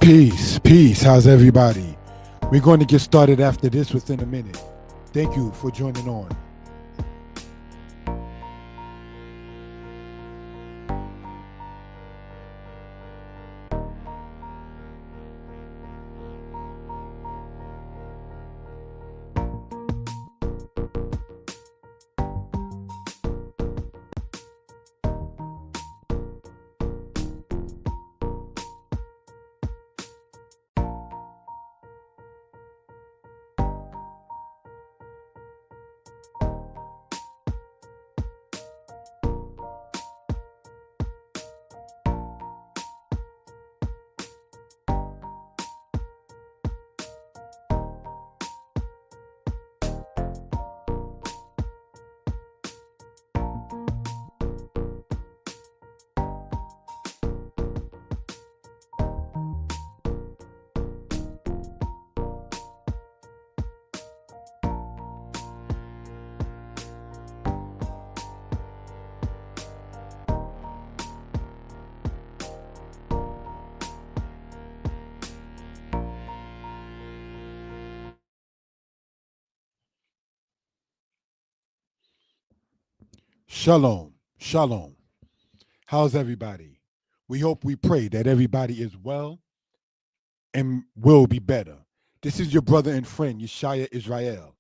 Peace, peace. How's everybody? We're going to get started after this within a minute. Thank you for joining on. Shalom, shalom. How's everybody? We hope, we pray that everybody is well and will be better. This is your brother and friend, Yeshaya Israel,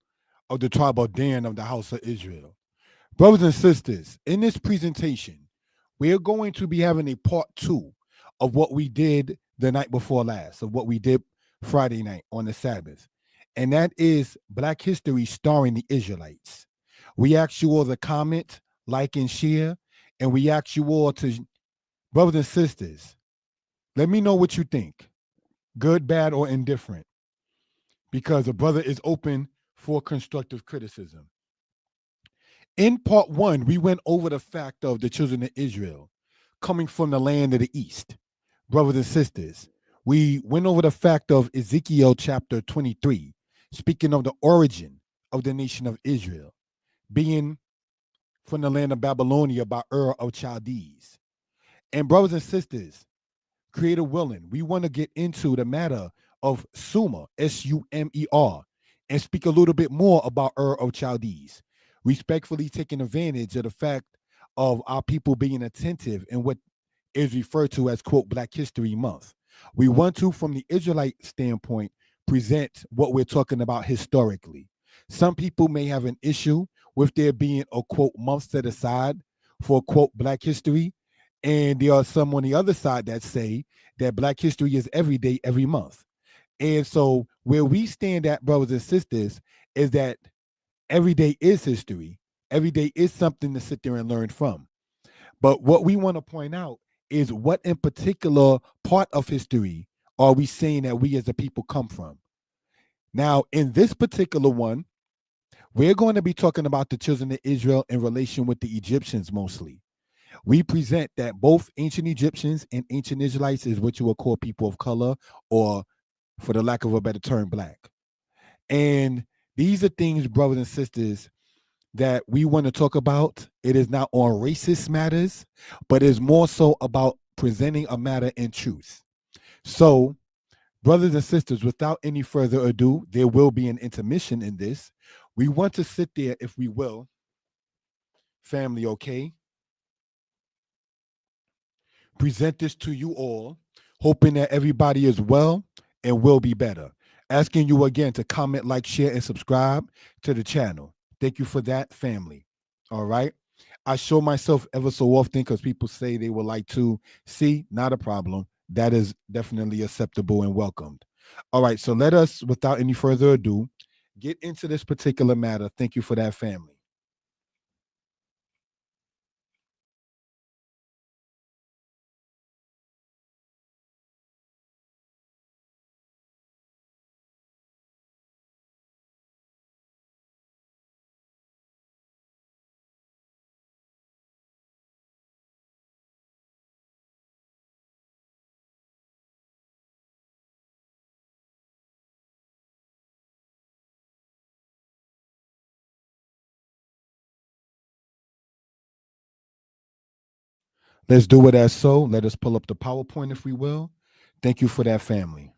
of the tribe of Dan of the house of Israel. Brothers and sisters, in this presentation, we're going to be having a part two of what we did the night before last, of what we did Friday night on the Sabbath. And that is Black History starring the Israelites. We ask you all to comment, like, and share. And we ask you all to, brothers and sisters, let me know what you think, good, bad, or indifferent, because a brother is open for constructive criticism. In part one, we went over the fact of the children of Israel coming from the land of the east. Brothers and sisters, we went over the fact of Ezekiel chapter 23, speaking of the origin of the nation of Israel, being from the land of Babylonia by Ur of Chaldees. And brothers and sisters, Creator willing, we want to get into the matter of Sumer, Sumer, and speak a little bit more about Ur of Chaldees, respectfully taking advantage of the fact of our people being attentive in what is referred to as, quote, Black History Month. We want to, from the Israelite standpoint, present what we're talking about historically. Some people may have an issue with there being a, quote, month set aside for, quote, Black history. And there are some on the other side that say that Black history is every day, every month. And so where we stand at, brothers and sisters, is that every day is history. Every day is something to sit there and learn from. But what we want to point out is what in particular part of history are we saying that we as a people come from? Now, in this particular one, we're going to be talking about the children of Israel in relation with the Egyptians mostly. We present that both ancient Egyptians and ancient Israelites is what you would call people of color, or for the lack of a better term, Black. And these are things, brothers and sisters, that we want to talk about. It is not on racist matters, but is more so about presenting a matter in truth. So, brothers and sisters, without any further ado, there will be an intermission in this. We want to sit there, if we will, family, okay? Present this to you all, hoping that everybody is well and will be better. Asking you again to comment, like, share, and subscribe to the channel. Thank you for that, family. All right. I show myself ever so often because people say they would like to see, not a problem. That is definitely acceptable and welcomed. All right. So let us, without any further ado, get into this particular matter. Thank you for that, family. Let's do it as so. Let us pull up the PowerPoint, if we will. Thank you for that, family.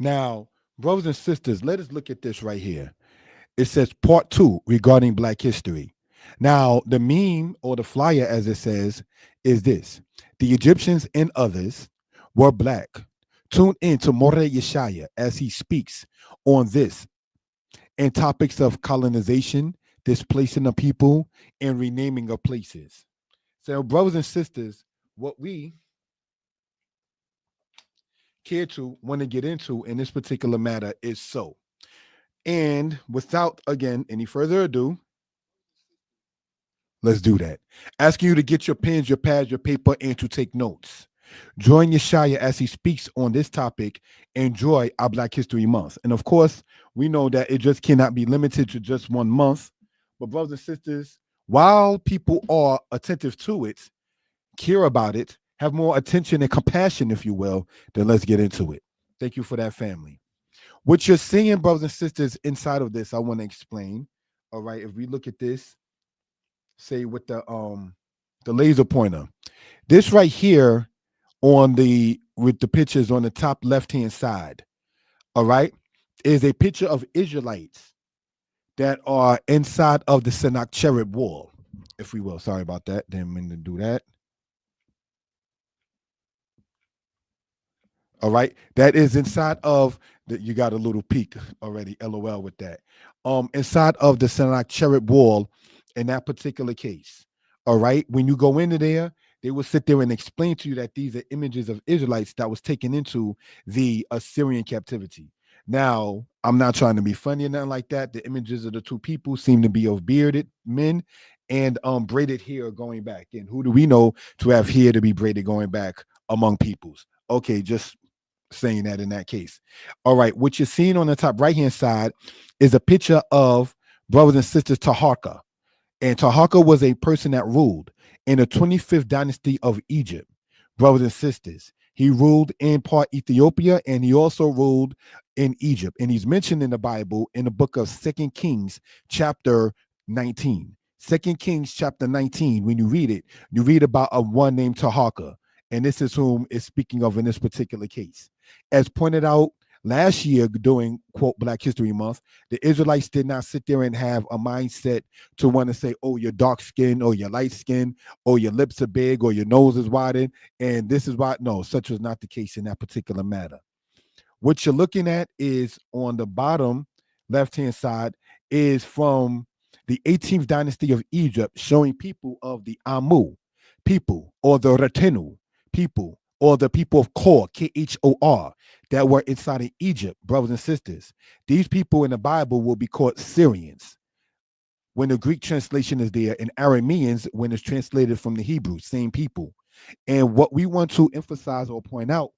Now, brothers and sisters, let us look at this right here. It says part two regarding Black history. Now, the meme or the flyer, as it says, is this: the Egyptians and others were Black. Tune in to More Yeshaya as he speaks on this and topics of colonization, displacing of people, and renaming of places. So, brothers and sisters, what we care to want to get into in this particular matter is so. And without, again, any further ado, let's do that. Asking you to get your pens, your pads, your paper, and to take notes. Join Yeshaya as he speaks on this topic. Enjoy our Black History Month. And of course, we know that it just cannot be limited to just one month. But brothers and sisters, while people are attentive to it, care about it, have more attention and compassion, if you will, then let's get into it. Thank you for that, family. What you're seeing, brothers and sisters, inside of this, I want to explain. All right, if we look at this, say with the laser pointer, this right here on the with the pictures on the top left hand side, all right, is a picture of Israelites that are inside of the Sennacherib wall, if we will. Sorry about that. Didn't mean to do that. All right. That is inside of you got a little peek already, LOL with that. Inside of the Sennacherib wall in that particular case. All right. When you go into there, they will sit there and explain to you that these are images of Israelites that was taken into the Assyrian captivity. Now, I'm not trying to be funny or nothing like that. The images of the two people seem to be of bearded men and braided hair going back. And who do we know to have hair to be braided going back among peoples? Okay, just saying that in that case. All right, what you're seeing on the top right hand side is a picture of brothers and sisters Taharka. And Taharka was a person that ruled in the 25th dynasty of Egypt, brothers and sisters. He ruled in part Ethiopia and he also ruled in Egypt. And he's mentioned in the Bible in the book of 2 Kings, chapter 19. 2 Kings, chapter 19, when you read about a one named Taharka. And this is whom is speaking of in this particular case. As pointed out last year during, quote, Black History Month, the Israelites did not sit there and have a mindset to want to say, oh, you're dark skinned or you're light skinned or your lips are big or your nose is widened. And this is why, no, such was not the case in that particular matter. What you're looking at is on the bottom left-hand side is from the 18th dynasty of Egypt, showing people of the Amu people or the Retenu people or the people of Kor, Khor, that were inside of Egypt, brothers and sisters. These people in the Bible will be called Syrians when the Greek translation is there, and Arameans when it's translated from the Hebrew, same people. And what we want to emphasize or point out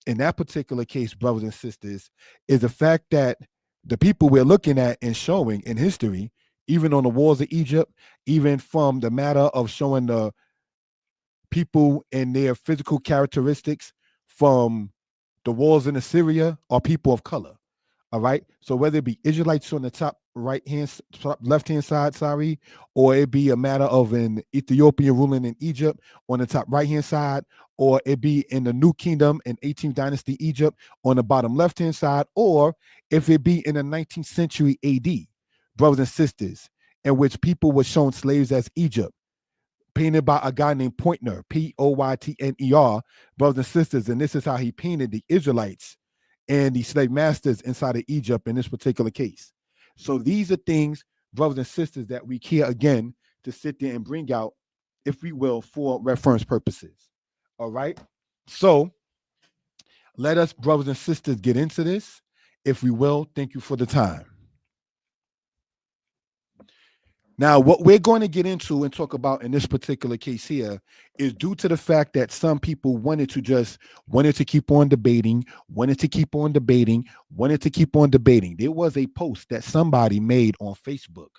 in that particular case, brothers and sisters, is the fact that the people we're looking at and showing in history, even on the walls of Egypt, even from the matter of showing the people and their physical characteristics from the walls in Assyria, are people of color. All right. So whether it be Israelites on the top left hand side, sorry, or it be a matter of an Ethiopian ruling in Egypt on the top right hand side, or it be in the New Kingdom in 18th dynasty Egypt on the bottom left hand side, or if it be in the 19th century AD, brothers and sisters, in which people were shown slaves as Egypt, painted by a guy named Poytner, Poytner, brothers and sisters, and this is how he painted the Israelites and the slave masters inside of Egypt in this particular case. So these are things, brothers and sisters, that we care again to sit there and bring out, if we will, for reference purposes. All right. So let us, brothers and sisters, get into this. If we will, thank you for the time. Now, what we're going to get into and talk about in this particular case here is due to the fact that some people wanted to keep on debating. There was a post that somebody made on Facebook,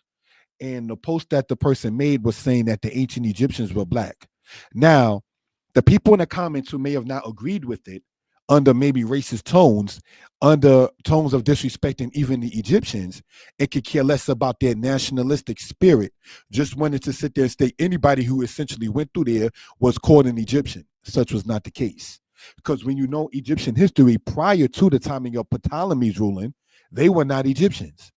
and the post that the person made was saying that the ancient Egyptians were black. Now, the people in the comments who may have not agreed with it, under maybe racist tones, under tones of disrespecting even the Egyptians, and could care less about their nationalistic spirit, just wanted to sit there and state anybody who essentially went through there was called an Egyptian. Such was not the case. Because when you know Egyptian history prior to the timing of Ptolemy's ruling, they were not Egyptians.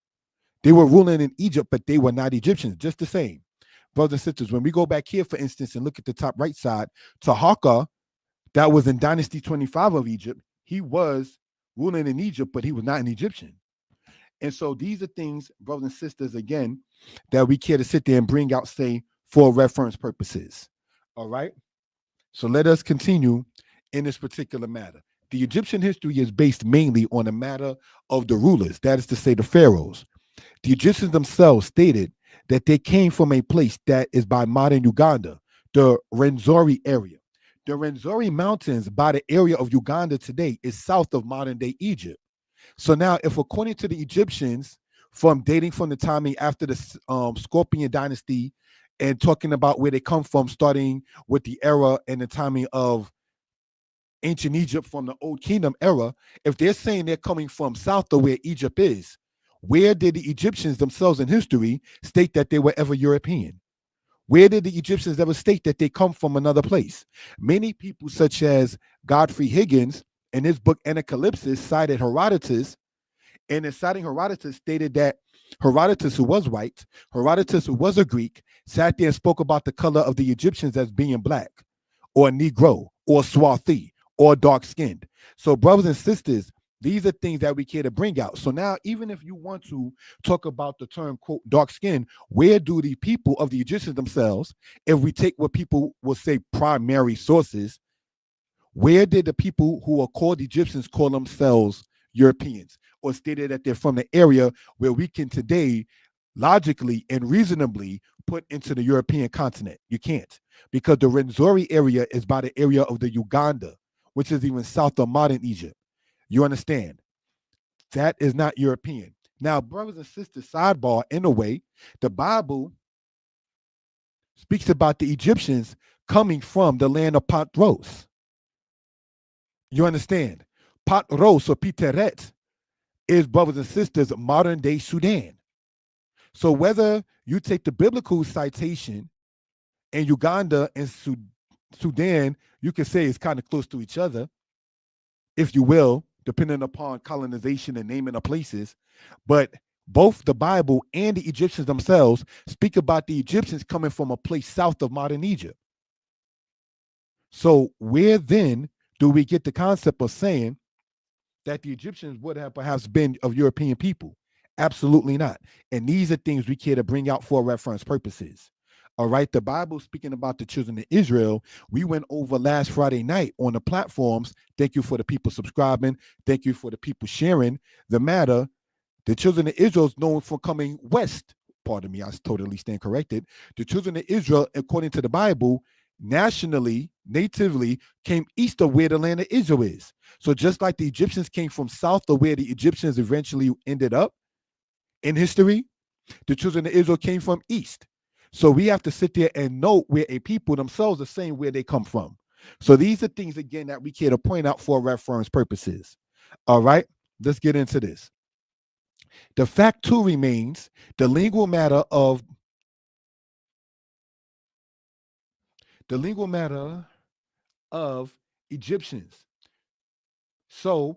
They were ruling in Egypt, but they were not Egyptians, just the same. Brothers and sisters, when we go back here, for instance, and look at the top right side, Taharka, that was in Dynasty 25 of Egypt, he was ruling in Egypt, but he was not an Egyptian. And so these are things, brothers and sisters, again, that we care to sit there and bring out, say, for reference purposes. All right? So let us continue in this particular matter. The Egyptian history is based mainly on the matter of the rulers, that is to say, the pharaohs. The Egyptians themselves stated that they came from a place that is by modern Uganda, the Rwenzori area. The Rwenzori Mountains by the area of Uganda today is south of modern day Egypt. So now, if according to the Egyptians, from dating from the timing after the Scorpion dynasty and talking about where they come from, starting with the era and the timing of ancient Egypt from the Old Kingdom era, if they're saying they're coming from south of where Egypt is, where did the Egyptians themselves in history state that they were ever European? Where did the Egyptians ever state that they come from another place? Many people, such as Godfrey Higgins, in his book Anacalypsis, cited Herodotus, and in citing Herodotus, stated that Herodotus, who was white, Herodotus, who was a Greek, sat there and spoke about the color of the Egyptians as being black, or Negro, or Swarthy, or dark-skinned. So, brothers and sisters, these are things that we care to bring out. So now, even if you want to talk about the term, quote, dark skin, where do the people of the Egyptians themselves, if we take what people will say primary sources, where did the people who are called Egyptians call themselves Europeans, or stated that they're from the area where we can today logically and reasonably put into the European continent? You can't, because the Rwenzori area is by the area of the Uganda, which is even south of modern Egypt. You understand? That is not European. Now, brothers and sisters, sidebar, in a way, the Bible speaks about the Egyptians coming from the land of Patros. You understand? Patros or Piteret is, brothers and sisters, modern day Sudan. So whether you take the biblical citation in Uganda and Sudan, you can say it's kind of close to each other, if you will, depending upon colonization and naming of places. But both the Bible and the Egyptians themselves speak about the Egyptians coming from a place south of modern Egypt. So where then do we get the concept of saying that the Egyptians would have perhaps been of European people? Absolutely not. And these are things we care to bring out for reference purposes. All right. The Bible speaking about the children of Israel, we went over last Friday night on the platforms. Thank you for the people subscribing. Thank you for the people sharing the matter. The children of Israel is known for coming west. Pardon me, I totally stand corrected. The children of Israel, according to the Bible, nationally, natively, came east of where the land of Israel is. So just like the Egyptians came from south of where the Egyptians eventually ended up in history, the children of Israel came from east. So we have to sit there and note where a people themselves are saying where they come from. So these are things, again, that we care to point out for reference purposes. All right, let's get into this. The fact too remains the legal matter of Egyptians. So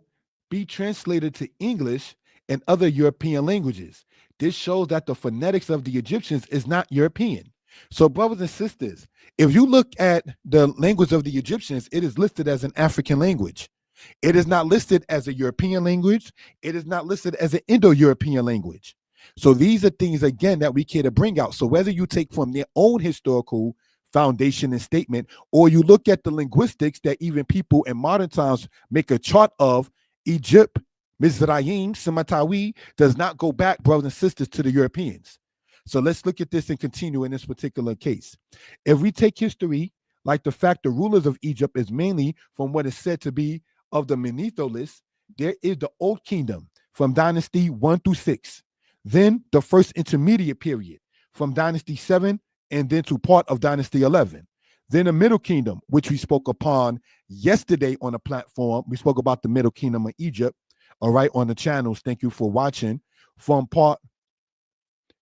be translated to English and other European languages. This shows that the phonetics of the Egyptians is not European. So, brothers and sisters, if you look at the language of the Egyptians, it is listed as an African language. It is not listed as a European language. It is not listed as an Indo-European language. So these are things, again, that we care to bring out. So whether you take from their own historical foundation and statement, or you look at the linguistics that even people in modern times make a chart of, Egypt, Mizraim, Samatawi, does not go back, brothers and sisters, to the Europeans. So let's look at this and continue in this particular case. If we take history, like the fact the rulers of Egypt is mainly from what is said to be of the Menetholists, there is the Old Kingdom from Dynasty 1 through 6. Then the first intermediate period from Dynasty 7 and then to part of Dynasty 11. Then the Middle Kingdom, which we spoke upon yesterday on the platform. We spoke about the Middle Kingdom of Egypt, all right, on the channels. Thank you for watching. From part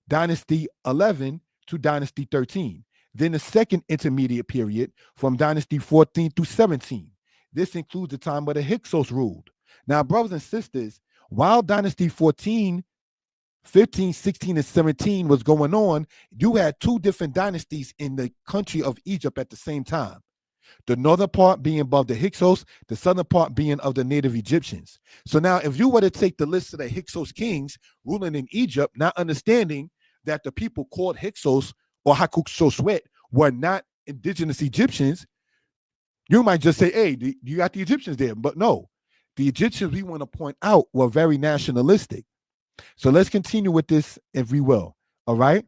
Dynasty 11 to Dynasty 13. Then the second intermediate period from Dynasty 14 through 17. This includes the time where the Hyksos ruled. Now, brothers and sisters, while Dynasty 14, 15, 16, and 17 was going on, you had two different dynasties in the country of Egypt at the same time. The northern part being above the Hyksos, the southern part being of the native Egyptians. So now, if you were to take the list of the Hyksos kings ruling in Egypt, not understanding that the people called Hyksos or Hakuksoswet were not indigenous Egyptians, you might just say, hey, you got the Egyptians there. But no, the Egyptians we want to point out were very nationalistic. So let's continue with this, if we will. All right.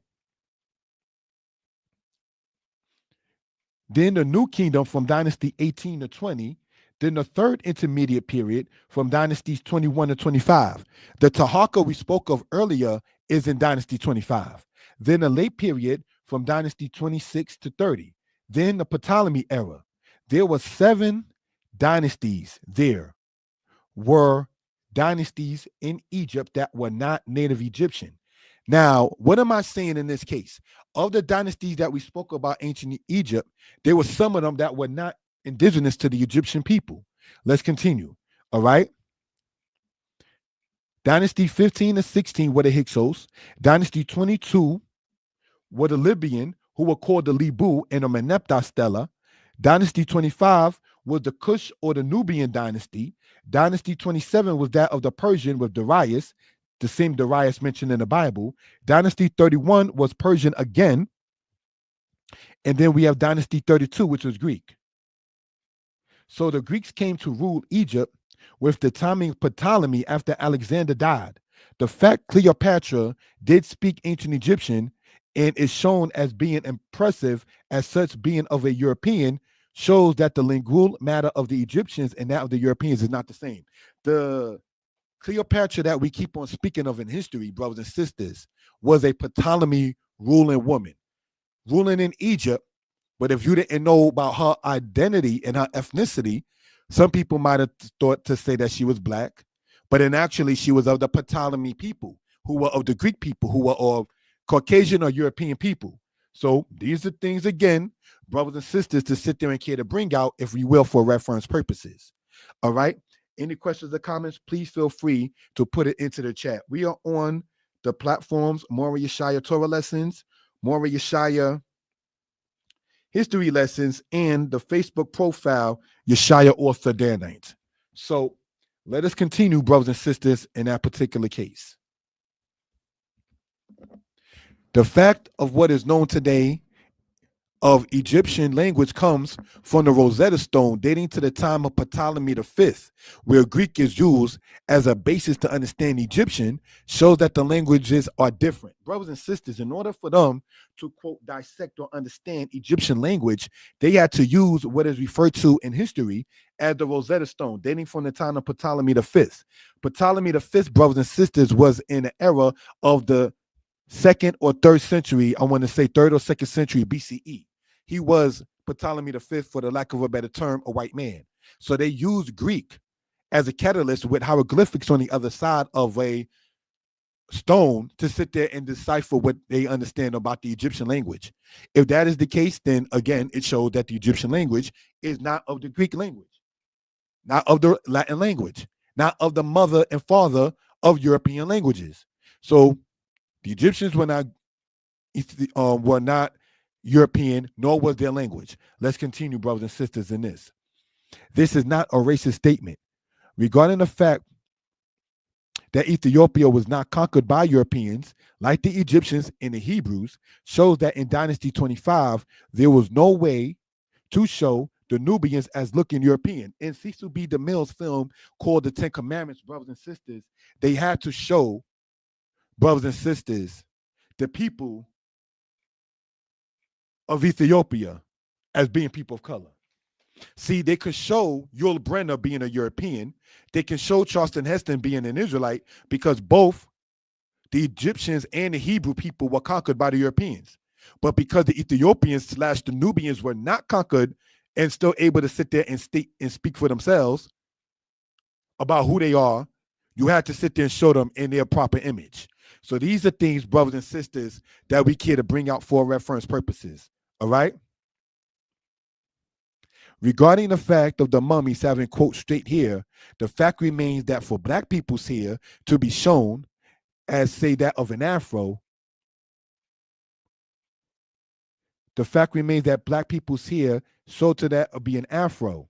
Then the New Kingdom from Dynasty 18 to 20. Then the third intermediate period from Dynasties 21 to 25. The Tahaka we spoke of earlier is in Dynasty 25. Then the late period from Dynasty 26 to 30. Then the Ptolemy era. There were 7 dynasties. There were dynasties in Egypt that were not native Egyptian. Now, what am I saying in this case? Of the dynasties that we spoke about ancient Egypt, there were some of them that were not indigenous to the Egyptian people. Let's continue. All right. Dynasty 15 to 16 were the Hyksos. Dynasty 22 were the Libyan, who were called the Libu and the Meneptah Stela. Dynasty 25 was the Kush or the Nubian dynasty. Dynasty 27 was that of the Persian with Darius, the same Darius mentioned in the Bible. Dynasty 31 was Persian again. And then we have Dynasty 32, which was Greek. So the Greeks came to rule Egypt with the timing of Ptolemy after Alexander died. The fact Cleopatra did speak ancient Egyptian and is shown as being impressive as such being of a European shows that the lingual matter of the Egyptians and that of the Europeans is not the same. The Cleopatra that we keep on speaking of in history, brothers and sisters, was a Ptolemy ruling woman, ruling in Egypt. But if you didn't know about her identity and her ethnicity, some people might have thought to say that she was black, but then actually she was of the Ptolemy people, who were of the Greek people, who were of Caucasian or European people. So these are things, again, brothers and sisters, to sit there and care to bring out, if we will, for reference purposes. All right. Any questions or comments, please feel free to put it into the chat. We are on the platforms Mora Yeshaya Torah Lessons, Mora Yeshaya History Lessons, and the Facebook profile Yeshaya Author Danite. So let us continue, brothers and sisters, in that particular case. The fact of what is known today of Egyptian language comes from the Rosetta Stone dating to the time of Ptolemy V, where Greek is used as a basis to understand Egyptian, shows that the languages are different. Brothers and sisters, in order for them to, quote, dissect or understand Egyptian language, they had to use what is referred to in history as the Rosetta Stone, dating from the time of Ptolemy V. Ptolemy V, brothers and sisters, was in the era of the second or third century, I want to say third or second century BCE. He was Ptolemy V, for the lack of a better term, a white man. So they used Greek as a catalyst with hieroglyphics on the other side of a stone to sit there and decipher what they understand about the Egyptian language. If that is the case, then again, it shows that the Egyptian language is not of the Greek language, not of the Latin language, not of the mother and father of European languages. So the Egyptians were not European, nor was their language. Let's continue, brothers and sisters, in this. This is not a racist statement. Regarding the fact that Ethiopia was not conquered by Europeans, like the Egyptians and the Hebrews, shows that in Dynasty 25, there was no way to show the Nubians as looking European. In Cecil B. DeMille's film called The Ten Commandments, brothers and sisters, they had to show, brothers and sisters, the people of Ethiopia as being people of color. See, they could show Yul Brynner being a European. They can show Charleston Heston being an Israelite, because both the Egyptians and the Hebrew people were conquered by the Europeans. But because the Ethiopians / the Nubians were not conquered and still able to sit there and speak for themselves about who they are, you had to sit there and show them in their proper image. So these are things, brothers and sisters, that we care to bring out for reference purposes. All right? Regarding the fact of the mummies having, quote, straight hair, the fact remains that for black people's hair to be shown as, say, that of an afro, the fact remains that black people's hair show to that of be an afro,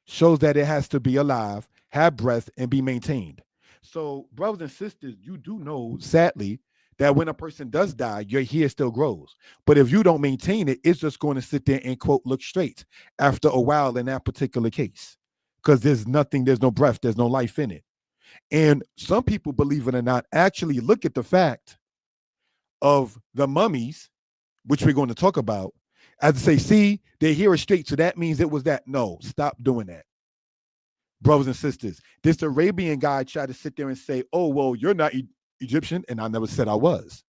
shows that it has to be alive, have breath, and be maintained. So, brothers and sisters, you do know, sadly, that when a person does die, your hair still grows. But if you don't maintain it, it's just going to sit there and, quote, look straight after a while in that particular case, because there's no breath, there's no life in it. And some people, believe it or not, actually look at the fact of the mummies, which we're going to talk about, as to say, see, their hair is straight, so that means it was that. No, stop doing that. Brothers and sisters, this Arabian guy tried to sit there and say, oh, well, you're not Egyptian, and I never said I was.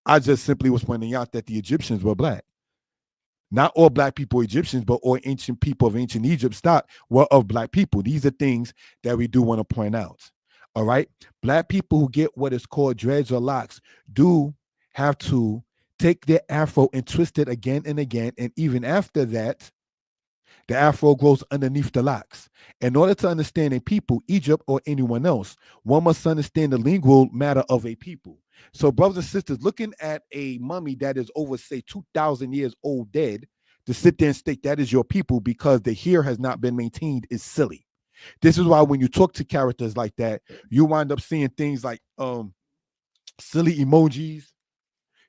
I just simply was pointing out that the Egyptians were black. Not all black people are Egyptians, but all ancient people of ancient Egypt stock were of black people. These are things that we do want to point out. All right? Black people who get what is called dreads or locks do have to take their afro and twist it again and again, and even after that, the afro grows underneath the locks. In order to understand a people, Egypt or anyone else, one must understand the lingual matter of a people. So, brothers and sisters, looking at a mummy that is over, say, 2,000 years old dead, to sit there and state that is your people because the here has not been maintained is silly. This is why when you talk to characters like that, you wind up seeing things like silly emojis,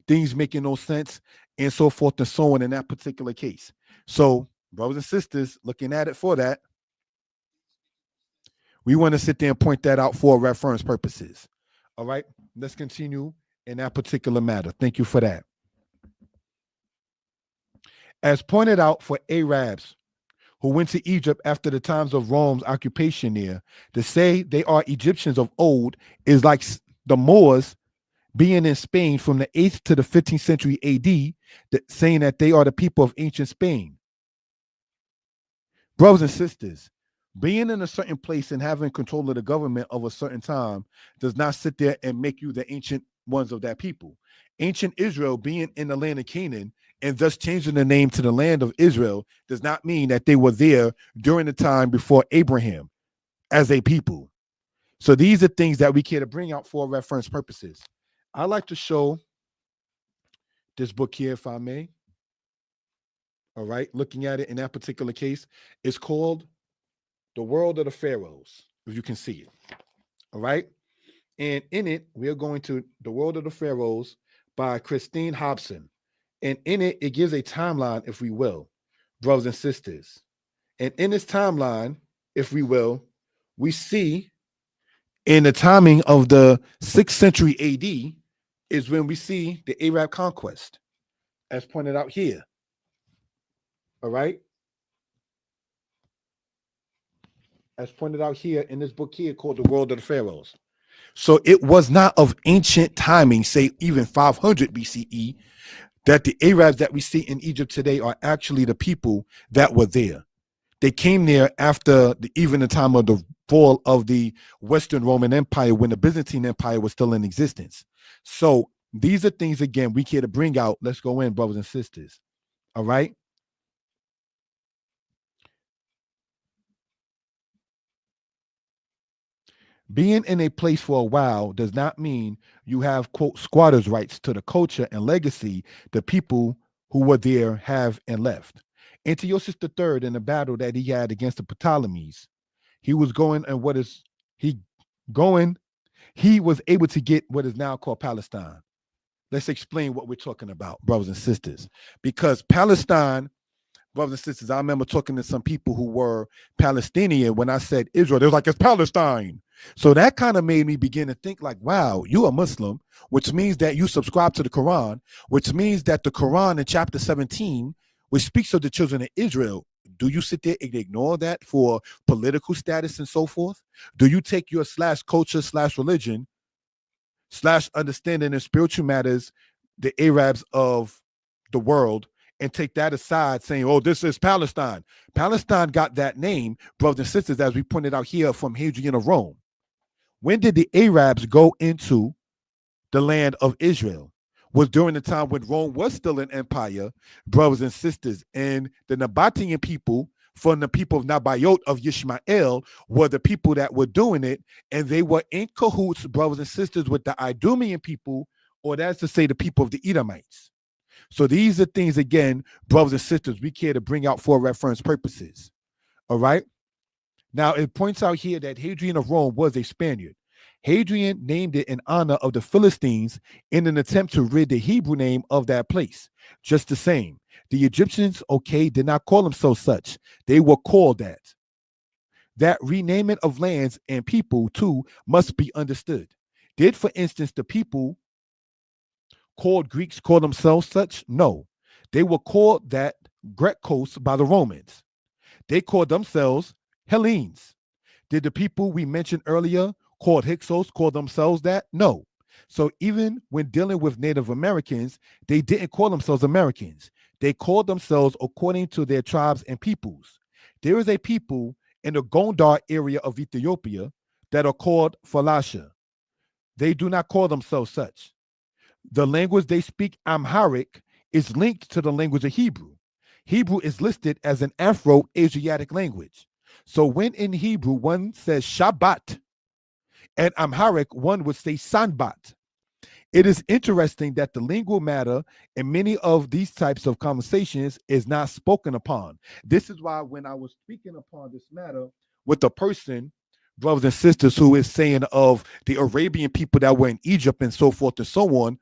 things making no sense, and so forth and so on in that particular case. So, brothers and sisters, looking at it for that, we want to sit there and point that out for reference purposes. All right, let's continue in that particular matter. Thank you for that. As pointed out for Arabs who went to Egypt after the times of Rome's occupation there, to say they are Egyptians of old is like the Moors being in Spain from the 8th to the 15th century AD, saying that they are the people of ancient Spain. Brothers and sisters, being in a certain place and having control of the government of a certain time does not sit there and make you the ancient ones of that people. Ancient Israel being in the land of Canaan and thus changing the name to the land of Israel does not mean that they were there during the time before Abraham as a people. So these are things that we care to bring out for reference purposes. I like to show this book here, if I may. All right, looking at it in that particular case, it's called The World of the Pharaohs, if you can see it. All right, and in it, we are going to The World of the Pharaohs by Christine Hobson. And in it, it gives a timeline, if we will, brothers and sisters. And in this timeline, if we will, we see in the timing of the 6th century AD is when we see the Arab conquest, as pointed out here. All right. As pointed out here in this book here called The World of the Pharaohs. So it was not of ancient timing, say even 500 BCE, that the Arabs that we see in Egypt today are actually the people that were there. They came there after even the time of the fall of the Western Roman Empire when the Byzantine Empire was still in existence. So these are things, again, we care to bring out. Let's go in, brothers and sisters. All right. Being in a place for a while does not mean you have, quote, squatters' rights to the culture and legacy the people who were there have and left. Antiochus III, in the battle that he had against the Ptolemies, he was going and he was able to get what is now called Palestine. Let's explain what we're talking about, brothers and sisters, because Palestine, brothers and sisters, I remember talking to some people who were Palestinian when I said Israel. They was like, it's Palestine. So that kind of made me begin to think like, wow, you are Muslim, which means that you subscribe to the Quran, which means that the Quran in chapter 17, which speaks of the children of Israel, do you sit there and ignore that for political status and so forth? Do you take your /culture /religion /understanding in spiritual matters, the Arabs of the world, and take that aside saying, oh, this is Palestine? Palestine got that name, brothers and sisters, as we pointed out here, from Hadrian of Rome. When did the Arabs go into the land of Israel? Was during the time when Rome was still an empire, brothers and sisters, and the Nabatean people from the people of Nabayot of Yishmael were the people that were doing it, and they were in cahoots, brothers and sisters, with the Idumean people, or that's to say the people of the Edomites. So these are things, again, brothers and sisters, we care to bring out for reference purposes. All right. Now, it points out here that Hadrian of Rome was a Spaniard. Hadrian named it in honor of the Philistines in an attempt to rid the Hebrew name of that place. Just the same, the Egyptians, okay, did not call themselves such. They were called that. That renaming of lands and people, too, must be understood. Did, for instance, the people called Greeks call themselves such? No. They were called that Grecos by the Romans. They called themselves Hellenes. Did the people we mentioned earlier called Hyksos call themselves that? No. So even when dealing with Native Americans, they didn't call themselves Americans. They called themselves according to their tribes and peoples. There is a people in the Gondar area of Ethiopia that are called Falasha. They do not call themselves such. The language they speak, Amharic, is linked to the language of Hebrew. Hebrew is listed as an Afro-Asiatic language. So when in Hebrew one says Shabbat, and Amharic one would say Sanbat. It is interesting that the lingual matter in many of these types of conversations is not spoken upon. This is why when I was speaking upon this matter with a person, brothers and sisters, who is saying of the Arabian people that were in Egypt and so forth and so on,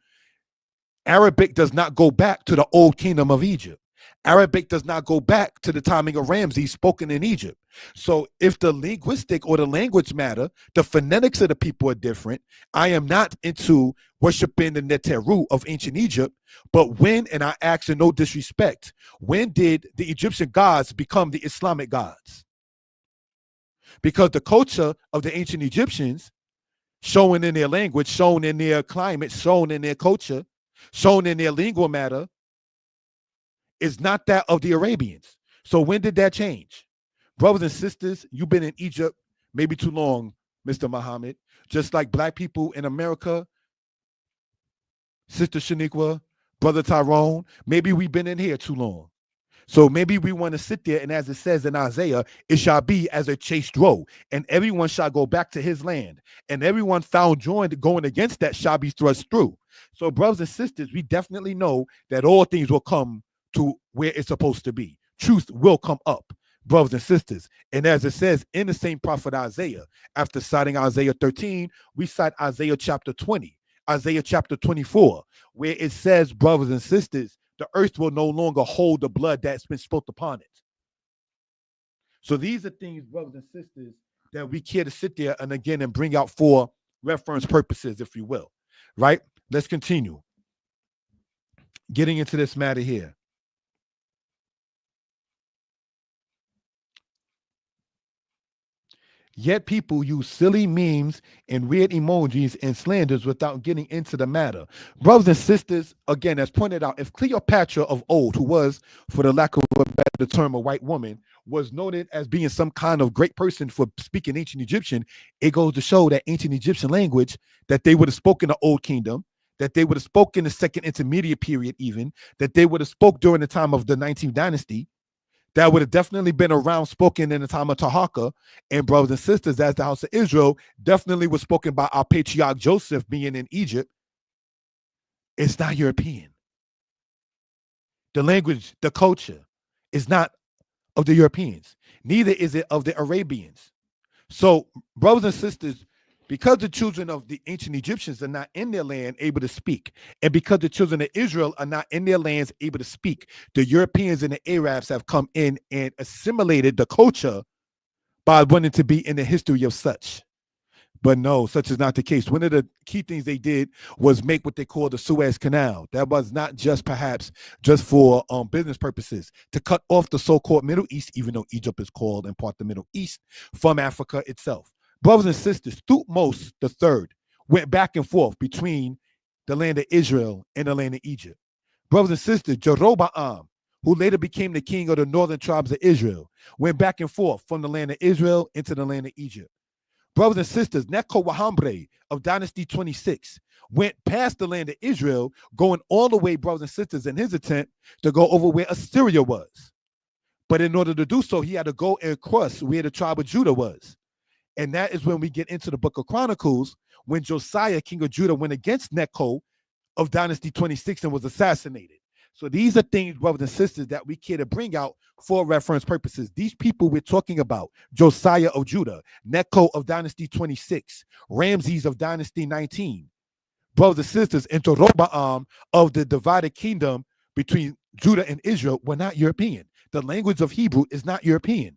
Arabic does not go back to the old kingdom of Egypt. Arabic does not go back to the timing of Ramses spoken in Egypt. So if the linguistic or the language matter, the phonetics of the people are different. I am not into worshiping the Neteru of ancient Egypt, but when, and I ask in no disrespect, when did the Egyptian gods become the Islamic gods? Because the culture of the ancient Egyptians, shown in their language, shown in their climate, shown in their culture, shown in their lingual matter, is not that of the Arabians. So when did that change? Brothers and sisters, you've been in Egypt maybe too long, Mr. Muhammad. Just like black people in America, Sister Shaniqua, Brother Tyrone, maybe we've been in here too long. So maybe we want to sit there, and as it says in Isaiah, it shall be as a chaste roe, and everyone shall go back to his land, and everyone found joined going against that shall be thrust through. So, brothers and sisters, we definitely know that all things will come to where it's supposed to be. Truth will come up, brothers and sisters. And as it says in the same prophet Isaiah, after citing Isaiah 13, we cite Isaiah chapter 20, Isaiah chapter 24, where it says, brothers and sisters, the earth will no longer hold the blood that's been spilt upon it. So these are things, brothers and sisters, that we care to sit there and again and bring out for reference purposes, if you will. Right? Let's continue. Getting into this matter here. Yet people use silly memes and weird emojis and slanders without getting into the matter. Brothers and sisters, again, as pointed out, if Cleopatra of old, who was, for the lack of a better term, a white woman, was noted as being some kind of great person for speaking ancient Egyptian, it goes to show that ancient Egyptian language, that they would have spoken the Old Kingdom, that they would have spoken the Second Intermediate Period even, that they would have spoke during the time of the 19th dynasty, that would have definitely been around spoken in the time of Tahaka, and brothers and sisters, as the house of Israel definitely was spoken by our patriarch Joseph being in Egypt. It's not European. The language, the culture is not of the Europeans. Neither is it of the Arabians. So, brothers and sisters, because the children of the ancient Egyptians are not in their land able to speak, and because the children of Israel are not in their lands able to speak, the Europeans and the Arabs have come in and assimilated the culture by wanting to be in the history of such. But no, such is not the case. One of the key things they did was make what they call the Suez Canal. That was not just perhaps just for business purposes, to cut off the so-called Middle East, even though Egypt is called in part the Middle East, from Africa itself. Brothers and sisters, Thutmose III went back and forth between the land of Israel and the land of Egypt. Brothers and sisters, Jeroboam, who later became the king of the northern tribes of Israel, went back and forth from the land of Israel into the land of Egypt. Brothers and sisters, Necho Wahambre of Dynasty 26 went past the land of Israel, going all the way, brothers and sisters, in his attempt to go over where Assyria was. But in order to do so, he had to go and cross where the tribe of Judah was. And that is when we get into the book of Chronicles, when Josiah, king of Judah, went against Necho of Dynasty 26 and was assassinated. So these are things, brothers and sisters, that we care to bring out for reference purposes. These people we're talking about, Josiah of Judah, Necho of Dynasty 26, Ramses of Dynasty 19, brothers and sisters, and Jeroboam of the divided kingdom between Judah and Israel were not European. The language of Hebrew is not European.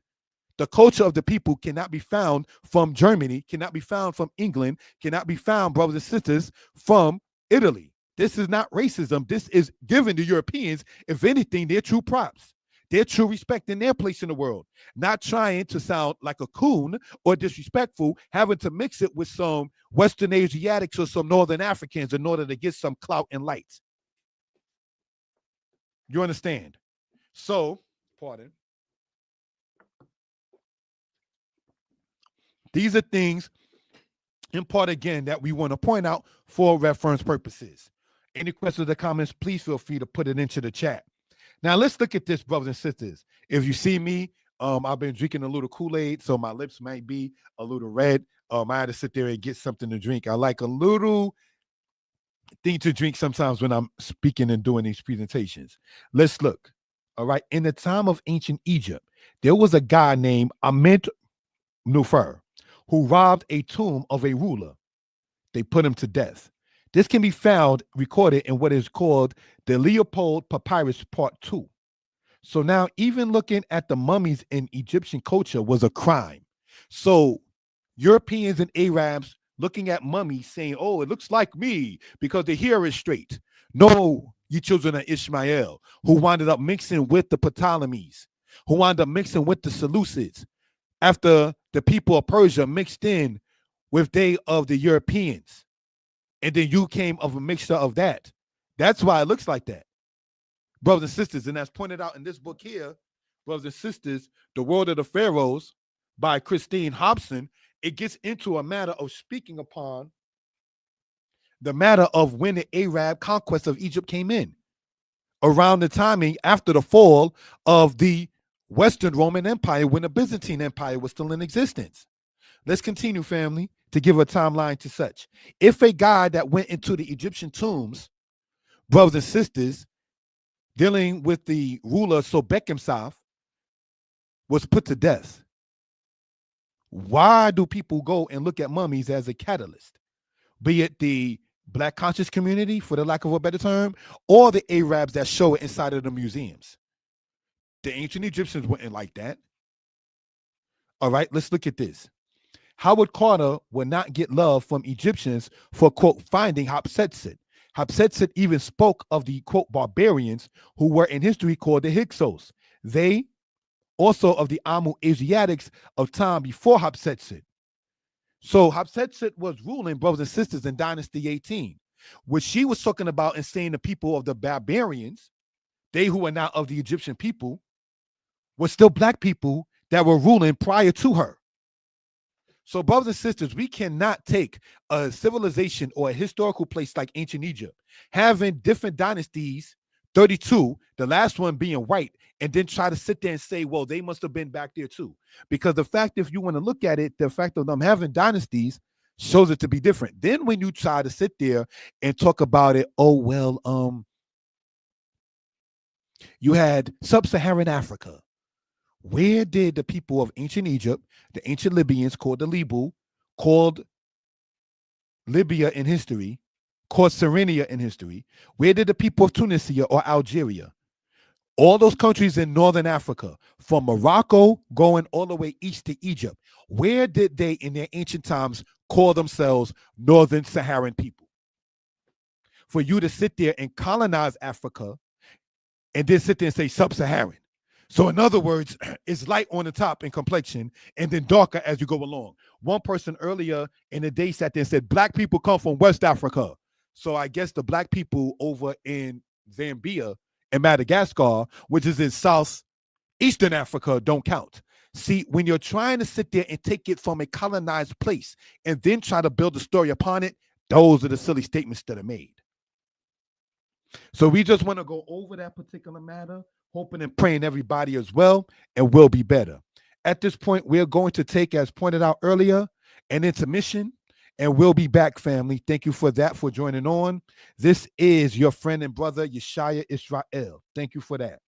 The culture of the people cannot be found from Germany, cannot be found from England, cannot be found, brothers and sisters, from Italy. This is not racism. This is giving the Europeans, if anything, their true props, their true respect in their place in the world. Not trying to sound like a coon or disrespectful, having to mix it with some Western Asiatics or some Northern Africans in order to get some clout and light. You understand? So, pardon. These are things, in part, again, that we want to point out for reference purposes. Any questions or comments, please feel free to put it into the chat. Now, let's look at this, brothers and sisters. If you see me, I've been drinking a little Kool-Aid, so my lips might be a little red. I had to sit there and get something to drink. I like a little thing to drink sometimes when I'm speaking and doing these presentations. Let's look. All right. In the time of ancient Egypt, there was a guy named Ament Nufer who robbed a tomb of a ruler. They put him to death. This can be found recorded in what is called the Leopold Papyrus Part 2. So now, even looking at the mummies in Egyptian culture was a crime. So Europeans and Arabs looking at mummies saying, oh, it looks like me because the hair is straight. No, you children of Ishmael, who wound up mixing with the Ptolemies, who wound up mixing with the Seleucids, after the people of Persia mixed in with they of the Europeans. And then you came of a mixture of that. That's why it looks like that. Brothers and sisters, and that's pointed out in this book here, brothers and sisters, The World of the Pharaohs by Christine Hobson, it gets into a matter of speaking upon the matter of when the Arab conquest of Egypt came in, around the timing after the fall of the Western Roman Empire, when the Byzantine Empire was still in existence. Let's continue, family, to give a timeline to such. If a guy that went into the Egyptian tombs, brothers and sisters, dealing with the ruler Sobekimsaf, was put to death, why do people go and look at mummies as a catalyst? Be it the Black conscious community, for the lack of a better term, or the Arabs that show it inside of the museums. The ancient Egyptians weren't like that. All right, let's look at this. Howard Carter would not get love from Egyptians for, quote, finding Hatshepsut. Hatshepsut even spoke of the, quote, barbarians who were in history called the Hyksos. They also of the Amu Asiatics of time before Hatshepsut. So Hatshepsut was ruling, brothers and sisters, in Dynasty 18. What she was talking about and saying the people of the barbarians, they who were not of the Egyptian people, were still black people that were ruling prior to her. So, brothers and sisters, we cannot take a civilization or a historical place like ancient Egypt, having different dynasties, 32, the last one being white, and then try to sit there and say, well, they must have been back there too. Because the fact, if you want to look at it, the fact of them having dynasties shows it to be different. Then when you try to sit there and talk about it, oh, well, you had sub-Saharan Africa. Where did the people of ancient Egypt, the ancient Libyans called the Libu, called Libya in history, called Cyrenia in history, where did the people of Tunisia or Algeria, all those countries in northern Africa, from Morocco going all the way east to Egypt, where did they in their ancient times call themselves northern Saharan people? For you to sit there and colonize Africa and then sit there and say sub-Saharan. So in other words, it's light on the top in complexion and then darker as you go along. One person earlier in the day sat there and said, black people come from West Africa. So I guess the black people over in Zambia and Madagascar, which is in southeastern Africa, don't count. See, when you're trying to sit there and take it from a colonized place and then try to build a story upon it, those are the silly statements that are made. So we just want to go over that particular matter, hoping and praying everybody as well, and will be better. At this point, we're going to take, as pointed out earlier, an intermission, and we'll be back, family. Thank you for that, for joining on. This is your friend and brother, Yeshaya Israel. Thank you for that.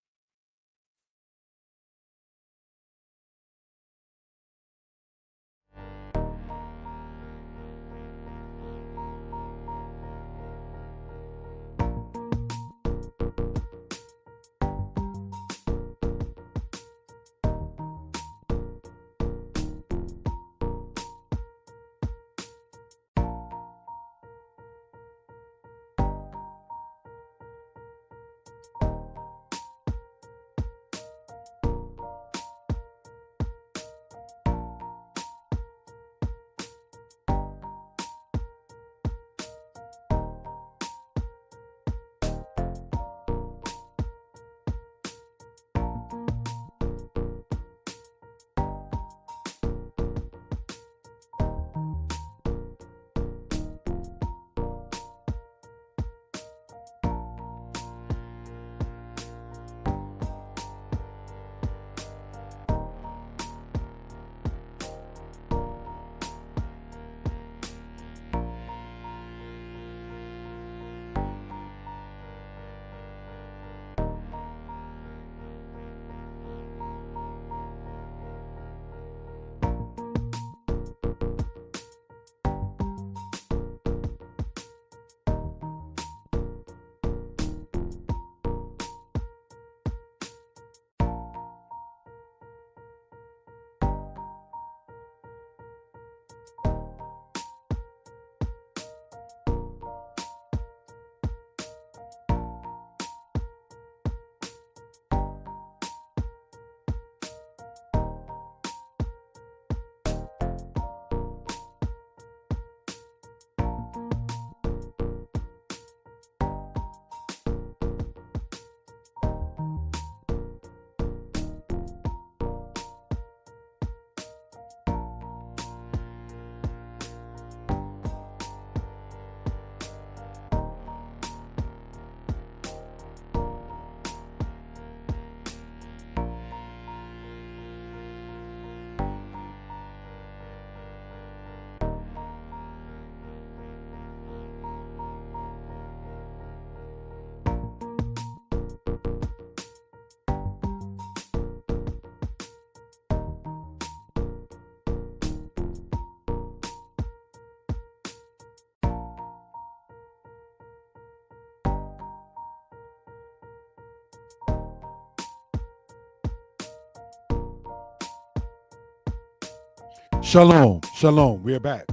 Shalom, shalom. We're back.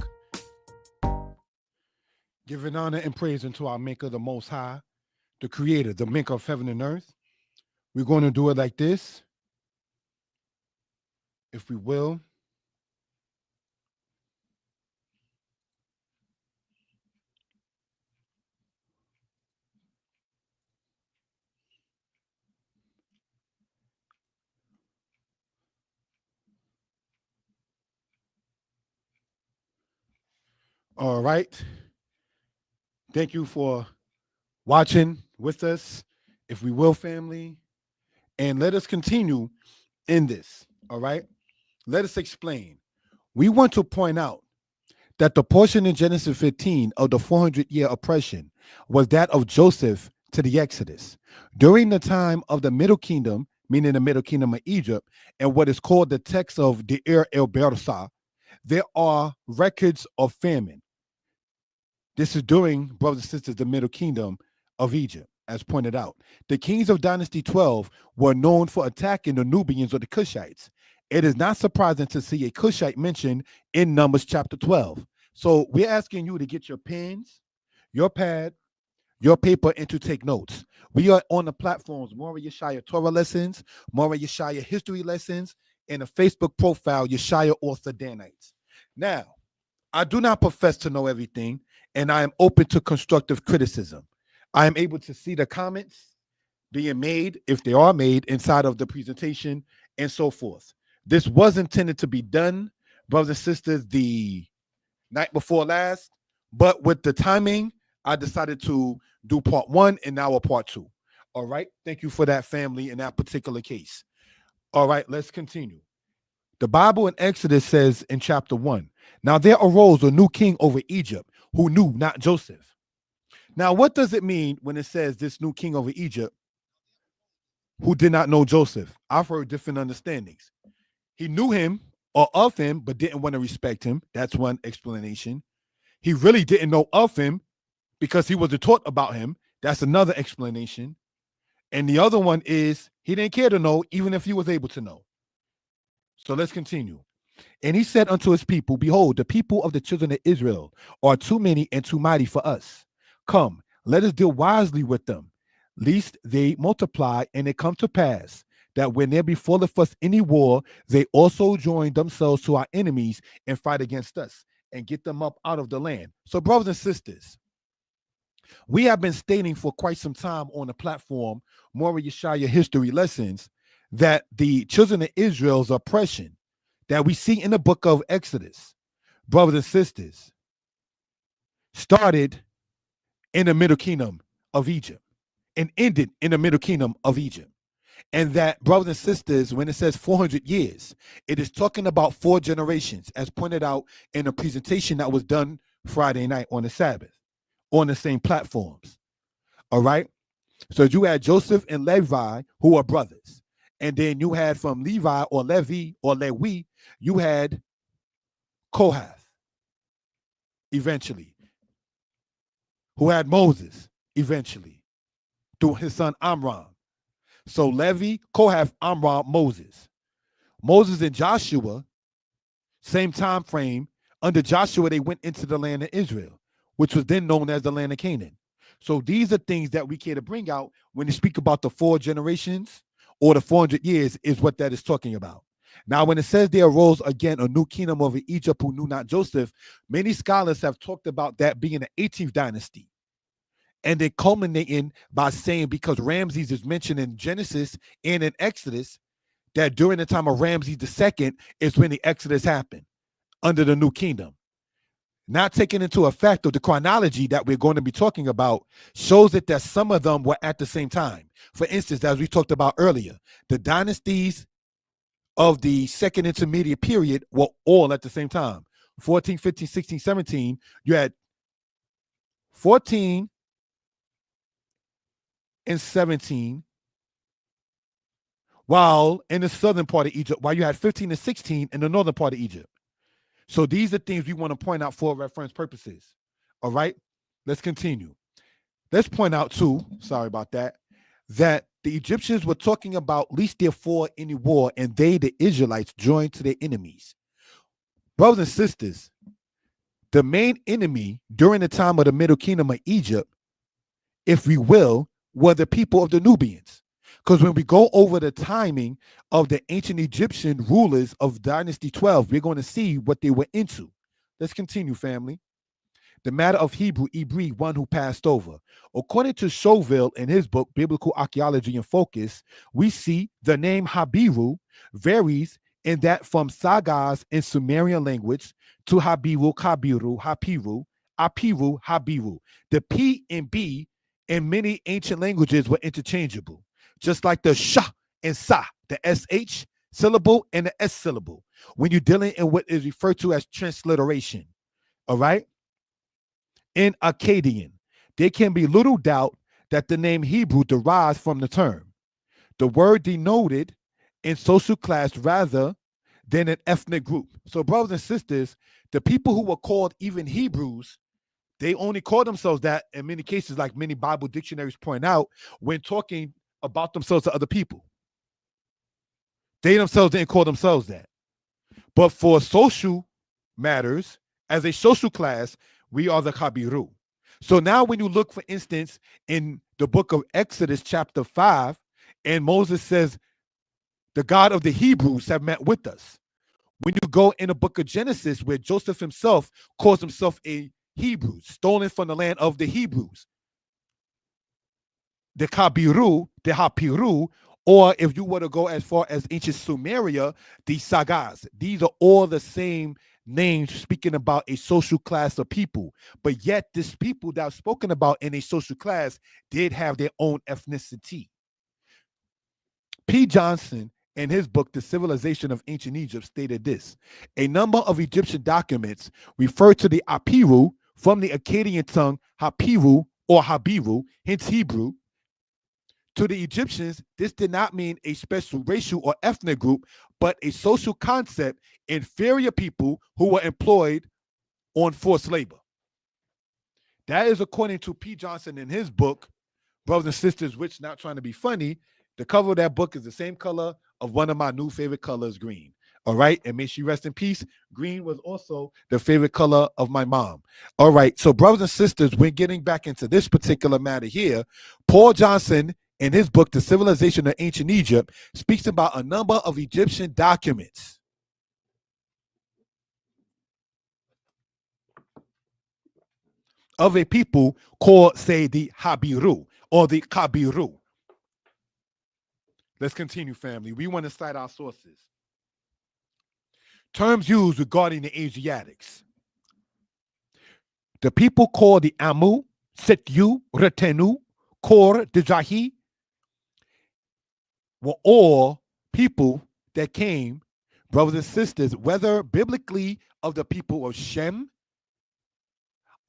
Giving honor and praise unto our Maker, the Most High, the Creator, the Maker of heaven and earth. We're going to do it like this, if we will. All right. Thank you for watching with us, if we will, family. And let us continue in this. All right. Let us explain. We want to point out that the portion in Genesis 15 of the 400-year oppression was that of Joseph to the Exodus. During the time of the Middle Kingdom, meaning the Middle Kingdom of Egypt, and what is called the text of Deir el-Bersah, there are records of famine. This is during, brothers and sisters, the Middle Kingdom of Egypt, as pointed out. The kings of Dynasty 12 were known for attacking the Nubians or the Cushites. It is not surprising to see a Cushite mentioned in Numbers chapter 12. So we're asking you to get your pens, your pad, your paper, and to take notes. We are on the platforms Mora Yeshaya Torah lessons, Mora Yeshaya history lessons, and a Facebook profile, Yeshaya Author Danites. Now, I do not profess to know everything, and I am open to constructive criticism. I am able to see the comments being made, if they are made, inside of the presentation and so forth. This was intended to be done, brothers and sisters, the night before last, but with the timing, I decided to do part 1 and now a part 2. All right. Thank you for that, family, in that particular case. All right, let's continue. The Bible in Exodus says in chapter 1, now there arose a new king over Egypt who knew not Joseph. Now, what does it mean when it says this new king over Egypt who did not know Joseph? I've heard different understandings. He knew him or of him, but didn't want to respect him. That's one explanation. He really didn't know of him because he wasn't taught about him. That's another explanation. And the other one is he didn't care to know, even if he was able to know. So let's continue. And he said unto his people, behold, the people of the children of Israel are too many and too mighty for us. Come, let us deal wisely with them, lest they multiply, and it come to pass that when there befalleth us any war, they also join themselves to our enemies and fight against us and get them up out of the land. So, brothers and sisters, we have been stating for quite some time on the platform, Mora Yeshaya History Lessons, that the children of Israel's oppression that we see in the book of Exodus, brothers and sisters, started in the Middle Kingdom of Egypt and ended in the Middle Kingdom of Egypt. And that, brothers and sisters, when it says 400 years, it is talking about 4 generations, as pointed out in a presentation that was done Friday night on the Sabbath on the same platforms. All right. So you had Joseph and Levi, who are brothers. And then you had from Levi or Levi or Lewi, you had Kohath eventually, who had Moses eventually through his son Amram. So Levi, Kohath, Amram, Moses. Moses and Joshua, same time frame. Under Joshua, they went into the land of Israel, which was then known as the land of Canaan. So these are things that we care to bring out when you speak about the 4 generations or the 400 years is what that is talking about. Now, when it says there arose again a new kingdom over Egypt who knew not Joseph, many scholars have talked about that being the 18th dynasty. And then culminating by saying, because Ramses is mentioned in Genesis and in Exodus, that during the time of Ramses II is when the Exodus happened under the new kingdom. Not taking into effect of the chronology that we're going to be talking about shows it that some of them were at the same time. For instance, as we talked about earlier, the dynasties of the second intermediate period were all at the same time. 14, 15, 16, 17, you had 14 and 17, while in the southern part of Egypt, while you had 15 and 16 in the northern part of Egypt. So these are things we want to point out for reference purposes. All right, let's continue. Let's point out too, sorry about that, that the Egyptians were talking about least therefore any war, and they, the Israelites, joined to their enemies. Brothers and sisters, the main enemy during the time of the Middle Kingdom of Egypt, if we will, were the people of the Nubians. Because when we go over the timing of the ancient Egyptian rulers of Dynasty 12, we're going to see what they were into. Let's continue, family. The matter of Hebrew, Ibri, one who passed over. According to Chauville in his book, Biblical Archaeology and Focus, we see the name Habiru varies in that from Sagas in Sumerian language to Habiru, Kabiru, Hapiru, Apiru, Habiru. The P and B in many ancient languages were interchangeable, just like the Sha and Sa, the SH syllable and the S syllable, when you're dealing in what is referred to as transliteration. All right? In Akkadian, there can be little doubt that the name Hebrew derives from the term. The word denoted in social class rather than an ethnic group. So, brothers and sisters, the people who were called even Hebrews, they only call themselves that in many cases, like many Bible dictionaries point out, when talking about themselves to other people. They themselves didn't call themselves that. But for social matters, as a social class, we are the Kabiru. So now when you look, for instance, in the book of Exodus chapter 5, and Moses says, the God of the Hebrews have met with us. When you go in the book of Genesis, where Joseph himself calls himself a Hebrew, stolen from the land of the Hebrews, the Kabiru, the Hapiru, or if you were to go as far as ancient Sumeria, the Sagas. These are all the same names speaking about a social class of people. But yet this people that are spoken about in a social class did have their own ethnicity. P. Johnson, in his book, The Civilization of Ancient Egypt, stated this: a number of Egyptian documents refer to the Apiru from the Akkadian tongue Hapiru or Habiru, hence Hebrew. To the Egyptians, this did not mean a special racial or ethnic group, but a social concept, inferior people who were employed on forced labor. That is according to P. Johnson in his book, Brothers and Sisters, which, not trying to be funny, the cover of that book is the same color of one of my new favorite colors, green. All right. And may she rest in peace. Green was also the favorite color of my mom. All right. So, brothers and sisters, when getting back into this particular matter here, Paul Johnson, in his book, The Civilization of Ancient Egypt, speaks about a number of Egyptian documents of a people called, say, the Habiru or the Kabiru. Let's continue, family. We want to cite our sources. Terms used regarding the Asiatics. The people called the Amu, Setyu, Retenu, Kor, Dijahi were all people that came, brothers and sisters, whether biblically of the people of Shem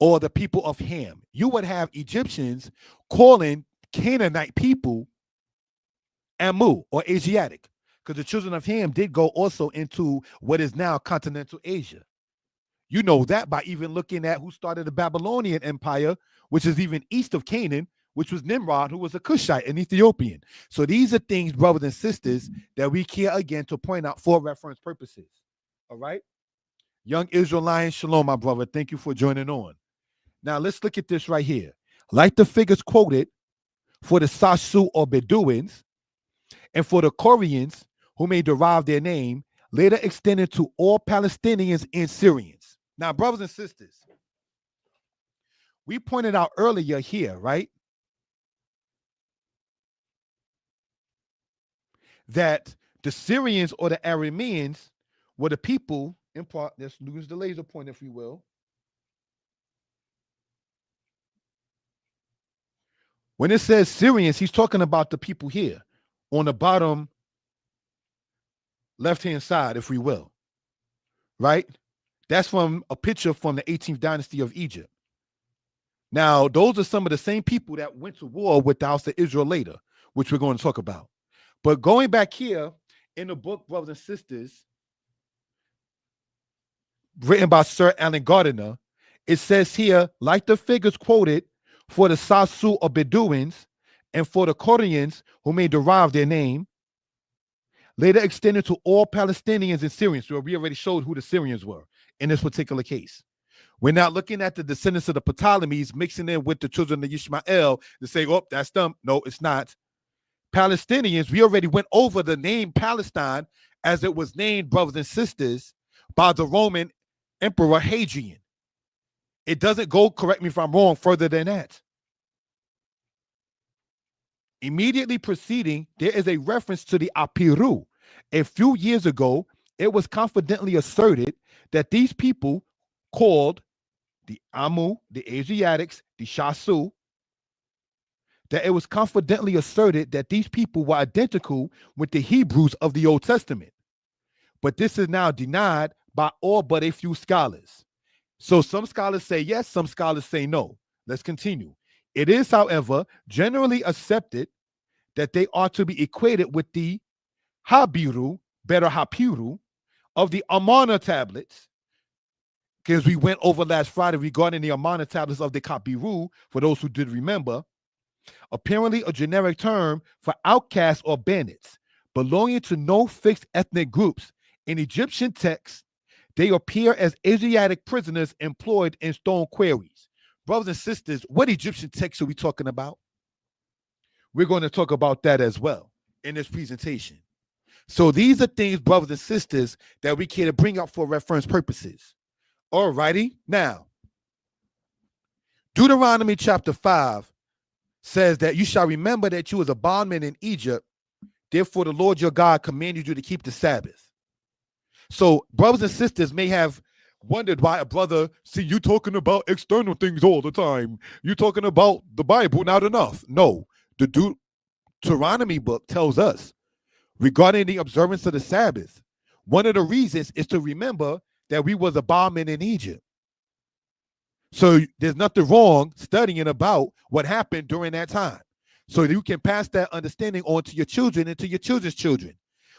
or the people of Ham. You would have Egyptians calling Canaanite people Amu or Asiatic, because the children of Ham did go also into what is now continental Asia. You know that by even looking at who started the Babylonian Empire, which is even east of Canaan, which was Nimrod, who was a Cushite, an Ethiopian. So these are things, brothers and sisters, that we care again to point out for reference purposes. All right? Young Israelite, shalom, my brother. Thank you for joining on. Now let's look at this right here. Like the figures quoted for the Sasu or Bedouins and for the Koreans, who may derive their name, later extended to all Palestinians and Syrians. Now, brothers and sisters, we pointed out earlier here, right, that the Syrians or the Arameans were the people, in part, let's use the laser point, if you will. When it says Syrians, he's talking about the people here on the bottom left-hand side, if we will, right? That's from a picture from the 18th dynasty of Egypt. Now, those are some of the same people that went to war with the house of Israel later, which we're going to talk about. But going back here in the book, brothers and sisters, written by Sir Alan Gardiner, it says here, like the figures quoted for the Sasu or Bedouins and for the Koreans, who may derive their name, later extended to all Palestinians and Syrians. So we already showed who the Syrians were. in this particular case. We're not looking at the descendants of the Ptolemies mixing in with the children of Ishmael to say, oh, that's them. No, it's not. Palestinians, we already went over the name Palestine as it was named, brothers and sisters, by the Roman Emperor Hadrian. It doesn't go, correct me if I'm wrong, further than that. Immediately preceding, there is a reference to the Apiru. A few years ago, it was confidently asserted that these people called the Amu, the Asiatics, the Shasu, that it was confidently asserted that these people were identical with the Hebrews of the Old Testament. But this is now denied by all but a few scholars. So some scholars say yes, some scholars say no. Let's continue. It is, however, generally accepted that they are to be equated with the Habiru, better Hapiru, of the Amarna tablets, because we went over last Friday regarding the Amarna tablets of the Kabiru, for those who did remember, apparently a generic term for outcasts or bandits, belonging to no fixed ethnic groups. In Egyptian texts, they appear as Asiatic prisoners employed in stone quarries. Brothers and sisters, what Egyptian texts are we talking about? We're going to talk about that as well in this presentation. So these are things, brothers and sisters, that we can bring up for reference purposes. All righty. Now, Deuteronomy chapter 5 says that you shall remember that you was a bondman in Egypt. Therefore, the Lord your God commanded you to keep the Sabbath. So brothers and sisters may have wondered why a brother, see, you talking about external things all the time. You talking about the Bible not enough. No, the Deuteronomy book tells us regarding the observance of the Sabbath, one of the reasons is to remember that we was a bondman in Egypt. So there's nothing wrong studying about what happened during that time. So you can pass that understanding on to your children and to your children's children.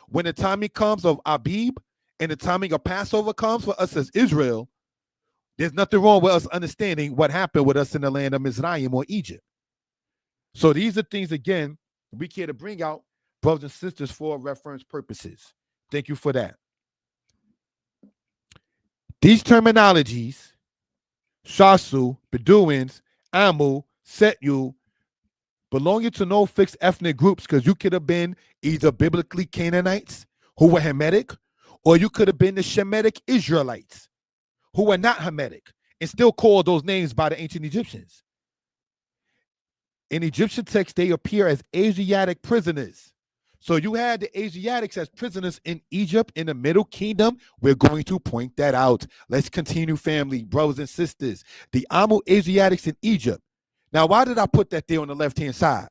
When the timing comes of Abib and the timing of Passover comes for us as Israel, there's nothing wrong with us understanding what happened with us in the land of Mizraim or Egypt. So these are things, again, we care to bring out, brothers and sisters, for reference purposes. Thank you for that. These terminologies, Shasu, Bedouins, Amu, Setu, belonging to no fixed ethnic groups, because you could have been either biblically Canaanites who were Hamitic, or you could have been the Shemitic Israelites who were not Hamitic and still called those names by the ancient Egyptians. In Egyptian texts, they appear as Asiatic prisoners. So you had the Asiatics as prisoners in Egypt in the Middle Kingdom. We're going to point that out. Let's continue, family, brothers and sisters. The Amu Asiatics in Egypt. Now, why did I put that there on the left-hand side?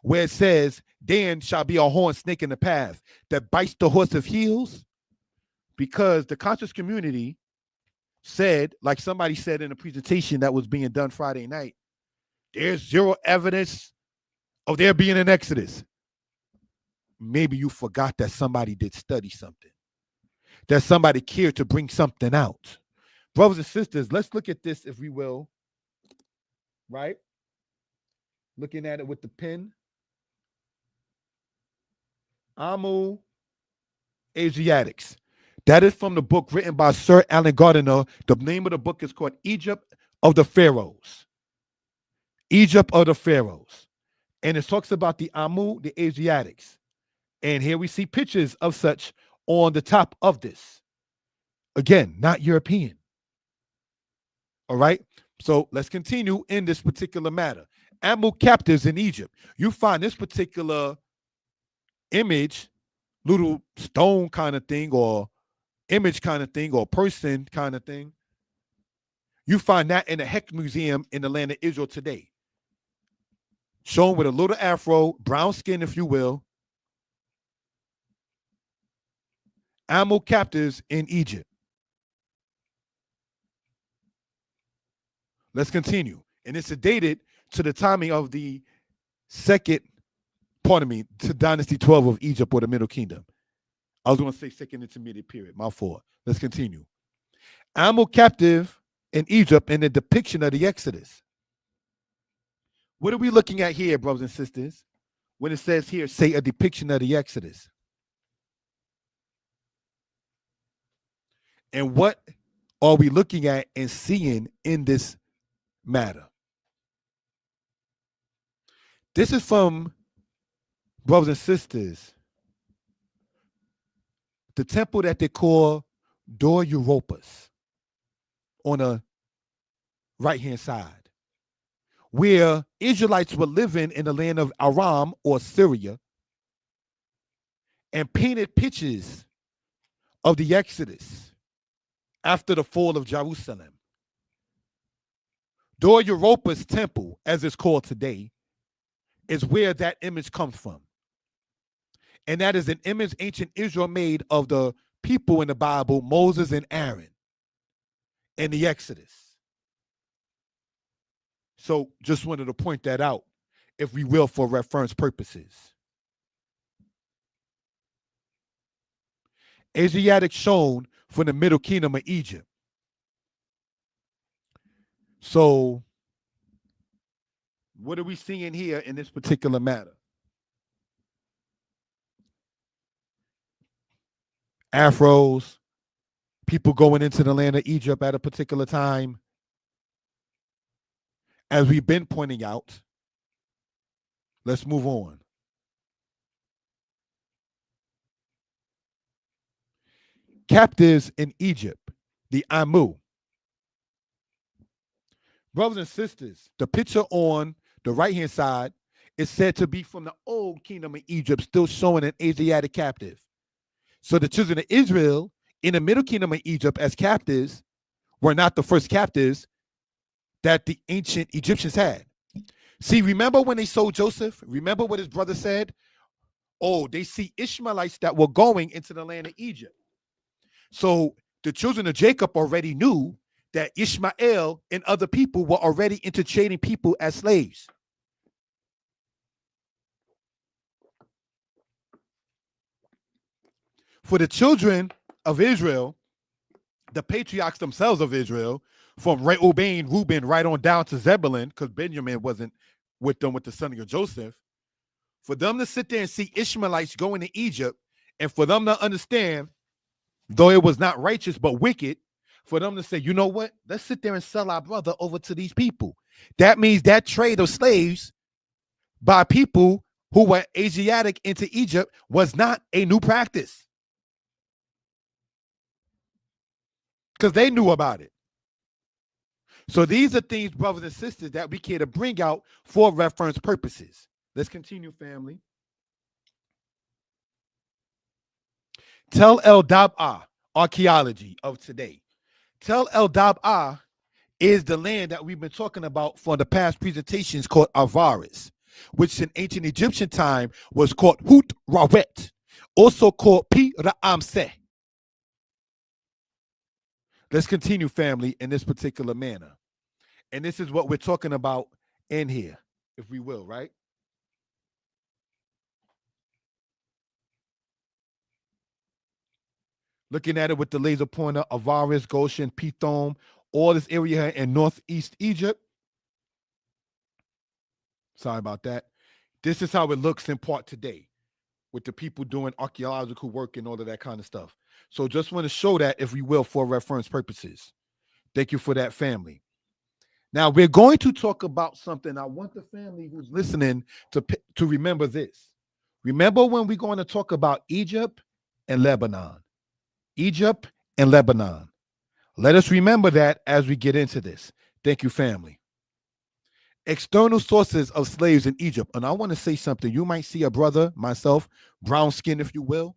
Where it says, Dan shall be a horned snake in the path that bites the horse of heels. Because the conscious community said, like somebody said in a presentation that was being done Friday night, there's zero evidence of there being an Exodus. Maybe you forgot that somebody did study something, that somebody cared to bring something out. Brothers and sisters, let's look at this, if we will, right? Looking at it with the pen. Amu Asiatics. That is from the book written by Sir Alan Gardiner. The name of the book is called Egypt of the Pharaohs. Egypt of the Pharaohs. And it talks about the Amu, the Asiatics. And here we see pictures of such on the top of this. Again, not European. All right. So let's continue in this particular matter. Amu captives in Egypt. You find this particular image, little stone kind of thing, or image kind of thing, or person kind of thing. You find that in the Heck Museum in the land of Israel today. Shown with a little afro, brown skin, if you will. Amu captives in Egypt. Let's continue. And it's dated to the timing of the to Dynasty 12 of Egypt or the Middle Kingdom. I was going to say second intermediate period, my fault. Let's continue. Amu captive in Egypt in the depiction of the Exodus. What are we looking at here, brothers and sisters? When it says here, say a depiction of the Exodus. And what are we looking at and seeing in this matter? This is from, brothers and sisters, the temple that they call Dor Europos on the right-hand side, where Israelites were living in the land of Aram or Syria and painted pictures of the Exodus after the fall of Jerusalem. Dor Europos temple, as it's called today, is where that image comes from. And that is an image ancient Israel made of the people in the Bible, Moses and Aaron, in the Exodus. So just wanted to point that out, if we will, for reference purposes. Asiatic shown from the Middle Kingdom of Egypt. So what are we seeing here in this particular matter? Afros, people going into the land of Egypt at a particular time. As we've been pointing out, let's move on. Captives in Egypt, the Amu. Brothers and sisters, the picture on the right-hand side is said to be from the old kingdom of Egypt, still showing an Asiatic captive. So the children of Israel in the middle kingdom of Egypt as captives were not the first captives that the ancient Egyptians had. See, remember when they sold Joseph? Remember what his brother said? Oh, they see Ishmaelites that were going into the land of Egypt. So the children of Jacob already knew that Ishmael and other people were already interchanging people as slaves. For the children of Israel, the patriarchs themselves of Israel, from Reuben, right on down to Zebulun, because Benjamin wasn't with them with the son of Joseph, for them to sit there and see Ishmaelites going to Egypt, and for them to understand, though it was not righteous but wicked, for them to say, you know what, let's sit there and sell our brother over to these people. That means that trade of slaves by people who were Asiatic into Egypt was not a new practice, because they knew about it. So these are things, brothers and sisters, that we care to bring out for reference purposes. Let's continue, family. Tel El Dab'a, archaeology of today. Tel El Dab'a is the land that we've been talking about for the past presentations, called Avaris, which in ancient Egyptian time was called Hut Rawet, also called Pi Ra'amseh. Let's continue, family, in this particular manner. And this is what we're talking about in here, if we will, right? Looking at it with the laser pointer, Avaris, Goshen, Pithom, all this area here in northeast Egypt. Sorry about that. This is how it looks in part today, with the people doing archaeological work and all of that kind of stuff. So just want to show that, if we will, for reference purposes. Thank you for that, family. Now we're going to talk about something. I want the family who's listening to remember this. Remember when we're going to talk about Egypt and Lebanon. Egypt and Lebanon. Let us remember that as we get into this. Thank you, family. External sources of slaves in Egypt. And I want to say something. You might see a brother, myself, brown skin, if you will.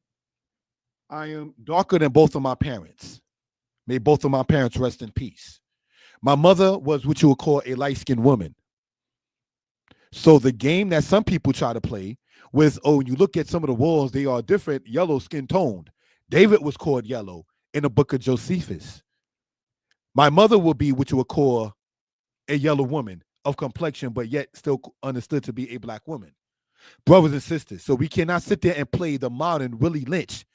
I am darker than both of my parents. May both of my parents rest in peace. My mother was what you would call a light-skinned woman. So the game that some people try to play was, oh, when you look at some of the walls, they are different, yellow skin toned. David was called yellow in the book of Josephus. My mother will be what you would call a yellow woman of complexion, but yet still understood to be a black woman. Brothers and sisters, so we cannot sit there and play the modern Willie Lynch,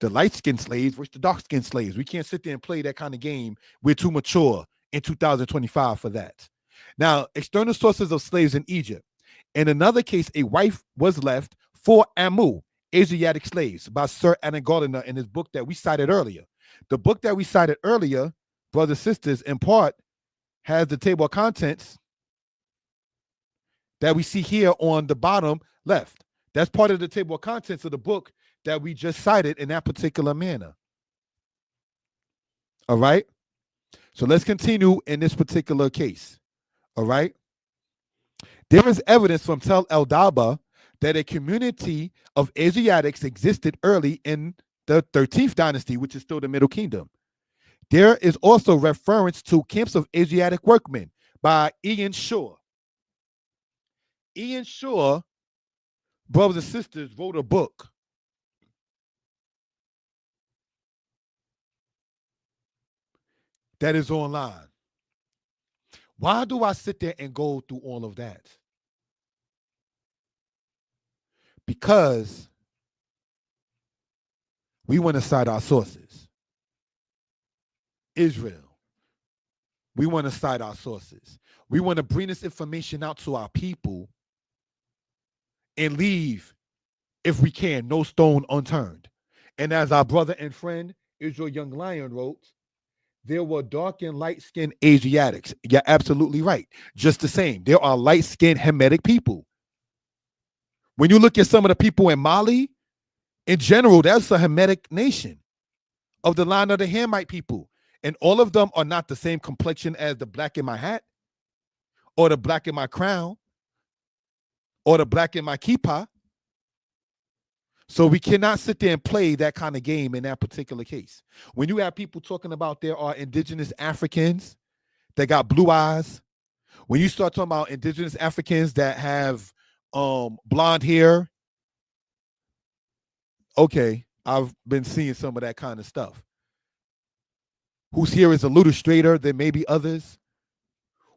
the light-skinned slaves versus the dark-skinned slaves. We can't sit there and play that kind of game. We're too mature in 2025 for that. Now, external sources of slaves in Egypt. In another case, a wife was left for Amu, Asiatic slaves, by Sir Anna Gardiner in his book that we cited earlier. The book that we cited earlier, brothers, sisters, in part, has the table of contents that we see here on the bottom left. That's part of the table of contents of the book that we just cited in that particular manner. All right. So let's continue in this particular case. All right. There is evidence from Tel El Daba that a community of Asiatics existed early in the 13th dynasty, which is still the Middle Kingdom. There is also reference to camps of Asiatic workmen by Ian Shaw. Ian Shaw, brothers and sisters, wrote a book that is online. Why do I sit there and go through all of that? Because we want to cite our sources. Israel. We want to cite our sources. We want to bring this information out to our people and leave, if we can, no stone unturned. And as our brother and friend Israel Young Lion wrote, there were dark and light-skinned Asiatics. You're absolutely right. Just the same. There are light-skinned Hamitic people. When you look at some of the people in Mali, in general, that's a Hamitic nation of the line of the Hamite people. And all of them are not the same complexion as the black in my hat or the black in my crown or the black in my kippah. So we cannot sit there and play that kind of game in that particular case. When you have people talking about there are indigenous Africans that got blue eyes, when you start talking about indigenous Africans that have blonde hair, okay, I've been seeing some of that kind of stuff. Whose hair is a little straighter than maybe others.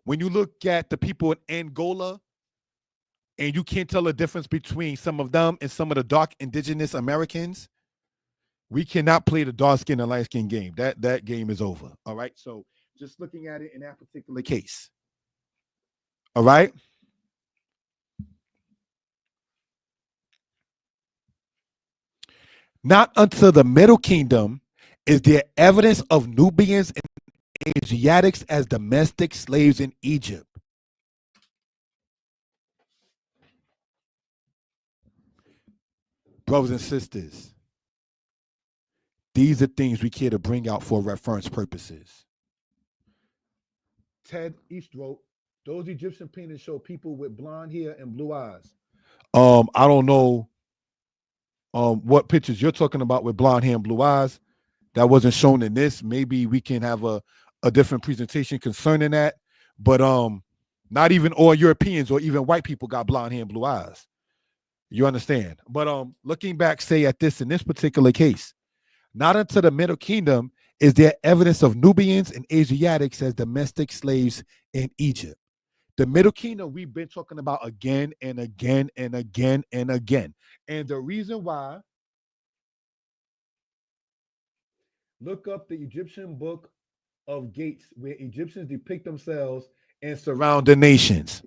When you look at the people in Angola, and you can't tell the difference between some of them and some of the dark indigenous Americans, we cannot play the dark skin and light skin game. That game is over. All right. So just looking at it in that particular case. All right. Not until the Middle Kingdom is there evidence of Nubians and Asiatics as domestic slaves in Egypt. Brothers and sisters, these are things we care to bring out for reference purposes. Ted East wrote, those Egyptian paintings show people with blonde hair and blue eyes. I don't know what pictures you're talking about with blonde hair and blue eyes. That wasn't shown in this. Maybe we can have a different presentation concerning that. But not even all Europeans or even white people got blonde hair and blue eyes. You understand? But looking back, say at this in this particular case, not until the Middle Kingdom is there evidence of Nubians and Asiatics as domestic slaves in Egypt. The Middle Kingdom we've been talking about again and again and again and again. And the reason why, look up the Egyptian book of Gates, where Egyptians depict themselves and surround the nations.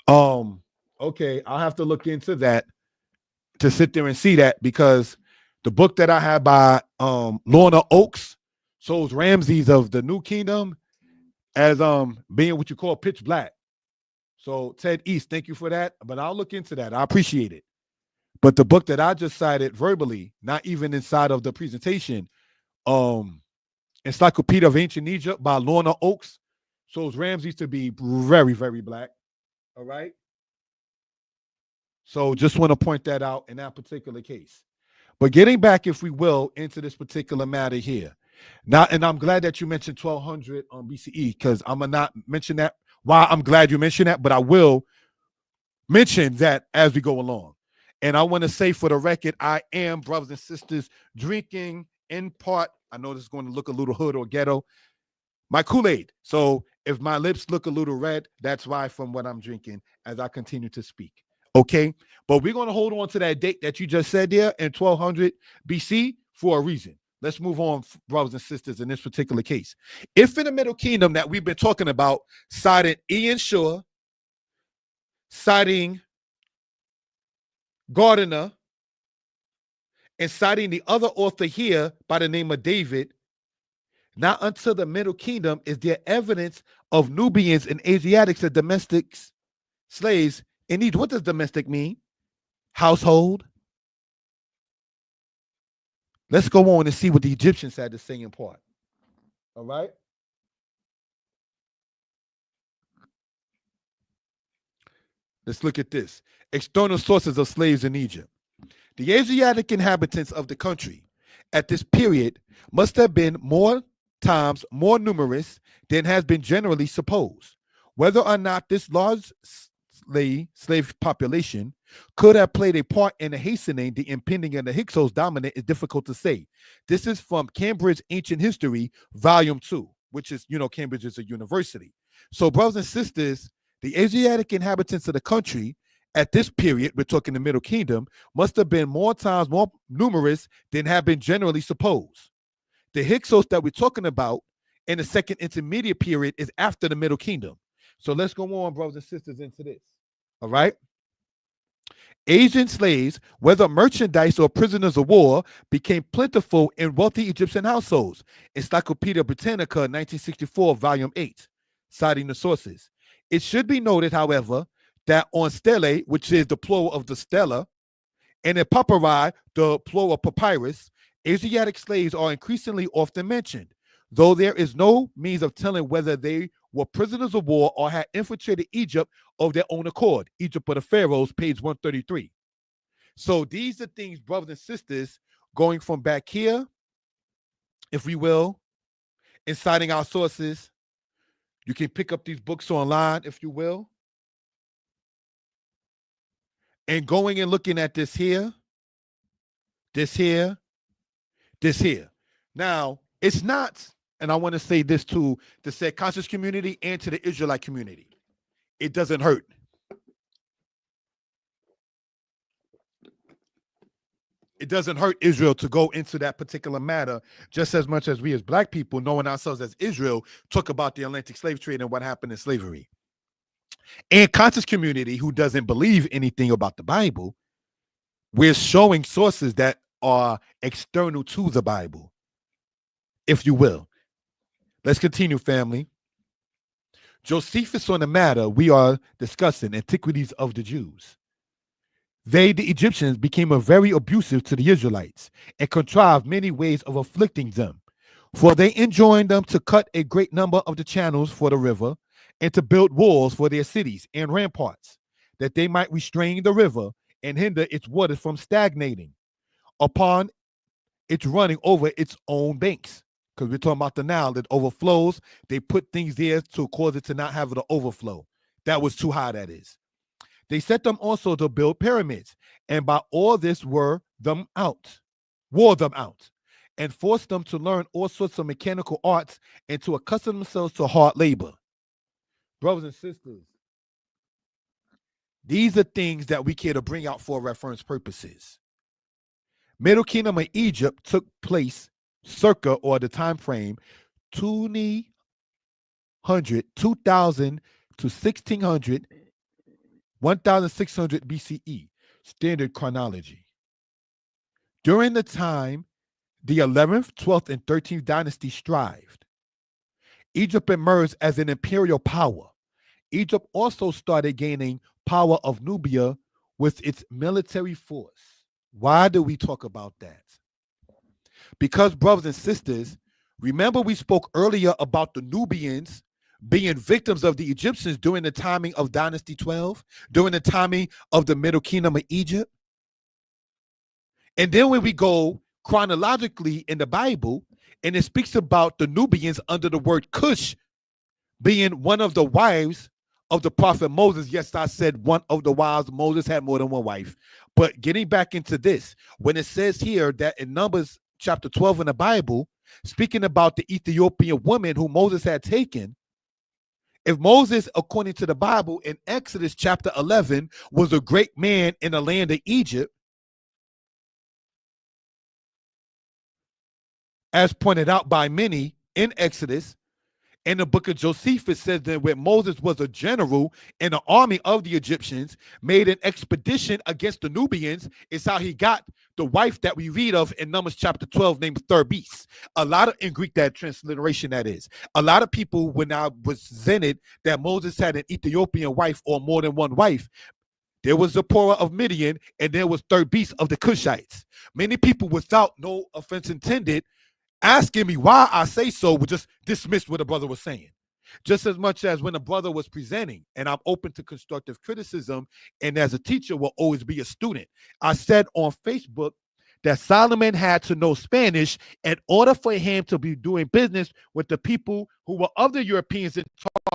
Okay, I'll have to look into that to sit there and see that, because the book that I have by Lorna Oakes shows Ramses of the New Kingdom as being what you call pitch black. So Ted East, thank you for that. But I'll look into that. I appreciate it. But the book that I just cited verbally, not even inside of the presentation, Encyclopedia of Ancient Egypt by Lorna Oakes, shows Ramses to be very, very black. All right. So just want to point that out in that particular case. But getting back, if we will, into this particular matter here. Now, and I'm glad that you mentioned 1200 BCE, because I'm going to not mention that. Why I'm glad you mentioned that, but I will mention that as we go along. And I want to say for the record, I am, brothers and sisters, drinking in part, I know this is going to look a little hood or ghetto, my Kool-Aid. So if my lips look a little red, that's why, from what I'm drinking as I continue to speak. Okay, but we're going to hold on to that date that you just said there in 1200 BC for a reason. Let's move on, brothers and sisters, in this particular case. If in the Middle Kingdom that we've been talking about, citing Ian Shaw, citing Gardiner, and citing the other author here by the name of David, Not until the Middle Kingdom is there evidence of Nubians and Asiatics as domestic slaves in Egypt. What does domestic mean? Household. Let's go on and see what the Egyptians had to say in part. All right. Let's look at this. External sources of slaves in Egypt. The Asiatic inhabitants of the country at this period must have been more times more numerous than has been generally supposed. Whether or not this large slave population could have played a part in hastening the impending of the Hyksos dominant is difficult to say. This is from Cambridge Ancient History, Volume 2, which is, Cambridge is a university. So, brothers and sisters, the Asiatic inhabitants of the country at this period, we're talking the Middle Kingdom, must have been more times more numerous than have been generally supposed. The Hyksos that we're talking about in the second intermediate period is after the Middle Kingdom. So let's go on, brothers and sisters, into this. All right. Asian slaves, whether merchandise or prisoners of war, became plentiful in wealthy Egyptian households. Encyclopedia Britannica, 1964, volume 8, citing the sources. It should be noted, however, that on stele, which is the plural of the stela, and in papyri, the plural of papyrus, Asiatic slaves are increasingly often mentioned, though there is no means of telling whether they were prisoners of war or had infiltrated Egypt of their own accord. Egypt of the Pharaohs, page 133. So these are things, brothers and sisters, going from back here, if we will, and citing our sources. You can pick up these books online, if you will. And going and looking at this here, this here, this here. Now, it's not, and I want to say this to the said conscious community and to the Israelite community. It doesn't hurt. It doesn't hurt Israel to go into that particular matter just as much as we as black people, knowing ourselves as Israel, talk about the Atlantic slave trade and what happened in slavery. And conscious community who doesn't believe anything about the Bible, we're showing sources that are external to the Bible, if you will. Let's continue, family. Josephus on the matter we are discussing, Antiquities of the Jews. They, the Egyptians, became very abusive to the Israelites and contrived many ways of afflicting them. For they enjoined them to cut a great number of the channels for the river and to build walls for their cities and ramparts, that they might restrain the river and hinder its waters from stagnating upon its running over its own banks. Because we're talking about the Nile that overflows. They put things there to cause it to not have the overflow. That was too high, that is. They set them also to build pyramids, and by all this wore them out, and forced them to learn all sorts of mechanical arts and to accustom themselves to hard labor. Brothers and sisters, these are things that we care to bring out for reference purposes. Middle Kingdom of Egypt took place circa, or the time frame, 2000 to 1600, 1600 BCE, standard chronology. During the time, the 11th, 12th, and 13th dynasty strived. Egypt emerged as an imperial power. Egypt also started gaining power of Nubia with its military force. Why do we talk about that? Because, brothers and sisters, remember we spoke earlier about the Nubians being victims of the Egyptians during the timing of Dynasty 12, during the timing of the Middle Kingdom of Egypt. And then when we go chronologically in the Bible, and it speaks about the Nubians under the word Cush being one of the wives of the prophet Moses. Yes, I said one of the wives. Moses had more than one wife. But getting back into this, when it says here that in Numbers chapter 12 in the Bible, speaking about the Ethiopian woman who Moses had taken, if Moses, according to the Bible in Exodus chapter 11, was a great man in the land of Egypt, as pointed out by many in Exodus, in the book of Josephus says that when Moses was a general in the army of the Egyptians, made an expedition against the Nubians, is how he got the wife that we read of in Numbers chapter 12 named third beast. A lot of, in Greek, that transliteration that is. A lot of people, when I was presented that Moses had an Ethiopian wife or more than one wife, there was Zipporah of Midian, and there was third beast of the Cushites. Many people, without no offense intended, asking me why I say so, would just dismiss what a brother was saying. Just as much as when a brother was presenting, and I'm open to constructive criticism, and as a teacher will always be a student. I said on Facebook that Solomon had to know Spanish in order for him to be doing business with the people who were other Europeans in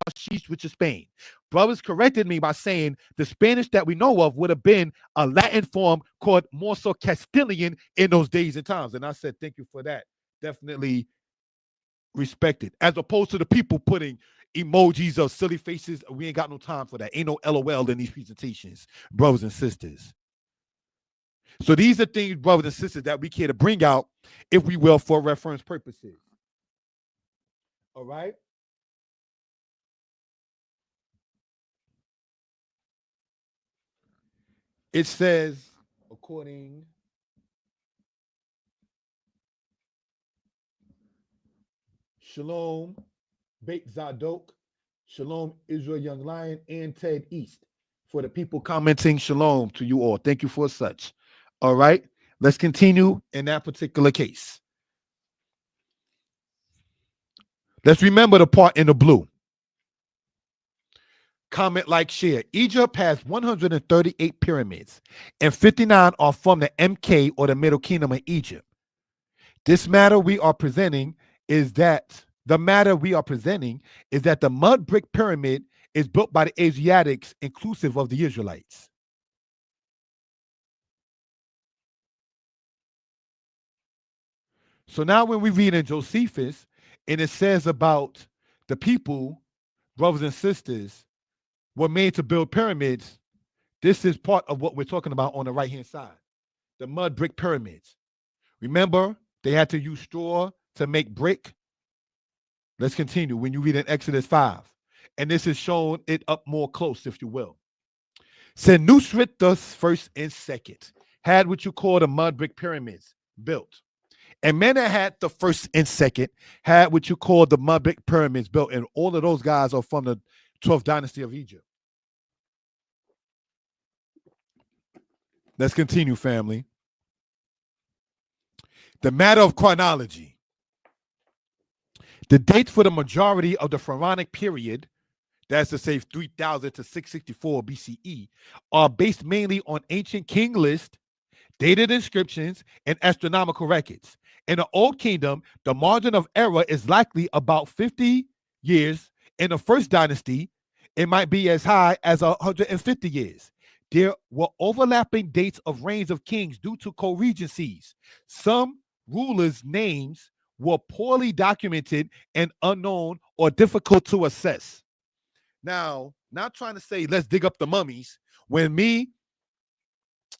Tarshish, which is Spain. Brothers corrected me by saying the Spanish that we know of would have been a Latin form called more so Castilian in those days and times. And I said, thank you for that. Definitely respected, as opposed to the people putting emojis of silly faces. We ain't got no time for that. Ain't no LOL in these presentations, brothers and sisters. So these are things, brothers and sisters, that we care to bring out, if we will, for reference purposes. All right. It says, according Shalom, Beit Zadok, Shalom, Israel Young Lion, and Ted East. For the people commenting, shalom to you all. Thank you for such. All right, let's continue in that particular case. Let's remember the part in the blue. Comment, like, share. Egypt has 138 pyramids, and 59 are from the MK, or the Middle Kingdom of Egypt. The matter we are presenting is that the mud brick pyramid is built by the Asiatics, inclusive of the Israelites. So now when we read in Josephus, and it says about the people, brothers and sisters, were made to build pyramids, this is part of what we're talking about on the right-hand side. The mud brick pyramids. Remember, they had to use straw to make brick. Let's continue. When you read in Exodus 5, and this is showing it up more close, if you will. Senusrit, the first and second, had what you call the mud brick pyramids built. And men that had the first and second had what you call the mud brick pyramids built. And all of those guys are from the 12th dynasty of Egypt. Let's continue, family. The matter of chronology. The dates for the majority of the pharaonic period, that's to say 3000 to 664 BCE, are based mainly on ancient king lists, dated inscriptions, and astronomical records. In the Old Kingdom, the margin of error is likely about 50 years. In the first dynasty, it might be as high as 150 years. There were overlapping dates of reigns of kings due to co-regencies. Some rulers' names were poorly documented and unknown or difficult to assess. Now, not trying to say let's dig up the mummies. When me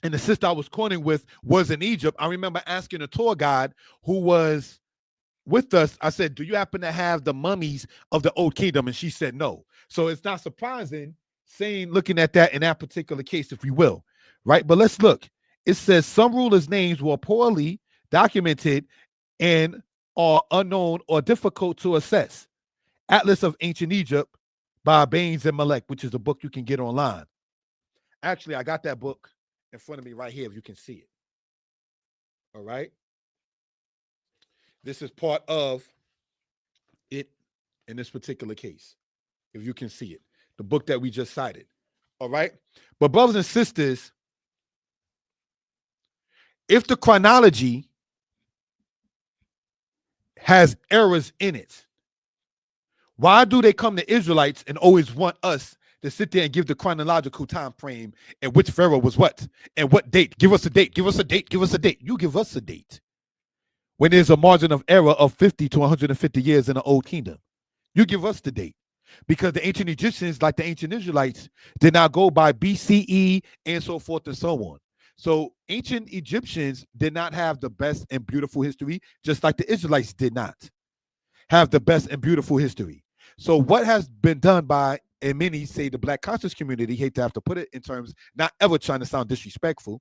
and the sister I was cornering with was in Egypt, I remember asking a tour guide who was with us, I said, do you happen to have the mummies of the Old Kingdom? And she said no. So it's not surprising looking at that in that particular case, if we will, right? But let's look. It says some rulers' names were poorly documented and are unknown or difficult to assess. Atlas of Ancient Egypt by Baines and Malek, which is a book you can get online. Actually, I got that book in front of me right here, if you can see it. All right. This is part of it in this particular case, if you can see it. The book that we just cited. All right. But brothers and sisters, if the chronology has errors in it, why do they come to Israelites and always want us to sit there and give the chronological time frame and which pharaoh was what and what date? Give us a date, give us a date, give us a date. You give us a date. When there's a margin of error of 50 to 150 years in the Old Kingdom, you give us the date. Because the ancient Egyptians, like the ancient Israelites, did not go by BCE and so forth and so on. So ancient Egyptians did not have the best and beautiful history, just like the Israelites did not have the best and beautiful history. So what has been done by, and many say the Black conscious community, hate to have to put it in terms, not ever trying to sound disrespectful,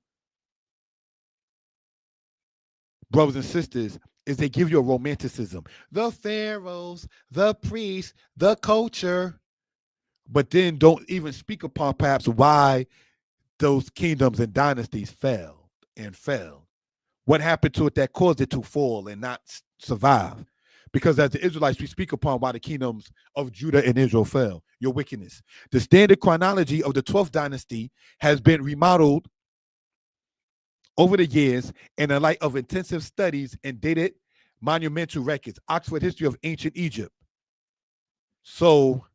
brothers and sisters, is they give you a romanticism. The pharaohs, the priests, the culture, but then don't even speak upon perhaps why those kingdoms and dynasties fell. What happened to it that caused it to fall and not survive? Because as the Israelites, we speak upon why the kingdoms of Judah and Israel fell. Your wickedness. The standard chronology of the 12th dynasty has been remodeled over the years in the light of intensive studies and dated monumental records. Oxford History of Ancient Egypt. So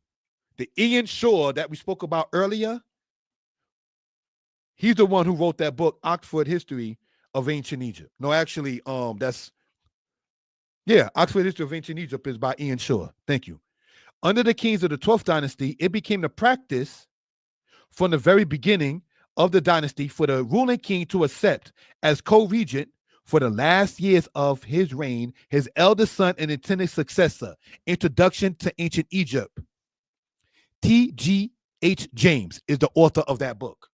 the Ian Shaw that we spoke about earlier, he's the one who wrote that book, Oxford History of Ancient Egypt. No, actually, Oxford History of Ancient Egypt is by Ian Shaw. Thank you. Under the kings of the 12th dynasty, it became the practice from the very beginning of the dynasty for the ruling king to accept as co-regent for the last years of his reign his eldest son and intended successor. Introduction to Ancient Egypt. T.G.H. James is the author of that book.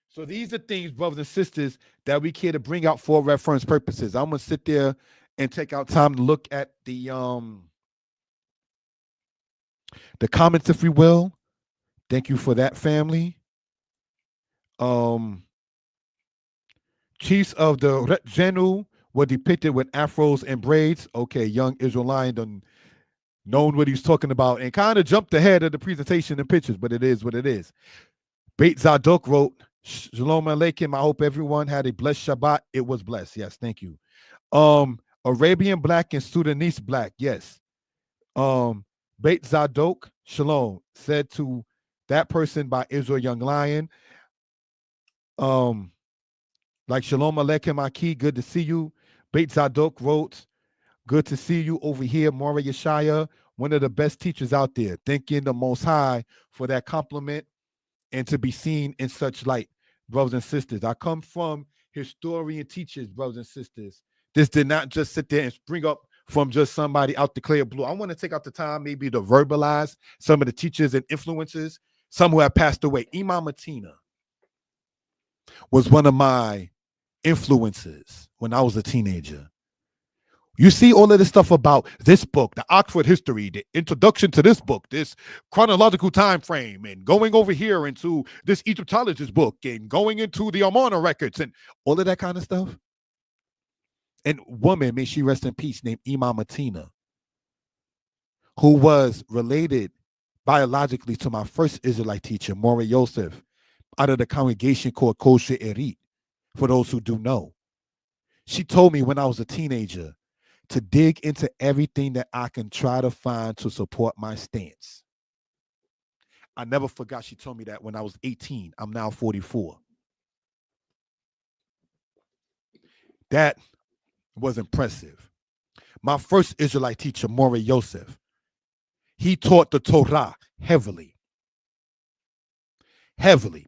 So these are things, brothers and sisters, that we care to bring out for reference purposes. I'm gonna sit there and take out time to look at the comments, if we will. Thank you for that, family. Chiefs of the Genu were depicted with afros and braids. Okay, young Israelite done known what he's talking about and kind of jumped ahead of the presentation and pictures, but it is what it is. Beit Zadok wrote, Shalom Aleichem. I hope everyone had a blessed Shabbat. It was blessed. Yes, thank you. Arabian black and Sudanese black. Yes. Beit Zadok, Shalom, said to that person by Israel Young Lion. Like Shalom Aleichem Aki, good to see you. Beit Zadok wrote, good to see you over here, Mora Yeshaya, one of the best teachers out there. Thanking the Most High for that compliment and to be seen in such light, brothers and sisters. I come from historian teachers, brothers and sisters. This did not just sit there and spring up from just somebody out the clear blue. I want to take out the time maybe to verbalize some of the teachers and influences, some who have passed away. Imam Matina was one of my influences when I was a teenager. You see all of this stuff about this book, the Oxford History, the introduction to this book, this chronological time frame, and going over here into this Egyptologist book and going into the Amarna records and all of that kind of stuff. And woman, may she rest in peace, named Imam Matina, who was related biologically to my first Israelite teacher, Mora Yosef, out of the congregation called Kol She'erit, for those who do know. She told me when I was a teenager to dig into everything that I can try to find to support my stance. I never forgot she told me that when I was 18. I'm now 44. That was impressive. My first Israelite teacher, Mora Yosef, he taught the Torah heavily. Heavily.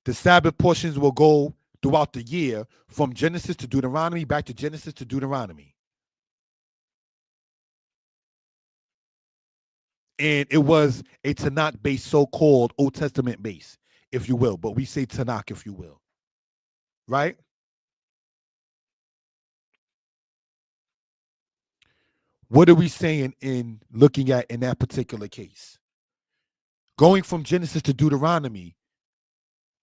The Sabbath portions will go throughout the year from Genesis to Deuteronomy, back to Genesis to Deuteronomy. And it was a Tanakh based, so-called Old Testament base, if you will, but we say Tanakh, if you will. Right? What are we saying in looking at in that particular case? Going from Genesis to Deuteronomy,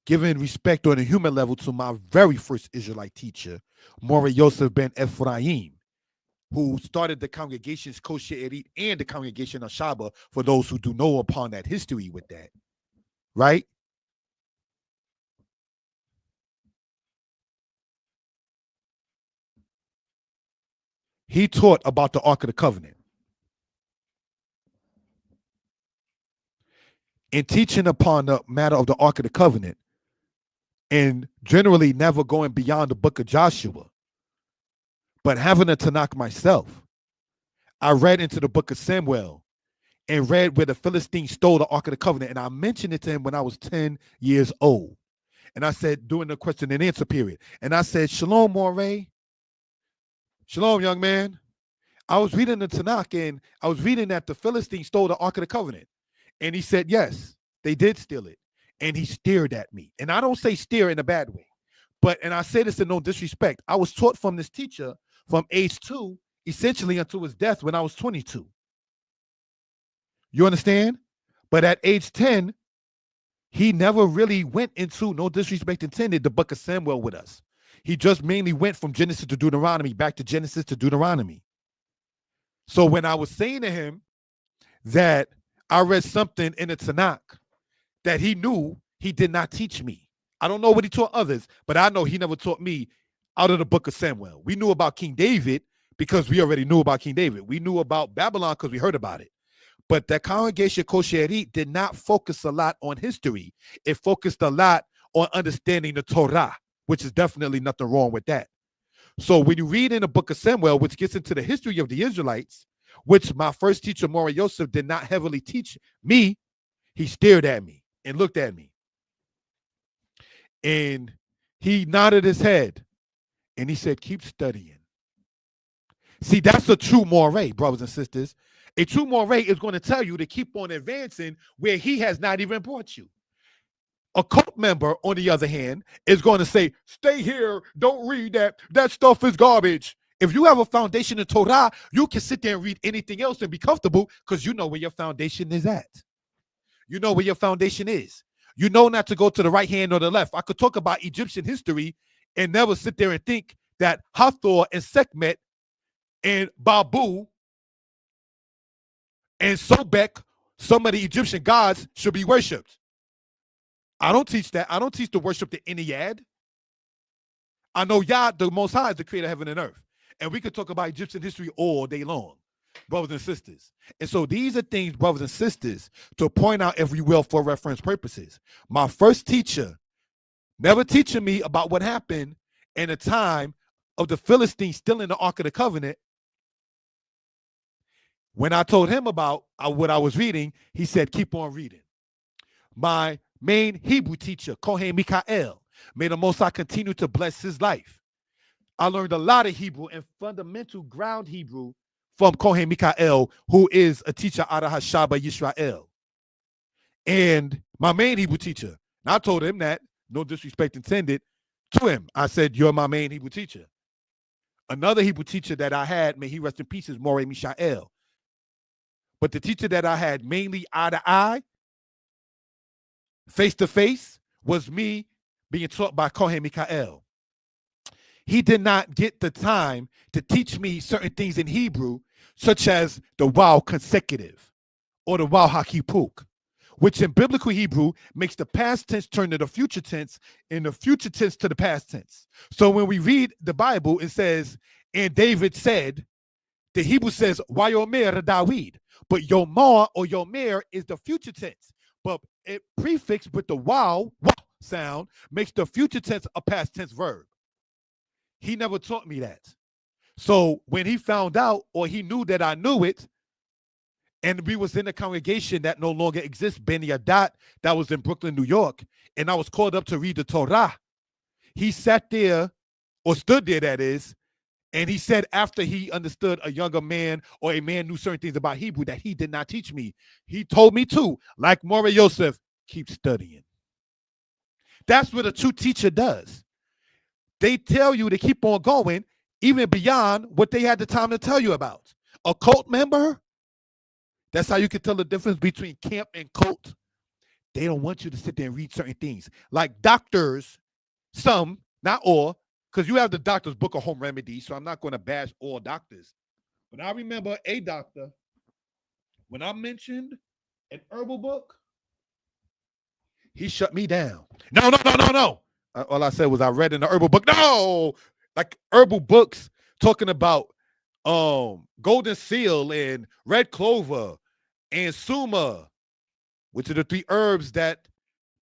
giving respect on a human level to my very first Israelite teacher, Mora Yosef ben Ephraim, who started the congregations Kol She'erit and the congregation of Shaba, for those who do know upon that history with that, right? He taught about the Ark of the Covenant. In teaching upon the matter of the Ark of the Covenant, and generally never going beyond the book of Joshua, but having a Tanakh myself, I read into the book of Samuel and read where the Philistines stole the Ark of the Covenant. And I mentioned it to him when I was 10 years old. And I said, during the question and answer period, and I said, Shalom, Moray. Shalom, young man. I was reading the Tanakh and I was reading that the Philistines stole the Ark of the Covenant. And he said, yes, they did steal it. and he stared at me. And I don't say stare in a bad way, and I say this in no disrespect. I was taught from this teacher from age 2, essentially until his death when I was 22. You understand? But at age 10, he never really went into, no disrespect intended, the book of Samuel with us. He just mainly went from Genesis to Deuteronomy, back to Genesis to Deuteronomy. So when I was saying to him that I read something in the Tanakh that he knew, he did not teach me. I don't know what he taught others, but I know he never taught me out of the book of Samuel. We knew about King David because we already knew about King David. We knew about Babylon because we heard about it. But the congregation Kosherit did not focus a lot on history. It focused a lot on understanding the Torah, which is definitely nothing wrong with that. So when you read in the book of Samuel, which gets into the history of the Israelites, which my first teacher, Mora Yosef, did not heavily teach me, he stared at me and looked at me. And he nodded his head and he said, keep studying. See, that's a true moray, brothers and sisters. A true moray is going to tell you to keep on advancing where he has not even brought you. A cult member, on the other hand, is going to say, stay here, don't read that. That stuff is garbage. If you have a foundation in Torah, you can sit there and read anything else and be comfortable because you know where your foundation is at. You know where your foundation is. You know not to go to the right hand or the left. I could talk about Egyptian history and never sit there and think that Hathor and Sekhmet and Babu and Sobek, some of the Egyptian gods, should be worshipped. I don't teach that. I don't teach to worship the Ennead. I know Yah, the Most High, is the creator of heaven and earth. And we could talk about Egyptian history all day long, brothers and sisters. And so these are things, brothers and sisters, to point out, if you will, for reference purposes. My first teacher never teaching me about what happened in the time of the Philistines still in the Ark of the Covenant. When I told him about what I was reading, he said, keep on reading. My main Hebrew teacher, Kohen Mikael, may the Most High continue to bless his life. I learned a lot of Hebrew and fundamental ground Hebrew from Kohen Mikael, who is a teacher out of Hashaba Yisrael. And my main Hebrew teacher, and I told him that, no disrespect intended, to him. I said, you're my main Hebrew teacher. Another Hebrew teacher that I had, may he rest in peace, is Moreh Mishael. But the teacher that I had mainly eye to eye, face to face, was me being taught by Kohen Mikael. He did not get the time to teach me certain things in Hebrew, such as the waw consecutive or the waw hakipuk, which in biblical Hebrew makes the past tense turn to the future tense and the future tense to the past tense. So when we read the Bible, it says, and David said, the Hebrew says, Wayomer Dawid, but Yomar or Yomer is the future tense. But it prefixed with the wow sound makes the future tense a past tense verb. He never taught me that. So when he found out, or he knew that I knew it, and we was in a congregation that no longer exists, Ben Yadat, that was in Brooklyn, New York, and I was called up to read the Torah, he sat there, or stood there, that is, and he said after he understood a younger man or a man knew certain things about Hebrew that he did not teach me, he told me too, like Moreh Yosef, keep studying. That's what a true teacher does. They tell you to keep on going, even beyond what they had the time to tell you about. A cult member, that's how you can tell the difference between camp and cult. They don't want you to sit there and read certain things. Like doctors, some, not all, because you have the doctor's book of home remedies, so I'm not going to bash all doctors. But I remember a doctor, when I mentioned an herbal book, he shut me down. No. All I said was I read in the herbal book. No, like herbal books talking about golden seal and red clover and suma, which are the 3 herbs that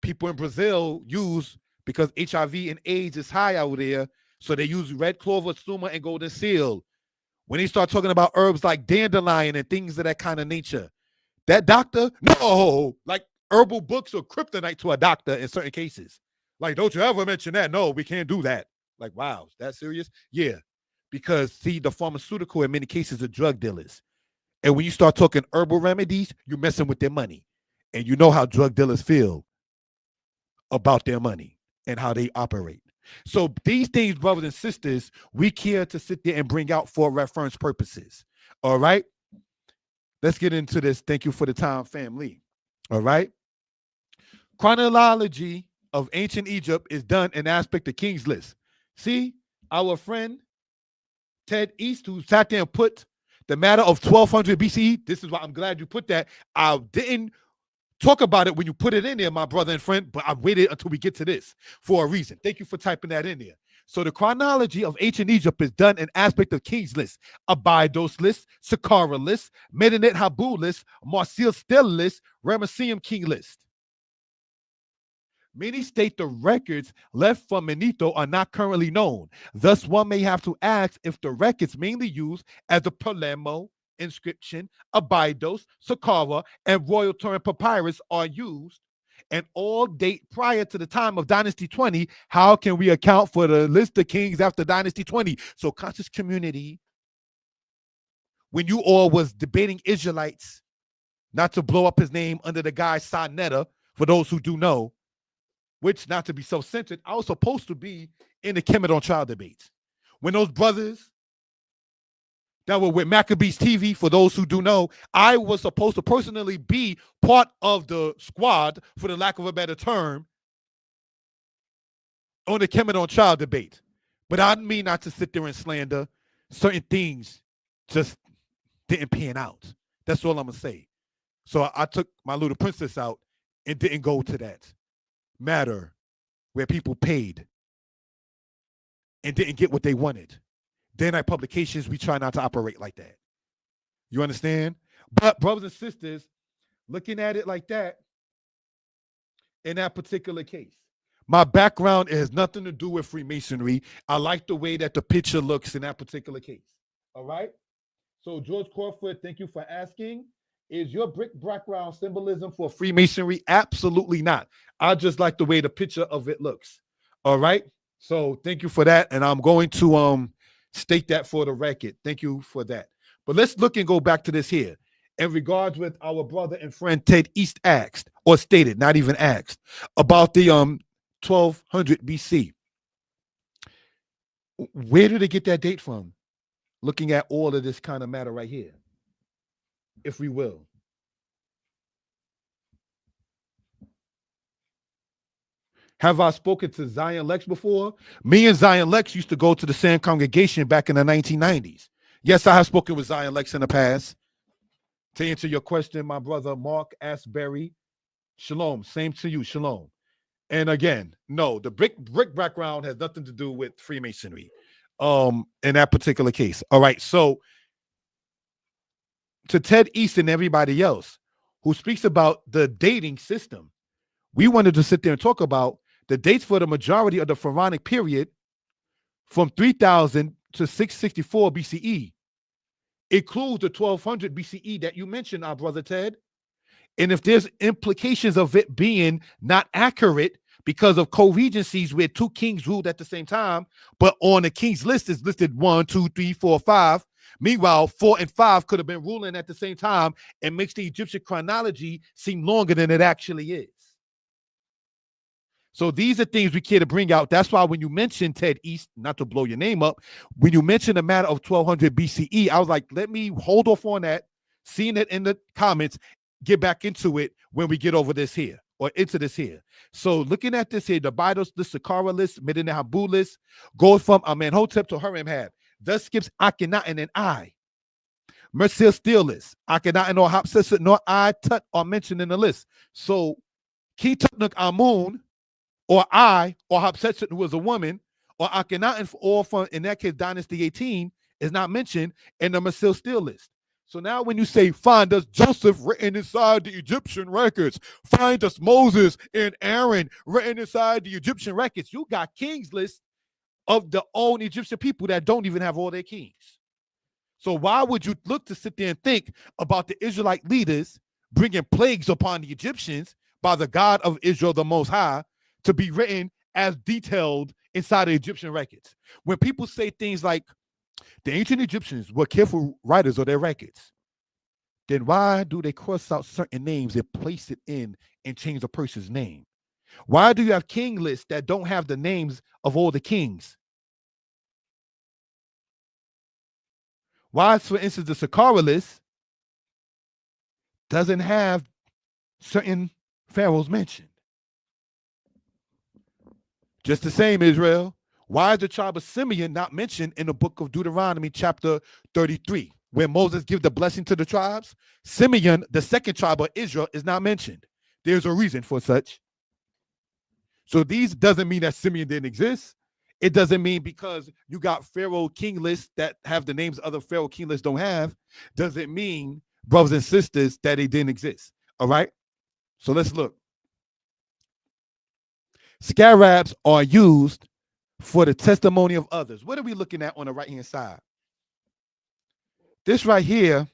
people in Brazil use because HIV and AIDS is high out there. So they use red clover, suma, and golden seal. When he start talking about herbs like dandelion and things of that kind of nature, that doctor, no, like herbal books are kryptonite to a doctor in certain cases. Like, don't you ever mention that. No, we can't do that. Like, wow, is that serious? Yeah, because see, the pharmaceutical in many cases are drug dealers. And when you start talking herbal remedies, you're messing with their money. And you know how drug dealers feel. about their money and how they operate. So these things, brothers and sisters, we care to sit there and bring out for reference purposes. All right. Let's get into this. Thank you for the time, family. All right. Chronology of ancient Egypt is done in aspect of King's List. See, our friend Ted East, who sat there and put the matter of 1200 BCE. This is why I'm glad you put that. I didn't talk about it when you put it in there, my brother and friend, but I waited until we get to this for a reason. Thank you for typing that in there. So the chronology of ancient Egypt is done in aspect of King's List, Abydos list, Saqqara list, Medinet Habu list, Marsil Stel list, Ramesseum King list. Many state the records left from Manetho are not currently known. Thus, one may have to ask if the records mainly used as the Palermo inscription, Abydos, Saqqara, and Royal Turin Papyrus are used, and all date prior to the time of Dynasty 20. How can we account for the list of kings after Dynasty 20? So, conscious community, when you all was debating Israelites, not to blow up his name under the guy Sinetta, for those who do know, which, not to be self-centered, I was supposed to be in the Kemet on trial debates. When those brothers that were with Maccabees TV, for those who do know, I was supposed to personally be part of the squad, for the lack of a better term, on the Kemet on trial debate. But I mean not to sit there and slander. Certain things just didn't pan out. That's all I'm going to say. So I took my little princess out and didn't go to that matter where people paid and didn't get what they wanted. Then at publications, we try not to operate like that. You understand? But brothers and sisters, looking at it like that, in that particular case, my background has nothing to do with Freemasonry. I like the way that the picture looks in that particular case. All right? So George Crawford, thank you for asking. Is your brick background symbolism for Freemasonry? Absolutely not. I just like the way the picture of it looks. All right. So thank you for that. And I'm going to state that for the record. Thank you for that. But let's look and go back to this here. In regards with our brother and friend Ted East asked, or stated, not even asked, about the 1200 BC. Where did they get that date from? Looking at all of this kind of matter right here, if we will. Have I spoken to Zion Lex before? Me and Zion Lex used to go to the same congregation back in the 1990s. Yes, I have spoken with Zion Lex in the past. To answer your question, my brother Mark Asbury, Shalom, same to you, Shalom. And again, no, the brick background has nothing to do with Freemasonry in that particular case. All right, so to Ted East and everybody else who speaks about the dating system, we wanted to sit there and talk about the dates for the majority of the Pharaonic period from 3000 to 664 BCE. Includes the 1200 BCE that you mentioned, our brother Ted. And if there's implications of it being not accurate because of co-regencies where two kings ruled at the same time, but on the king's list is listed 1, 2, 3, 4, 5. Meanwhile, 4 and 5 could have been ruling at the same time and makes the Egyptian chronology seem longer than it actually is. So these are things we care to bring out. That's why when you mention Ted East, not to blow your name up, when you mentioned the matter of 1200 BCE, I was like, let me hold off on that, seeing it in the comments, get back into it when we get over this here, or into this here. So looking at this here, the Abydos list, Saqqara list, Medinet Habu list, goes from Amenhotep to Horemheb. Thus skips Akhenaten and I. Mersil Steel list. Akhenaten or Hatshepsut nor I Tut are mentioned in the list. So King Tutnuk Amun, or I, or Hatshepsut, who was a woman, or Akhenaten, or from, in that case, Dynasty 18, is not mentioned in the Mersil Steel list. So now when you say, find us Joseph written inside the Egyptian records, find us Moses and Aaron written inside the Egyptian records, you got kings list of the own Egyptian people that don't even have all their kings. So why would you look to sit there and think about the Israelite leaders bringing plagues upon the Egyptians by the God of Israel, the Most High, to be written as detailed inside the Egyptian records? When people say things like, the ancient Egyptians were careful writers of their records, then why do they cross out certain names and place it in and change a person's name? Why do you have king lists that don't have the names of all the kings? Why, for instance, the Saqqara list doesn't have certain pharaohs mentioned? Just the same, Israel. Why is the tribe of Simeon not mentioned in the book of Deuteronomy, chapter 33, where Moses gives the blessing to the tribes? Simeon, the second tribe of Israel, is not mentioned. There's a reason for such. So these doesn't mean that Simeon didn't exist. It doesn't mean because you got Pharaoh king lists that have the names other Pharaoh king lists don't have, doesn't mean, brothers and sisters, that they didn't exist. All right? So let's look. Scarabs are used for the testimony of others. What are we looking at on the right-hand side? This right here,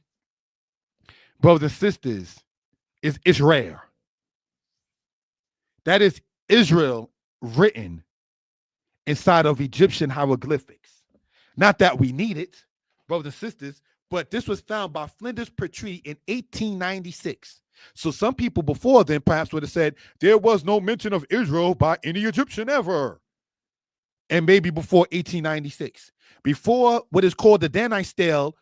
brothers and sisters, is Israel. That is Israel written inside of Egyptian hieroglyphics. Not that we need it, brothers and sisters, but this was found by Flinders Petrie in 1896. So some people before then perhaps would have said there was no mention of Israel by any Egyptian ever. And maybe before 1896. Before what is called the Danite stele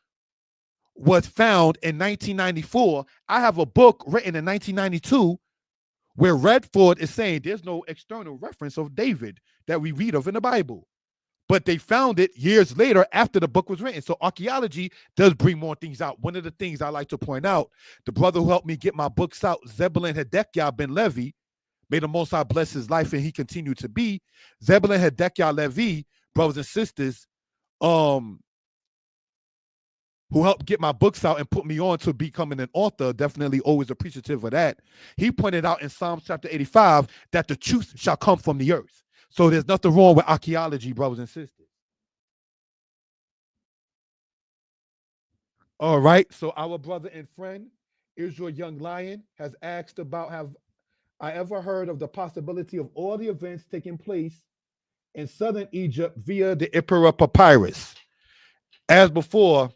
was found in 1994, I have a book written in 1992 where Redford is saying there's no external reference of David that we read of in the Bible. But they found it years later after the book was written. So archaeology does bring more things out. One of the things I like to point out, the brother who helped me get my books out, Zebulon Hedekiah ben Levi, may the Most High bless his life and he continued to be. Zebulon Hedekiah Levi, brothers and sisters, who helped get my books out and put me on to becoming an author, definitely always appreciative of that. He pointed out in Psalms chapter 85 that the truth shall come from the earth. So there's nothing wrong with archaeology, brothers and sisters. All right, so our brother and friend, Israel Young Lion, has asked about, have I ever heard of the possibility of all the events taking place in southern Egypt via the Ipera Papyrus? As before,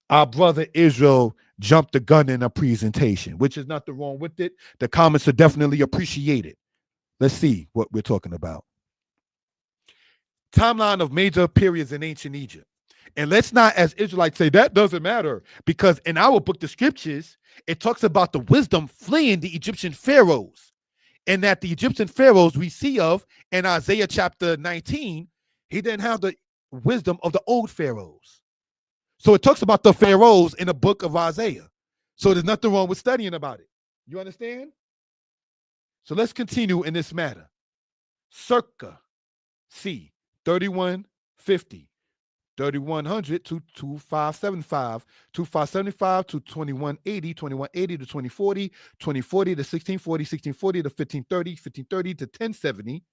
our brother Israel jumped the gun in a presentation, which is nothing wrong with it. The comments are definitely appreciated. Let's see what we're talking about. Timeline of major periods in ancient Egypt. And let's not, as Israelites, say that doesn't matter, because in our book, the scriptures, it talks about the wisdom fleeing the Egyptian pharaohs, and that the Egyptian pharaohs we see of in Isaiah chapter 19, he didn't have the wisdom of the old pharaohs. So it talks about the pharaohs in the book of Isaiah. So there's nothing wrong with studying about it. You understand? So let's continue in this matter. Circa C 3150, 3100 to 2575, 2575 to 2180, 2180 to 2040, 2040 to 1640, 1640 to 1530, 1530 to 1070,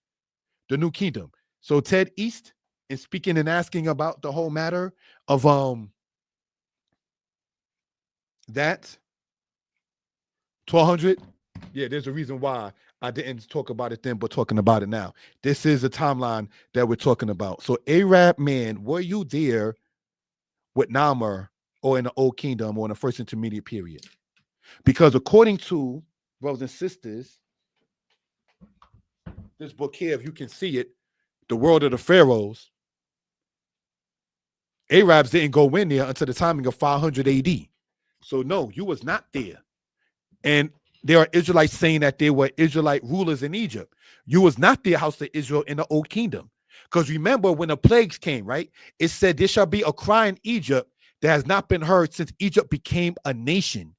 the New Kingdom. So Ted East is speaking and asking about the whole matter of that 1200. Yeah, there's a reason why I didn't talk about it then, but talking about it now. This is the timeline that we're talking about. So Arab man, were you there with Namur or in the Old Kingdom or in the first intermediate period? Because according to brothers and sisters, this book here, if you can see it, The World of the Pharaohs, Arabs didn't go in there until the timing of 500 AD. So no, you was not there. And there are Israelites saying that there were Israelite rulers in Egypt. You was not the house of Israel in the Old Kingdom. Because remember when the plagues came, right? It said there shall be a cry in Egypt that has not been heard since Egypt became a nation.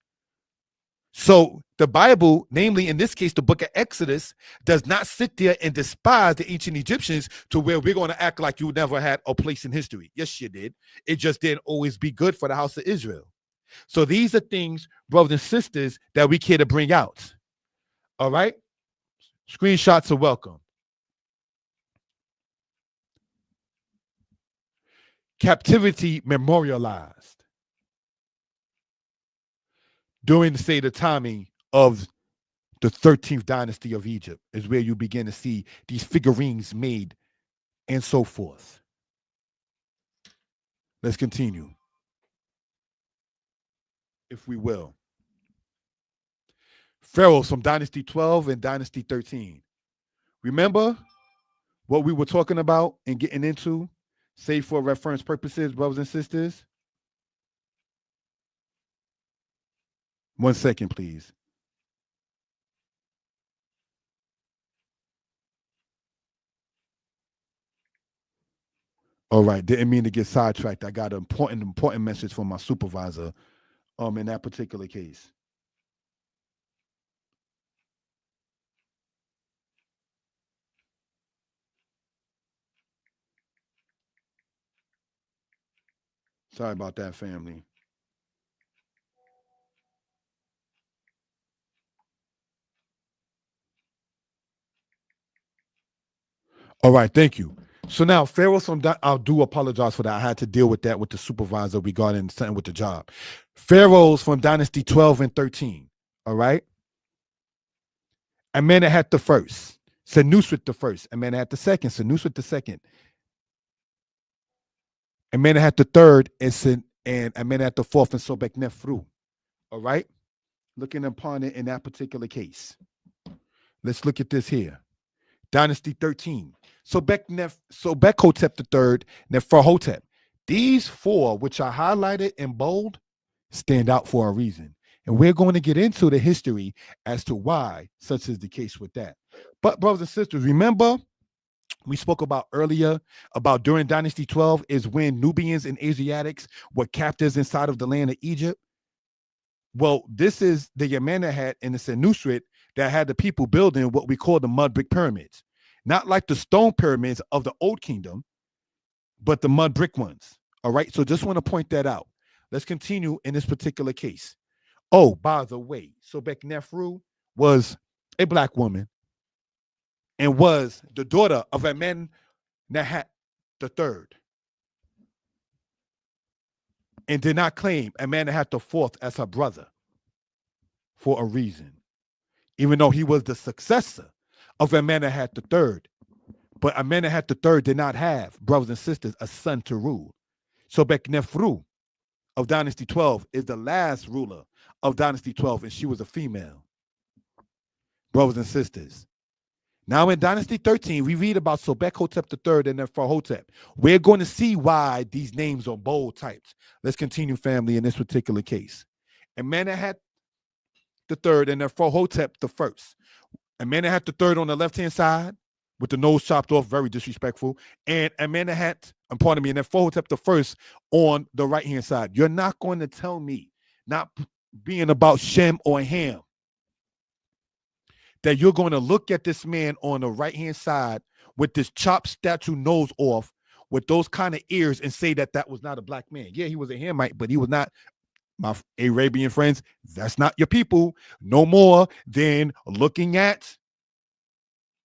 So the Bible, namely in this case, the book of Exodus, does not sit there and despise the ancient Egyptians to where we're going to act like you never had a place in history. Yes, you did. It just didn't always be good for the house of Israel. So these are things, brothers and sisters, that we care to bring out. All right? Screenshots are welcome. Captivity memorialized during, say, the timing of the 13th dynasty of Egypt is where you begin to see these figurines made and so forth. Let's continue, if we will. Pharaohs from Dynasty 12 and Dynasty 13. Remember what we were talking about and getting into, save for reference purposes, brothers and sisters? 1 second, please. All right, didn't mean to get sidetracked. I got an important message from my supervisor in that particular case. Sorry about that, family. All right, thank you. So now, Pharaohs from I do apologize for that. I had to deal with that with the supervisor regarding something with the job. Pharaohs from Dynasty 12 and 13. All right. Amenemhat the first, Senusrit the first, Amenemhat the second, Senusrit the second, Amenemhat the third, and Amenemhat the fourth, and Sobek Nefru. All right. Looking upon it in that particular case. Let's look at this here. Dynasty 13. Sobekhotep the third, Neferhotep. These four, which are highlighted in bold, stand out for a reason. And we're going to get into the history as to why such is the case with that. But, brothers and sisters, remember we spoke about earlier about during Dynasty 12 is when Nubians and Asiatics were captives inside of the land of Egypt. Well, this is the Amenemhat and the Senusrit that had the people building what we call the mud brick pyramids. Not like the stone pyramids of the Old Kingdom, but the mud brick ones. All right. So just want to point that out. Let's continue in this particular case. Oh, by the way, Sobek Nefru was a black woman and was the daughter of Amenemhat the third, and did not claim Amenemhat the fourth as her brother for a reason, even though he was the successor of Amenemhat the third. But Amenemhat the third did not have, brothers and sisters, a son to rule. Sobek Nefru of Dynasty 12 is the last ruler of Dynasty 12, and she was a female. Brothers and sisters. Now in Dynasty 13, we read about Sobekhotep III and Neferhotep. We're going to see why these names are bold types. Let's continue, family, in this particular case. Amenemhat III and Neferhotep I. Amenemhat III on the left-hand side with the nose chopped off, very disrespectful, and Amenemhat, pardon me, and Neferhotep I on the right-hand side. You're not going to tell me, not being about Shem or Ham, that you're going to look at this man on the right-hand side with this chopped statue nose off, with those kind of ears, and say that that was not a black man. Yeah, he was a Hamite, but he was not. My Arabian friends, that's not your people. No more than looking at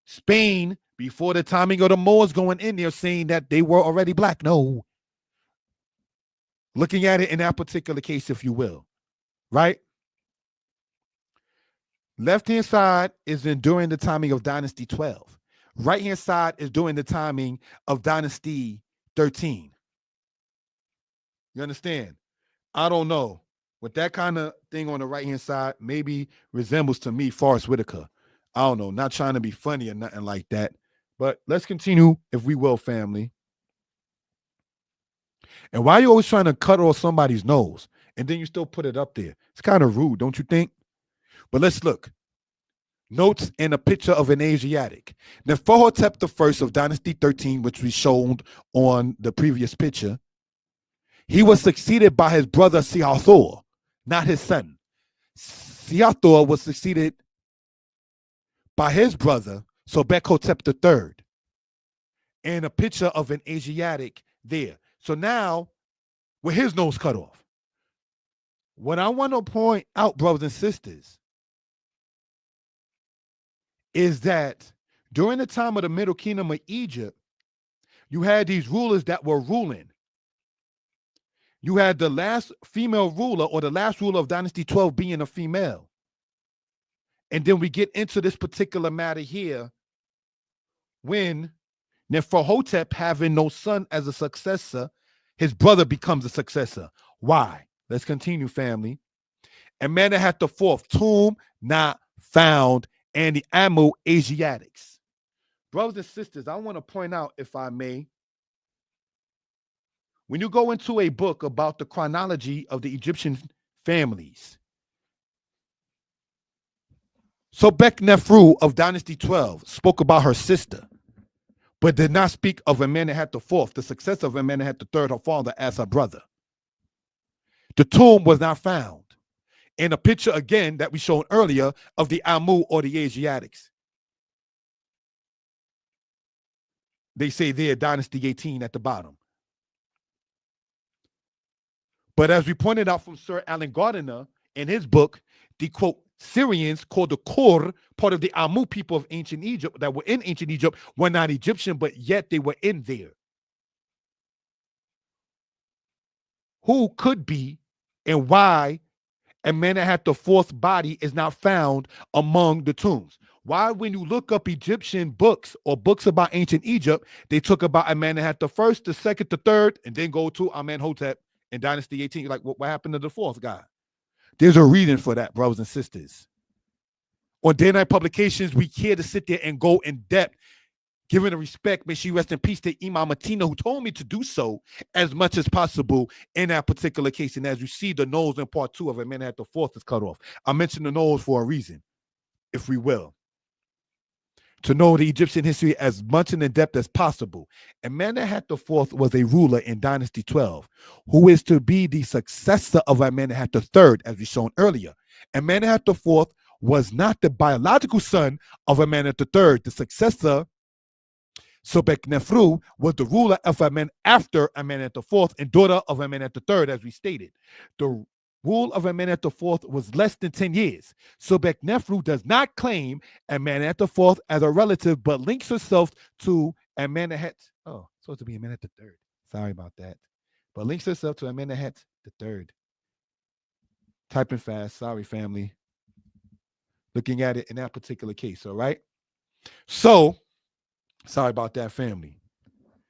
Spain before the timing of the Moors going in there saying that they were already black. No. Looking at it in that particular case, if you will, right? Left-hand side is in during the timing of Dynasty 12. Right-hand side is during the timing of Dynasty 13. You understand? I don't know. With that kind of thing on the right-hand side, maybe resembles to me Forrest Whitaker. I don't know. Not trying to be funny or nothing like that. But let's continue, if we will, family. And why are you always trying to cut off somebody's nose and then you still put it up there? It's kind of rude, don't you think? But let's look. Notes and a picture of an Asiatic. Neferhotep I of Dynasty 13, which we showed on the previous picture, he was succeeded by his brother Siathor, not his son. Siathor was succeeded by his brother Sobekhotep III, and a picture of an Asiatic there. So now, with his nose cut off. What I want to point out, brothers and sisters, is that during the time of the Middle Kingdom of Egypt, you had these rulers that were ruling. You had the last female ruler, or the last ruler of Dynasty 12 being a female. And then we get into this particular matter here when Neferhotep, having no son as a successor, his brother becomes a successor. Why? Let's continue, family. Amenemhat the fourth, tomb not found, and the Amu Asiatics. Brothers and sisters, I want to point out, if I may, when you go into a book about the chronology of the Egyptian families, Sobek Nefru of Dynasty 12 spoke about her sister, but did not speak of Amenemhat IV, the successor of Amenemhat III, her father, as her brother. The tomb was not found. In a picture, again, that we showed earlier of the Amu or the Asiatics. They say there, Dynasty 18 at the bottom. But as we pointed out from Sir Alan Gardiner in his book, the, quote, Syrians, called the Kur, part of the Amu people of ancient Egypt, that were in ancient Egypt, were not Egyptian, but yet they were in there. Who could be and why Amenemhat IV's body is not found among the tombs? Why, when you look up Egyptian books or books about ancient Egypt, they talk about Amenemhat the first, the second, the third, and then go to Amenhotep in Dynasty 18. You're like, what happened to the fourth guy? There's a reason for that, brothers and sisters. On Day Night Publications, we care to sit there and go in depth, giving the respect, may she rest in peace, to Imam Matina, who told me to do so as much as possible in that particular case. And as you see, the nose in part 2 of Amenemhat IV is cut off. I mentioned the nose for a reason, if we will. To know the Egyptian history as much and in depth as possible. Amenemhat IV was a ruler in Dynasty 12, who is to be the successor of Amenemhat III, as we shown earlier. Amenemhat IV was not the biological son of Amenemhat III. The successor, Sobek Nefru, was the ruler of after Amenemhat IV and daughter of Amenemhat III, as we stated. The rule of Amenemhat IV was less than 10 years. Sobek Nefru does not claim Amenemhat IV as a relative, but links herself to Amenemhat. Oh, supposed to be Amenemhat III. Sorry about that. But links herself to Amenemhat III. Typing fast. Sorry, family. Looking at it in that particular case, all right? So, sorry about that, family.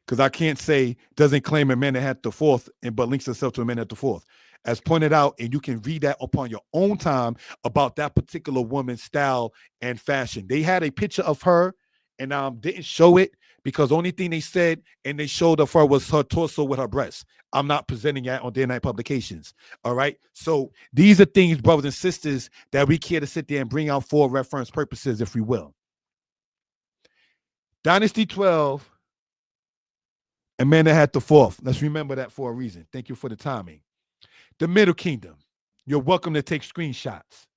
Because I can't say doesn't claim Amenemhat IV, but links herself to Amenemhat IV. As pointed out, and you can read that upon your own time about that particular woman's style and fashion. They had a picture of her and didn't show it because the only thing they said and they showed of her was her torso with her breasts. I'm not presenting that on Day Night Publications. All right. So these are things, brothers and sisters, that we care to sit there and bring out for reference purposes, if we will. Dynasty 12, Amenemhat IV. Let's remember that for a reason. Thank you for the timing. The Middle Kingdom. You're welcome to take screenshots.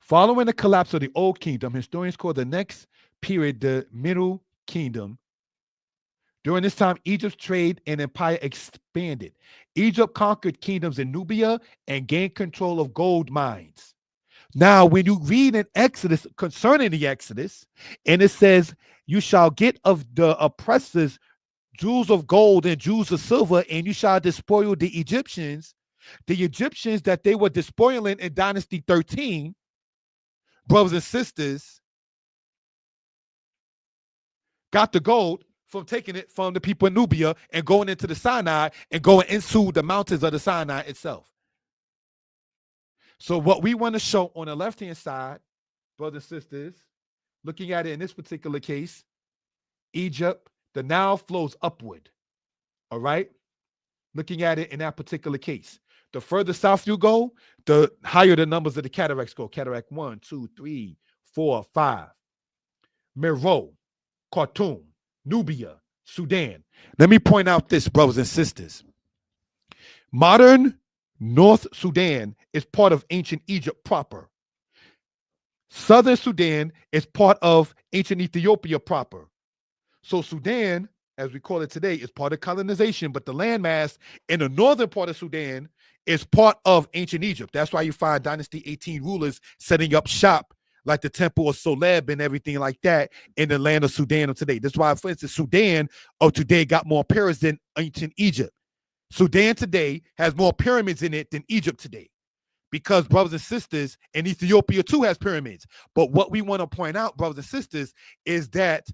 Following the collapse of the Old Kingdom, historians call the next period the Middle Kingdom. During this time, Egypt's trade and empire expanded. Egypt conquered kingdoms in Nubia and gained control of gold mines. Now, when you read in Exodus concerning the Exodus, and it says, you shall get of the oppressors jewels of gold and jewels of silver, and you shall despoil the Egyptians. The Egyptians that they were despoiling in Dynasty 13, brothers and sisters, got the gold from taking it from the people in Nubia and going into the Sinai and going into the mountains of the Sinai itself. So what we want to show on the left-hand side, brothers and sisters, looking at it in this particular case, Egypt, the Nile flows upward, all right? Looking at it in that particular case. The further south you go, the higher the numbers of the cataracts go. Cataract 1, 2, 3, 4, 5. Meroe, Khartoum, Nubia, Sudan. Let me point out this, brothers and sisters. Modern North Sudan is part of ancient Egypt proper. Southern Sudan is part of ancient Ethiopia proper. So Sudan, as we call it today, is part of colonization, but the landmass in the northern part of Sudan is part of ancient Egypt. That's why you find Dynasty 18 rulers setting up shop like the Temple of Soleb and everything like that in the land of Sudan of today. That's why, for instance, Sudan of today got more pyramids than ancient Egypt. Sudan today has more pyramids in it than Egypt today, because, brothers and sisters, and Ethiopia too has pyramids. But what we want to point out, brothers and sisters, is that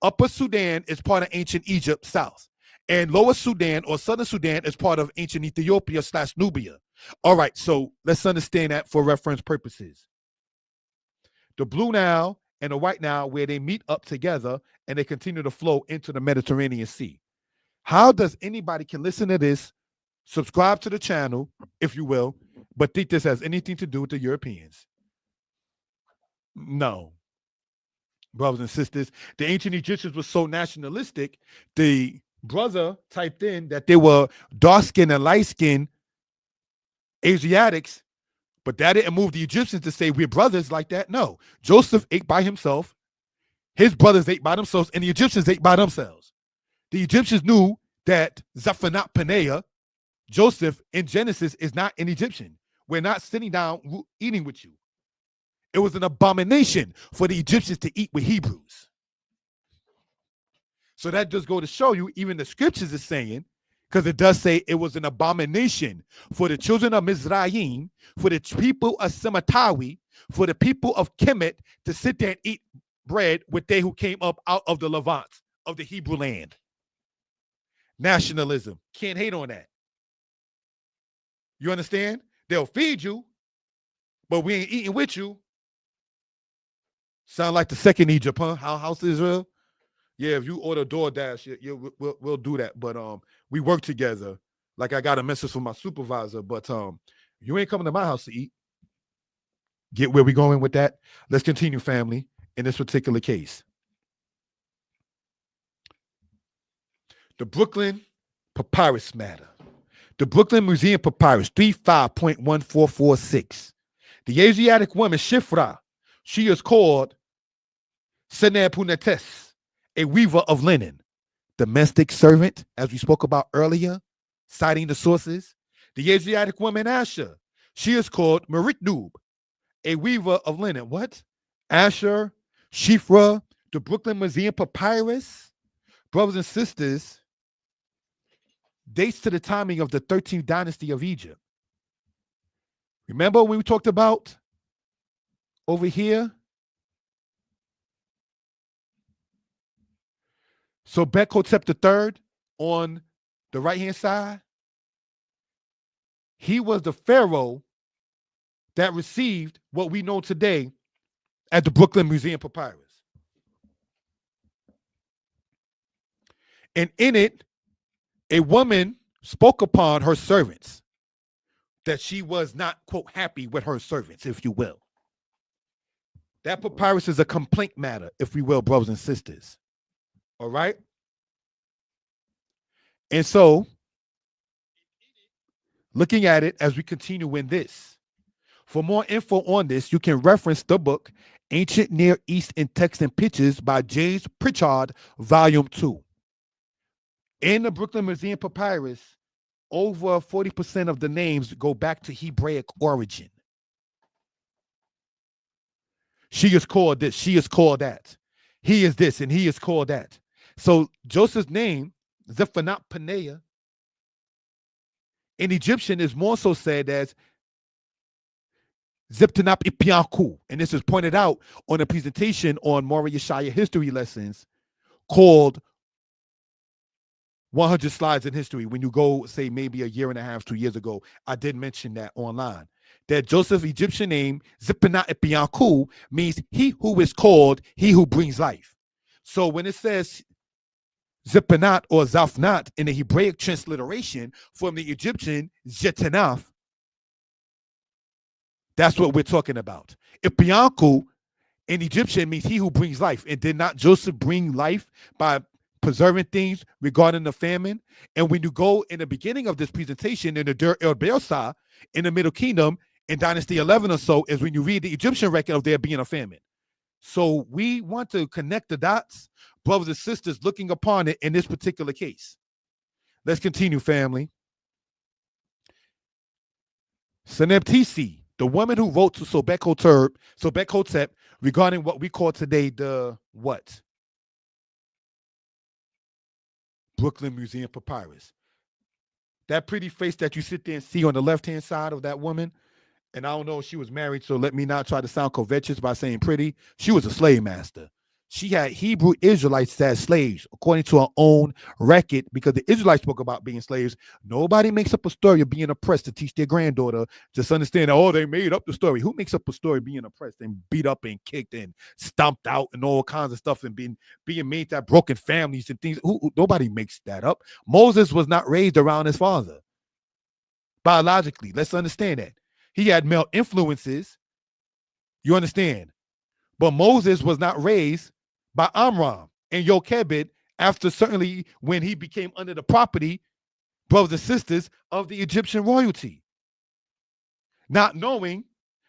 Upper Sudan is part of ancient Egypt south, and Lower Sudan or Southern Sudan is part of ancient Ethiopia / Nubia. All right, so let's understand that for reference purposes. The Blue Nile and the White Nile, where they meet up together and they continue to flow into the Mediterranean Sea. How does anybody can listen to this, subscribe to the channel, if you will, but think this has anything to do with the Europeans? No. Brothers and sisters, the ancient Egyptians were so nationalistic, the brother typed in that they were dark-skinned and light-skinned Asiatics, but that didn't move the Egyptians to say we're brothers like that. No. Joseph ate by himself, his brothers ate by themselves, and the Egyptians ate by themselves. The Egyptians knew that Zaphanat Paneah, Joseph in Genesis, is not an Egyptian. We're not sitting down eating with you. It was an abomination for the Egyptians to eat with Hebrews. So that just go to show you, even the scriptures is saying, because it does say it was an abomination for the children of Mizraim, for the people of Sematawi, for the people of Kemet to sit there and eat bread with they who came up out of the Levant, of the Hebrew land. Nationalism. Can't hate on that. You understand? They'll feed you, but we ain't eating with you. Sound like the second Egypt, huh? House Israel? Yeah, if you order DoorDash, we'll do that. But we work together. Like I got a message from my supervisor, but you ain't coming to my house to eat. Get where we going with that? Let's continue, family, in this particular case. The Brooklyn Papyrus matter. The Brooklyn Museum Papyrus 35.1446. The Asiatic woman Shifra, she is called Senepunetes, a weaver of linen. Domestic servant, as we spoke about earlier, citing the sources. The Asiatic woman Asher, she is called Meritnub, a weaver of linen. What? Asher, Shifra, the Brooklyn Museum Papyrus, brothers and sisters, dates to the timing of the 13th dynasty of Egypt. Remember when we talked about over here? So Bekhotep III on the right-hand side, he was the pharaoh that received what we know today as the Brooklyn Museum Papyrus. And in it, a woman spoke upon her servants that she was not, quote, happy with her servants, if you will. That papyrus is a complaint matter, if we will, brothers and sisters. All right? And so, looking at it as we continue in this, for more info on this, you can reference the book, Ancient Near East in Text and Pictures by James Pritchard, Volume 2. In the Brooklyn Museum Papyrus, over 40% of the names go back to Hebraic origin. She is called this, she is called that. He is this, and he is called that. So Joseph's name, Zaphanat Paneah, in Egyptian is more so said as Ziptanap Ipianku. And this is pointed out on a presentation on Mora Yeshaya history lessons called 100 Slides in History. When you go, say, maybe a year and a half, 2 years ago, I did mention that online. That Joseph's Egyptian name, Ziptanap Ipianku, means he who is called, he who brings life. So when it says Zippanat or Zafnat in the Hebraic transliteration from the Egyptian Zetanaf, that's what we're talking about. Ipianku in Egyptian means he who brings life. And did not Joseph bring life by preserving things regarding the famine? And when you go in the beginning of this presentation in the Der El Beosa in the Middle Kingdom in Dynasty 11 or so is when you read the Egyptian record of there being a famine. So we want to connect the dots, brothers and sisters, looking upon it in this particular case. Let's continue, family. Senebtisi, the woman who wrote to Sobek-Hotep regarding what we call today the what? Brooklyn Museum Papyrus. That pretty face that you sit there and see on the left-hand side of that woman, and I don't know if she was married, so let me not try to sound covetous by saying pretty. She was a slave master. She had Hebrew Israelites as slaves, according to her own record, because the Israelites spoke about being slaves. Nobody makes up a story of being oppressed to teach their granddaughter. Just understand, oh, they made up the story. Who makes up a story of being oppressed and beat up and kicked and stomped out and all kinds of stuff and being made to have broken families and things? Nobody makes that up. Moses was not raised around his father. Biologically, let's understand that. He had male influences. You understand? But Moses was not raised by Amram and Yochebed after certainly when he became under the property, brothers and sisters, of the Egyptian royalty. Not knowing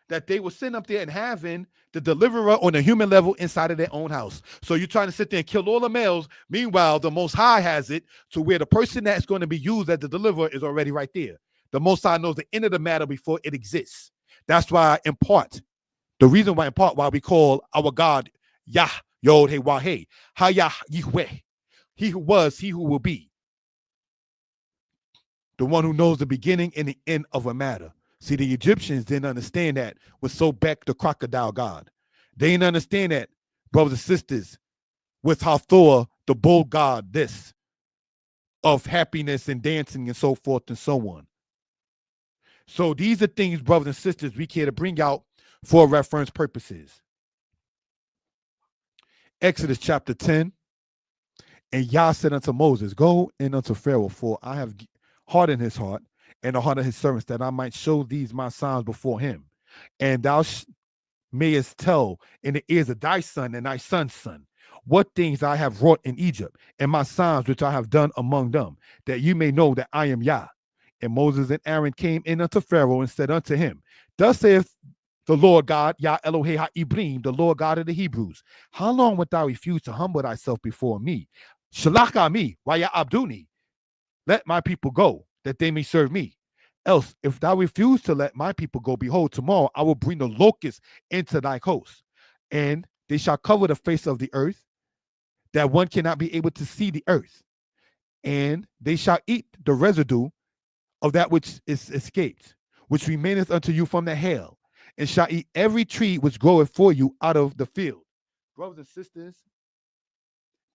that they were sitting up there and having the deliverer on a human level inside of their own house. So you're trying to sit there and kill all the males. Meanwhile, the Most High has it to where the person that's going to be used as the deliverer is already right there. The Most High knows the end of the matter before it exists. That's why, in part, the reason why, in part, why we call our God Yah, Yod, He, Wah, He, Hayah, Yihweh, He who was, He who will be, the one who knows the beginning and the end of a matter. See, the Egyptians didn't understand that with Sobek, the crocodile god. They didn't understand that, brothers and sisters, with Hathor, the bull god, this, of happiness and dancing and so forth and so on. So these are things, brothers and sisters, we care to bring out for reference purposes. Exodus chapter 10. And Yah said unto Moses, go in unto Pharaoh, for I have hardened his heart and the heart of his servants, that I might show these my signs before him. And thou mayest tell in the ears of thy son and thy son's son what things I have wrought in Egypt, and my signs which I have done among them, that you may know that I am Yah. And Moses and Aaron came in unto Pharaoh and said unto him, thus saith the Lord God, Yah Elohei HaIbrim, the Lord God of the Hebrews, how long wilt thou refuse to humble thyself before me? Shalach me, Waya Abduni. Let my people go, that they may serve me. Else, if thou refuse to let my people go, behold, tomorrow I will bring the locusts into thy coast, and they shall cover the face of the earth, that one cannot be able to see the earth. And they shall eat the residue of that which is escaped, which remaineth unto you from the hail, and shall eat every tree which groweth for you out of the field. Brothers and sisters,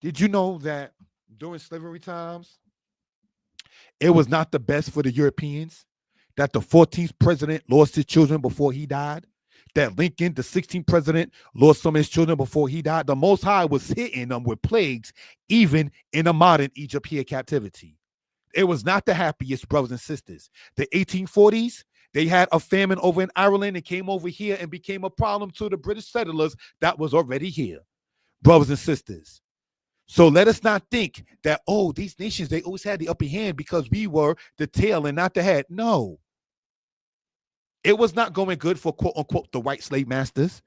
did you know that during slavery times, it was not the best for the Europeans? That the 14th president lost his children before he died? That Lincoln, the 16th president, lost some of his children before he died? The Most High was hitting them with plagues, even in the modern Egypt here captivity. It was not the happiest, brothers and sisters. The 1840s, they had a famine over in Ireland and came over here and became a problem to the British settlers that was already here, brothers and sisters. So let us not think that, oh, these nations, they always had the upper hand because we were the tail and not the head. No. It was not going good for, quote unquote, the white slave masters.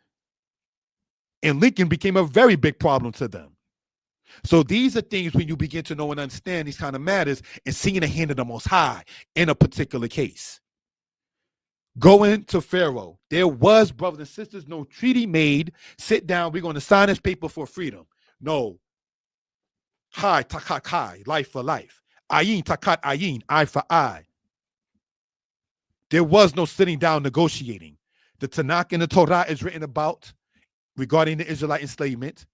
And Lincoln became a very big problem to them. So these are things when you begin to know and understand these kind of matters and seeing the hand of the Most High in a particular case. Going to Pharaoh, there was, brothers and sisters, no treaty made. Sit down, we're going to sign this paper for freedom. No. Hai, takat, hai, life for life. Ayin, takat, ayin, eye for eye. There was no sitting down negotiating. The Tanakh and the Torah is written about regarding the Israelite enslavement.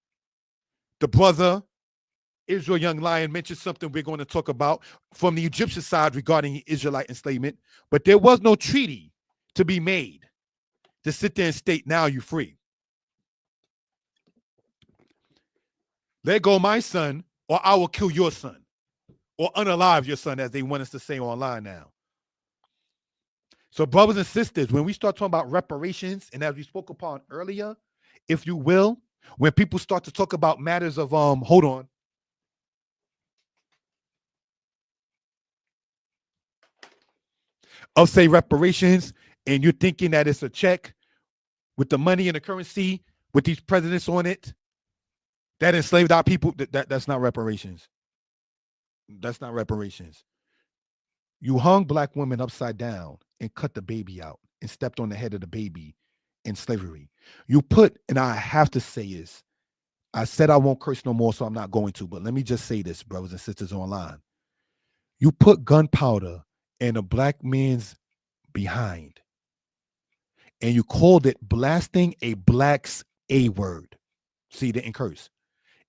The brother, Israel Young Lion, mentioned something we're going to talk about from the Egyptian side regarding Israelite enslavement. But there was no treaty to be made to sit there and state, now you're free. Let go my son, or I will kill your son, or unalive your son, as they want us to say online now. So, brothers and sisters, when we start talking about reparations, and as we spoke upon earlier, if you will, when people start to talk about matters of hold on. Of say reparations, and you're thinking that it's a check with the money and the currency with these presidents on it that enslaved our people, that's not reparations. That's not reparations. You hung black women upside down and cut the baby out and stepped on the head of the baby in slavery. You put, and I have to say this, I said I won't curse no more, so I'm not going to, but let me just say this, brothers and sisters online. You put gunpowder in a black man's behind, and you called it blasting a black's A word. See, they didn't curse.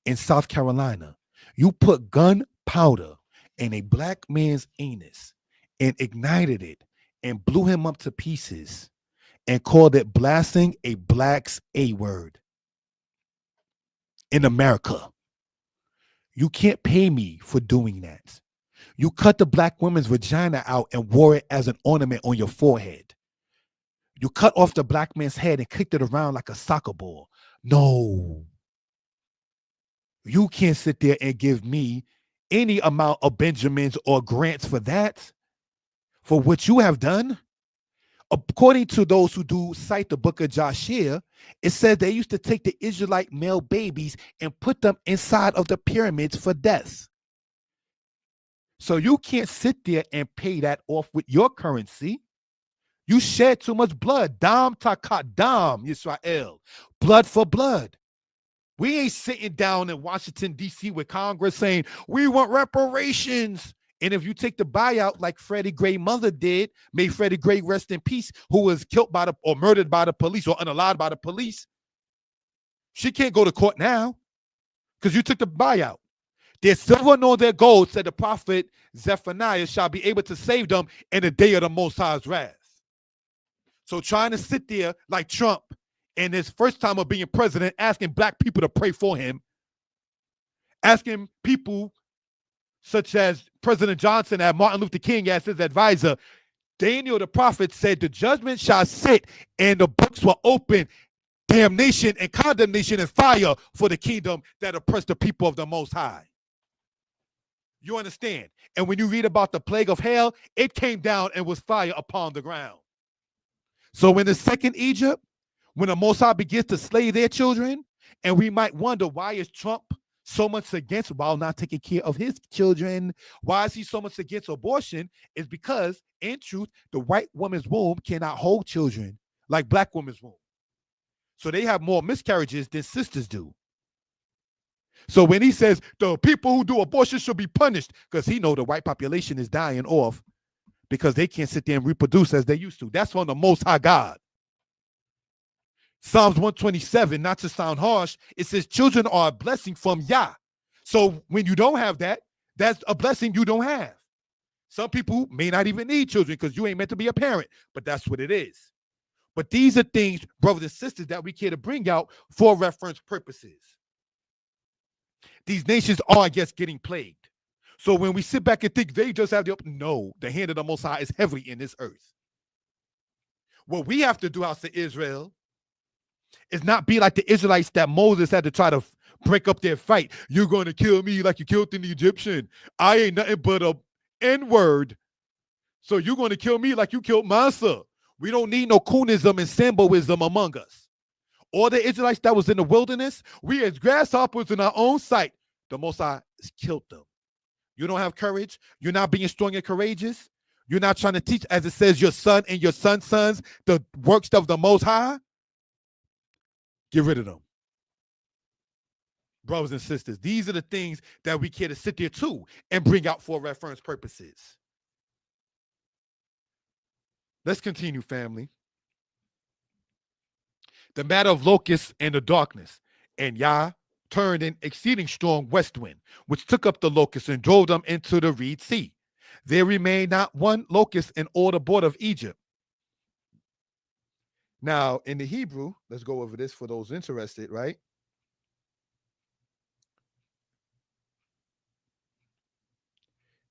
In South Carolina, you put gunpowder in a black man's anus and ignited it and blew him up to pieces and called it blasting a black's A word. In America, you can't pay me for doing that. You cut the black woman's vagina out and wore it as an ornament on your forehead. You cut off the black man's head and kicked it around like a soccer ball. No. You can't sit there and give me any amount of Benjamins or grants for that, for what you have done. According to those who do cite the book of Joshua, it says they used to take the Israelite male babies and put them inside of the pyramids for death. So you can't sit there and pay that off with your currency. You shed too much blood. Dam takat dam, Israel. Blood for blood. We ain't sitting down in Washington, D.C. with Congress saying, we want reparations. And if you take the buyout like Freddie Gray mother did, may Freddie Gray rest in peace, who was killed by or murdered by the police or unalived by the police, she can't go to court now because you took the buyout. Their silver nor their gold, said the prophet Zephaniah, shall be able to save them in the day of the Most High's wrath. So trying to sit there like Trump in his first time of being president, asking black people to pray for him, asking people such as President Johnson and Martin Luther King as his advisor, Daniel the prophet said, the judgment shall sit and the books will open, damnation and condemnation and fire for the kingdom that oppressed the people of the Most High. You understand? And when you read about the plague of hell, it came down and was fire upon the ground. So in the second Egypt, when the Most High begins to slay their children, and we might wonder, why is Trump so much against, while not taking care of his children, why is he so much against abortion? Is because, in truth, the white woman's womb cannot hold children like black women's womb. So they have more miscarriages than sisters do. So when he says the people who do abortion should be punished, because he know the white population is dying off because they can't sit there and reproduce as they used to. That's from the Most High God. Psalms 127, not to sound harsh, it says children are a blessing from Yah. So when you don't have that, that's a blessing you don't have. Some people may not even need children because you ain't meant to be a parent, but that's what it is. But these are things, brothers and sisters, that we care to bring out for reference purposes. These nations are, I guess, getting plagued. So when we sit back and think they just have no, the hand of the Most High is heavy in this earth. What we have to do, house of Israel, is not be like the Israelites that Moses had to try to break up their fight. You're going to kill me like you killed the Egyptian. I ain't nothing but a N-word. So you're going to kill me like you killed Massa. We don't need no coonism and symbolism among us. All the Israelites that was in the wilderness, we as grasshoppers in our own sight. The Most High killed them. You don't have courage. You're not being strong and courageous. You're not trying to teach, as it says, your son and your son's sons, the works of the Most High. Get rid of them. Brothers and sisters, these are the things that we care to sit there too and bring out for reference purposes. Let's continue, family. The matter of locusts and the darkness. And Yah turned an exceeding strong west wind, which took up the locusts and drove them into the Reed Sea. There remained not one locust in all the border of Egypt. Now, in the Hebrew, let's go over this for those interested, right?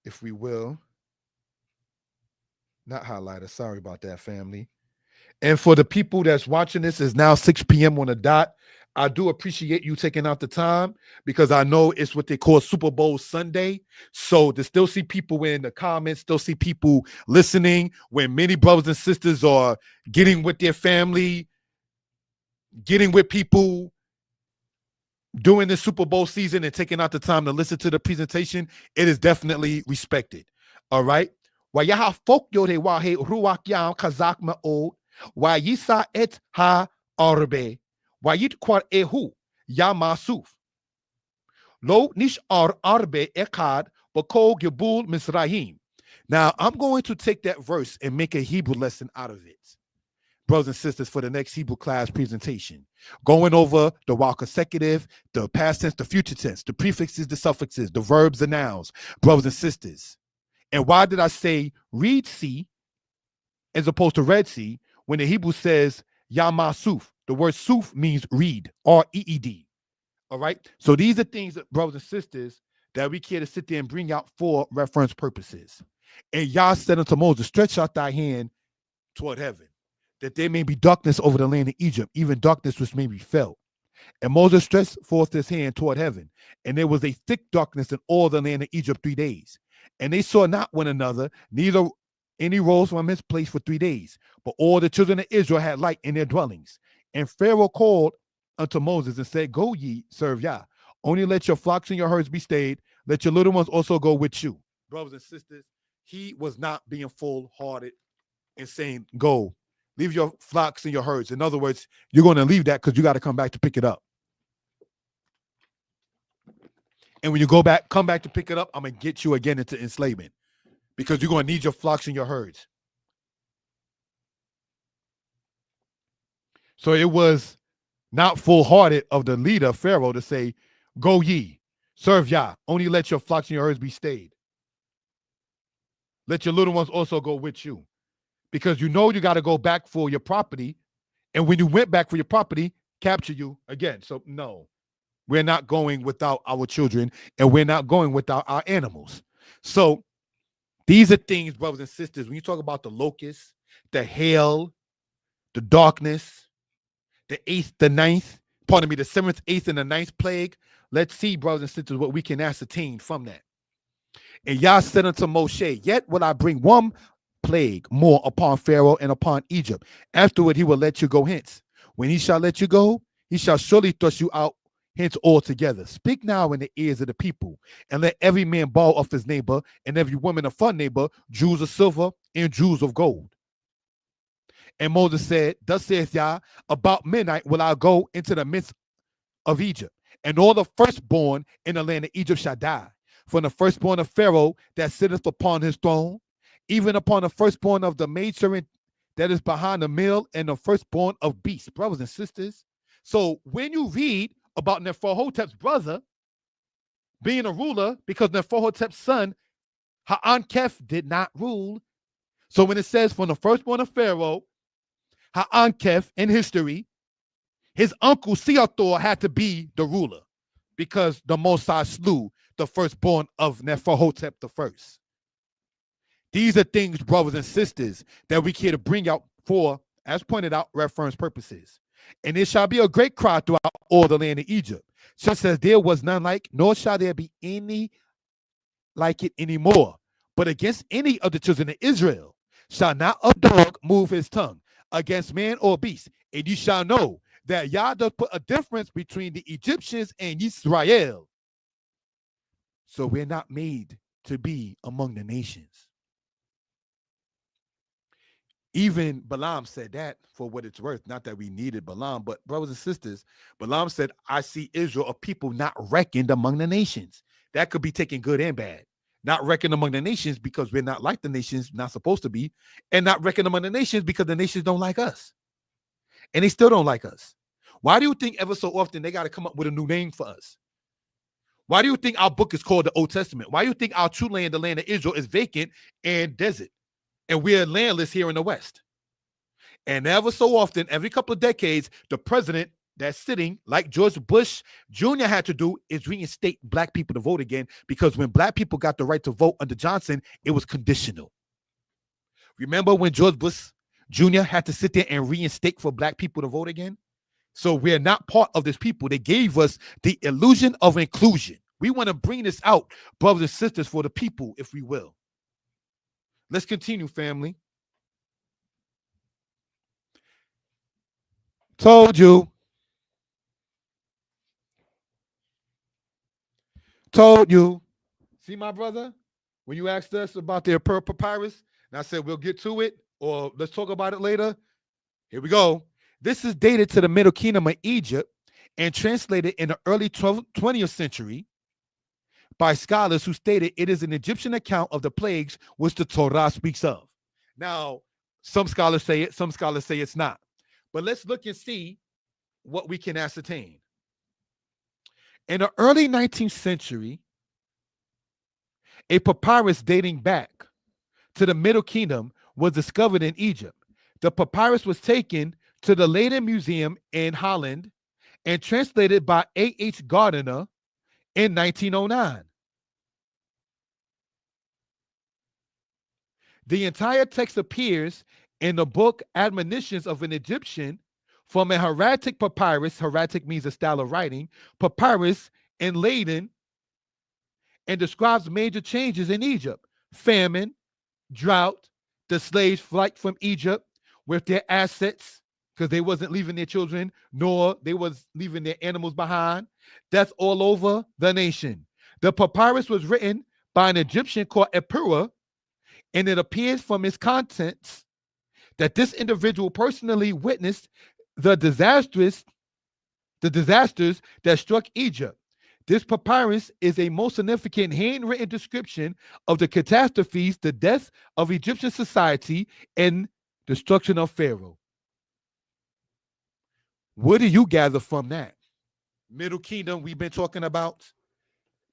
If we will. Not highlighter. Sorry about that, family. And for the people that's watching this, is now 6 p.m. on the dot. I do appreciate you taking out the time because I know it's what they call Super Bowl Sunday. So to still see people in the comments, still see people listening when many brothers and sisters are getting with their family, getting with people during the Super Bowl season and taking out the time to listen to the presentation, it is definitely respected. All right. Wayaha folk yode wahe ruak yam kazak ma'od. Wayisa et ha arbe. Wayit kwar ehu ya masuf. Lo nish ar arbe ekad bako gebul misrahim. Now I'm going to take that verse and make a Hebrew lesson out of it. brothers and sisters, for the next Hebrew class presentation. Going over the while consecutive, the past tense, the future tense, the prefixes, the suffixes, the verbs, the nouns, brothers and sisters. And why did I say read sea as opposed to Red Sea when the Hebrew says Yamasuf? The word suf means read, R-E-E-D. All right. So these are things, brothers and sisters, that we care to sit there and bring out for reference purposes. And Yah said unto Moses, stretch out thy hand toward heaven, that there may be darkness over the land of Egypt, even darkness which may be felt. And Moses stretched forth his hand toward heaven, and there was a thick darkness in all the land of Egypt 3 days. And they saw not one another, neither any rose from his place for 3 days. But all the children of Israel had light in their dwellings. And Pharaoh called unto Moses and said, go ye, serve Yah. Only let your flocks and your herds be stayed. Let your little ones also go with you. Brothers and sisters, he was not being full-hearted and saying, go, leave your flocks and your herds. In other words, you're going to leave that because you got to come back to pick it up. And when you come back to pick it up, I'm going to get you again into enslavement because you're going to need your flocks and your herds. So it was not full-hearted of the leader, Pharaoh, to say, go ye, serve Yah. Only let your flocks and your herds be stayed. Let your little ones also go with you. Because you know you got to go back for your property. And when you went back for your property, capture you again. So no, we're not going without our children, and we're not going without our animals. So these are things, brothers and sisters, when you talk about the locusts, the hail, the darkness, the 8th, the 9th, pardon me, the 7th, 8th, and the 9th plague, let's see, brothers and sisters, what we can ascertain from that. And Yah said unto Moshe, yet will I bring one plague more upon Pharaoh and upon Egypt. Afterward, he will let you go hence. When he shall let you go, he shall surely thrust you out hence altogether. Speak now in the ears of the people, and let every man borrow of his neighbor, and every woman of her neighbor, jewels of silver and jewels of gold. And Moses said, thus saith Yah, about midnight will I go into the midst of Egypt, and all the firstborn in the land of Egypt shall die. From the firstborn of Pharaoh that sitteth upon his throne, even upon the firstborn of the maidservant that is behind the mill, and the firstborn of beasts. Brothers and sisters, so when you read about Neferhotep's brother being a ruler, because Neferhotep's son, Ha'ankef, did not rule. So when it says from the firstborn of Pharaoh, Ha'ankef, in history, his uncle Seathor had to be the ruler because the Most High slew the firstborn of Neferhotep the first. These are things, brothers and sisters, that we care to bring out for, as pointed out, reference purposes. And it shall be a great cry throughout all the land of Egypt, just as there was none like, nor shall there be any like it anymore. But against any of the children of Israel shall not a dog move his tongue against man or beast. And you shall know that Yah does put a difference between the Egyptians and Israel. So we're not made to be among the nations. Even Balaam said that, for what it's worth. Not that we needed Balaam, but brothers and sisters, Balaam said, I see Israel, a people not reckoned among the nations. That could be taken good and bad. Not reckoned among the nations because we're not like the nations, not supposed to be, and not reckoned among the nations because the nations don't like us. And they still don't like us. Why do you think ever so often they got to come up with a new name for us? Why do you think our book is called the Old Testament? Why do you think our true land, the land of Israel, is vacant and desert? And we're landless here in the West. And ever so often, every couple of decades, the president that's sitting, like George Bush Jr. had to do, is reinstate black people to vote again, because when black people got the right to vote under Johnson, it was conditional. Remember when George Bush Jr. had to sit there and reinstate for black people to vote again? So we're not part of this people. They gave us the illusion of inclusion. We want to bring this out, brothers and sisters, for the people, if we will. Let's continue, family. Told you. Told you. See, my brother, when you asked us about their papyrus, and I said, we'll get to it, or let's talk about it later. Here we go. This is dated to the Middle Kingdom of Egypt and translated in the early 20th century by scholars who stated it is an Egyptian account of the plagues which the Torah speaks of. Now, some scholars say it, some scholars say it's not. But let's look and see what we can ascertain. In the early 19th century, a papyrus dating back to the Middle Kingdom was discovered in Egypt. The papyrus was taken to the Leiden Museum in Holland and translated by A.H. Gardiner in 1909. The entire text appears in the book Admonitions of an Egyptian from a hieratic papyrus. Hieratic means a style of writing. Papyrus in Leiden, and describes major changes in Egypt: famine, drought, the slaves' flight from Egypt with their assets, because they wasn't leaving their children, nor they was leaving their animals behind. Death all over the nation. The papyrus was written by an Egyptian called Epura, and it appears from its contents that this individual personally witnessed the disasters that struck Egypt. This papyrus is a most significant handwritten description of the catastrophes, the death of Egyptian society, and destruction of Pharaoh. What do you gather from that? Middle Kingdom, we've been talking about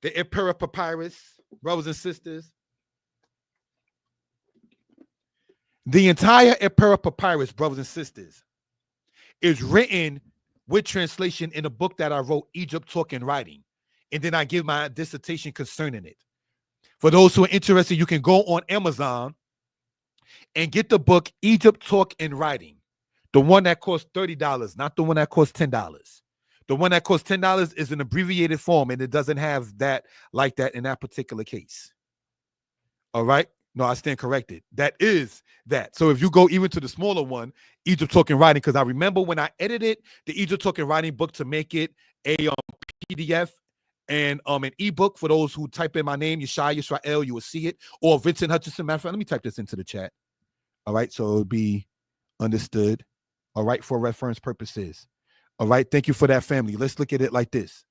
the Epura papyrus, brothers and sisters. The entire Epura papyrus, brothers and sisters, is written with translation in a book that I wrote, Egypt Talk and Writing. And then I give my dissertation concerning it. For those who are interested, you can go on Amazon and get the book Egypt Talk and Writing. The one that costs $30, not the one that costs $10. The one that costs $10 is an abbreviated form, and it doesn't have that like that in that particular case. All right? No, I stand corrected. That is that. So if you go even to the smaller one, Egypt Talk and Writing, because I remember when I edited the Egypt Talk and Writing book to make it a PDF and an ebook for those who type in my name, Yeshaya Israel, you will see it. Or Vincent Hutchinson. Matter of fact, let me type this into the chat. All right, so it'll be understood. All right, for reference purposes. All right, thank you for that, family. Let's look at it like this.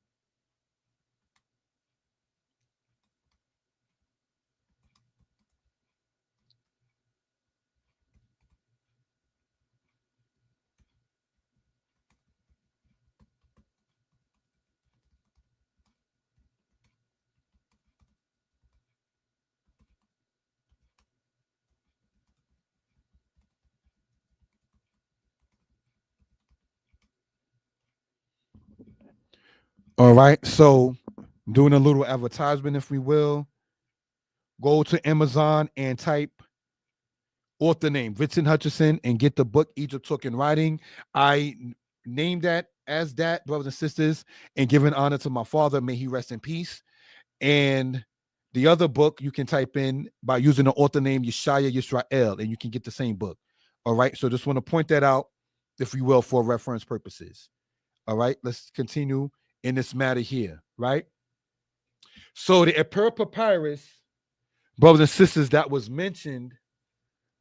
All right, so doing a little advertisement, if we will. Go to Amazon and type author name, Vincent Hutchinson, and get the book, Egypt Talk and Writing. I named that as that, brothers and sisters, and giving honor to my father. May he rest in peace. And the other book you can type in by using the author name, Yeshaya Yisrael, and you can get the same book. All right, so just want to point that out, if we will, for reference purposes. All right, let's continue in this matter here, right? So the Epura papyrus, brothers and sisters, that was mentioned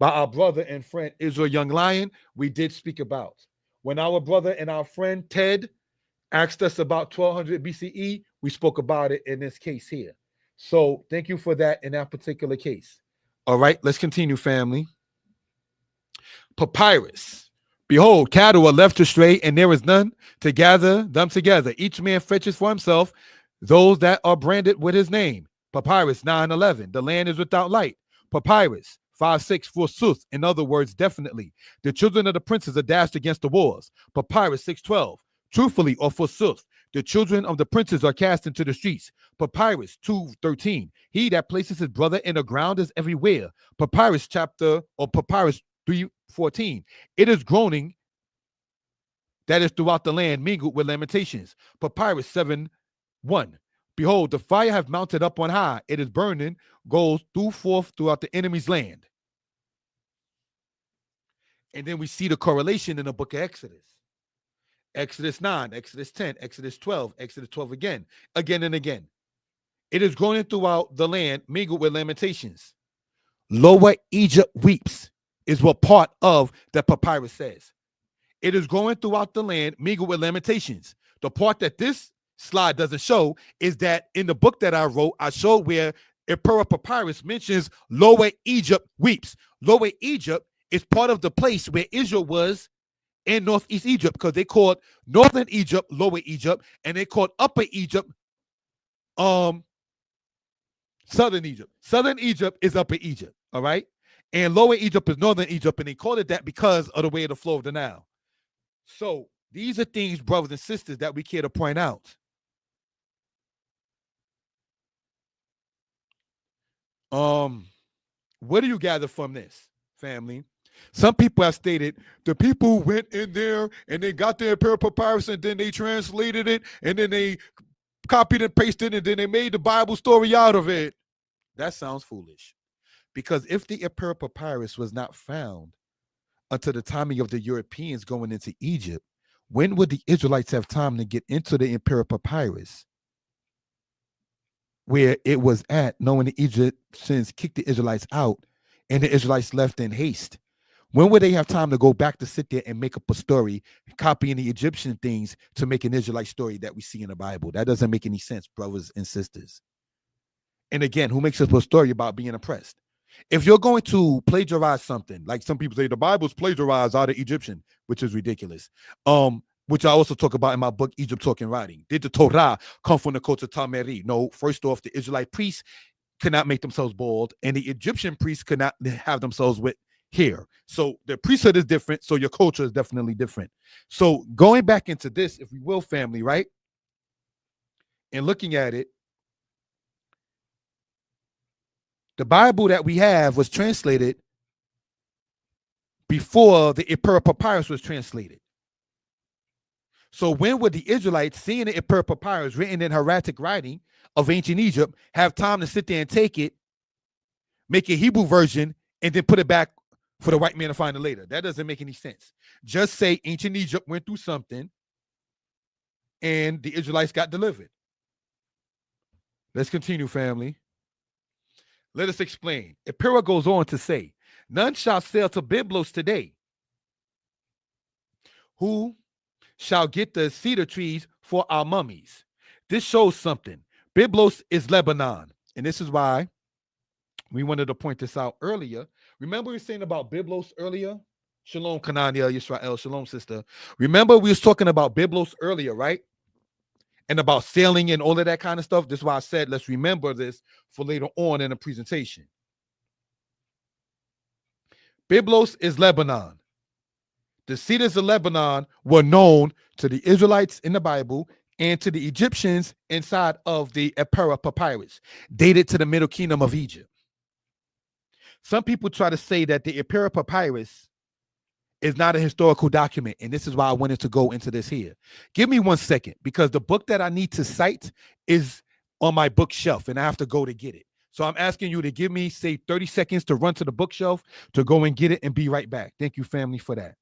by our brother and friend Israel Young Lion, we did speak about. When our brother and our friend Ted asked us about 1200 BCE, we spoke about it in this case here. So thank you for that in that particular case. All right, let's continue, family. Papyrus. Behold, cattle are left to stray, and there is none to gather them together. Each man fetches for himself those that are branded with his name. Papyrus 9:11. The land is without light. Papyrus 5:6. Forsooth, in other words, definitely. The children of the princes are dashed against the walls. Papyrus 6:12. Truthfully or forsooth, the children of the princes are cast into the streets. Papyrus 2:13. He that places his brother in the ground is everywhere. Papyrus 3:14. It is groaning that is throughout the land, mingled with lamentations. Papyrus 7:1. Behold, the fire have mounted up on high. It is burning, goes forth throughout the enemy's land. And then we see the correlation in the book of Exodus. Exodus 9, Exodus 10, Exodus 12, Exodus 12 again and again. It is groaning throughout the land, mingled with lamentations. Lower Egypt weeps is what part of the papyrus says. It is growing throughout the land, mingled with lamentations. The part that this slide doesn't show is that in the book that I wrote, I showed where Epura papyrus mentions Lower Egypt weeps. Lower Egypt is part of the place where Israel was and northeast Egypt, because they called northern Egypt lower Egypt, and they called upper Egypt southern Egypt. Southern Egypt is upper Egypt, all right? And lower Egypt is northern Egypt, and they called it that because of the way of the flow of the Nile. So these are things, brothers and sisters, that we care to point out. What do you gather from this, family? Some people have stated the people went in there and they got their imperial papyrus and then they translated it and then they copied and pasted it and then they made the Bible story out of it. That sounds foolish. Because if the imperial papyrus was not found until the timing of the Europeans going into Egypt, when would the Israelites have time to get into the imperial papyrus where it was at, knowing the Egyptians kicked the Israelites out and the Israelites left in haste? When would they have time to go back to sit there and make up a story, copying the Egyptian things to make an Israelite story that we see in the Bible? That doesn't make any sense, brothers and sisters. And again, who makes up a story about being oppressed? If you're going to plagiarize something, like some people say the Bible's plagiarized out of Egyptian, which is ridiculous. Which I also talk about in my book, Egypt Talking Writing. Did the Torah come from the culture Tameri? No, first off, the Israelite priests could not make themselves bald, and the Egyptian priests could not have themselves with hair. So the priesthood is different, so your culture is definitely different. So going back into this, if we will, family, right? And looking at it, the Bible that we have was translated before the imperial papyrus was translated. So when would the Israelites, seeing the imperial papyrus written in hieratic writing of ancient Egypt, have time to sit there and take it, make a Hebrew version, and then put it back for the white man to find it later? That doesn't make any sense. Just say ancient Egypt went through something and the Israelites got delivered. Let's continue, family. Let us explain. Impera goes on to say, none shall sail to Byblos today. Who shall get the cedar trees for our mummies? This shows something. Byblos is Lebanon. And this is why we wanted to point this out earlier. Remember we were saying about Byblos earlier? Shalom, Kanania, Yisrael. Shalom, sister. Remember we was talking about Byblos earlier, right? And about sailing and all of that kind of stuff. This is why I said, let's remember this for later on in the presentation. Byblos is Lebanon. The cedars of Lebanon were known to the Israelites in the Bible and to the Egyptians inside of the Impera papyrus, dated to the Middle Kingdom of Egypt. Some people try to say that the Impera papyrus is not a historical document, and this is why I wanted to go into this here. Give me 1 second, because the book that I need to cite is on my bookshelf, and I have to go to get it. So I'm asking you to give me, say, 30 seconds to run to the bookshelf to go and get it and be right back. Thank you, family, for that.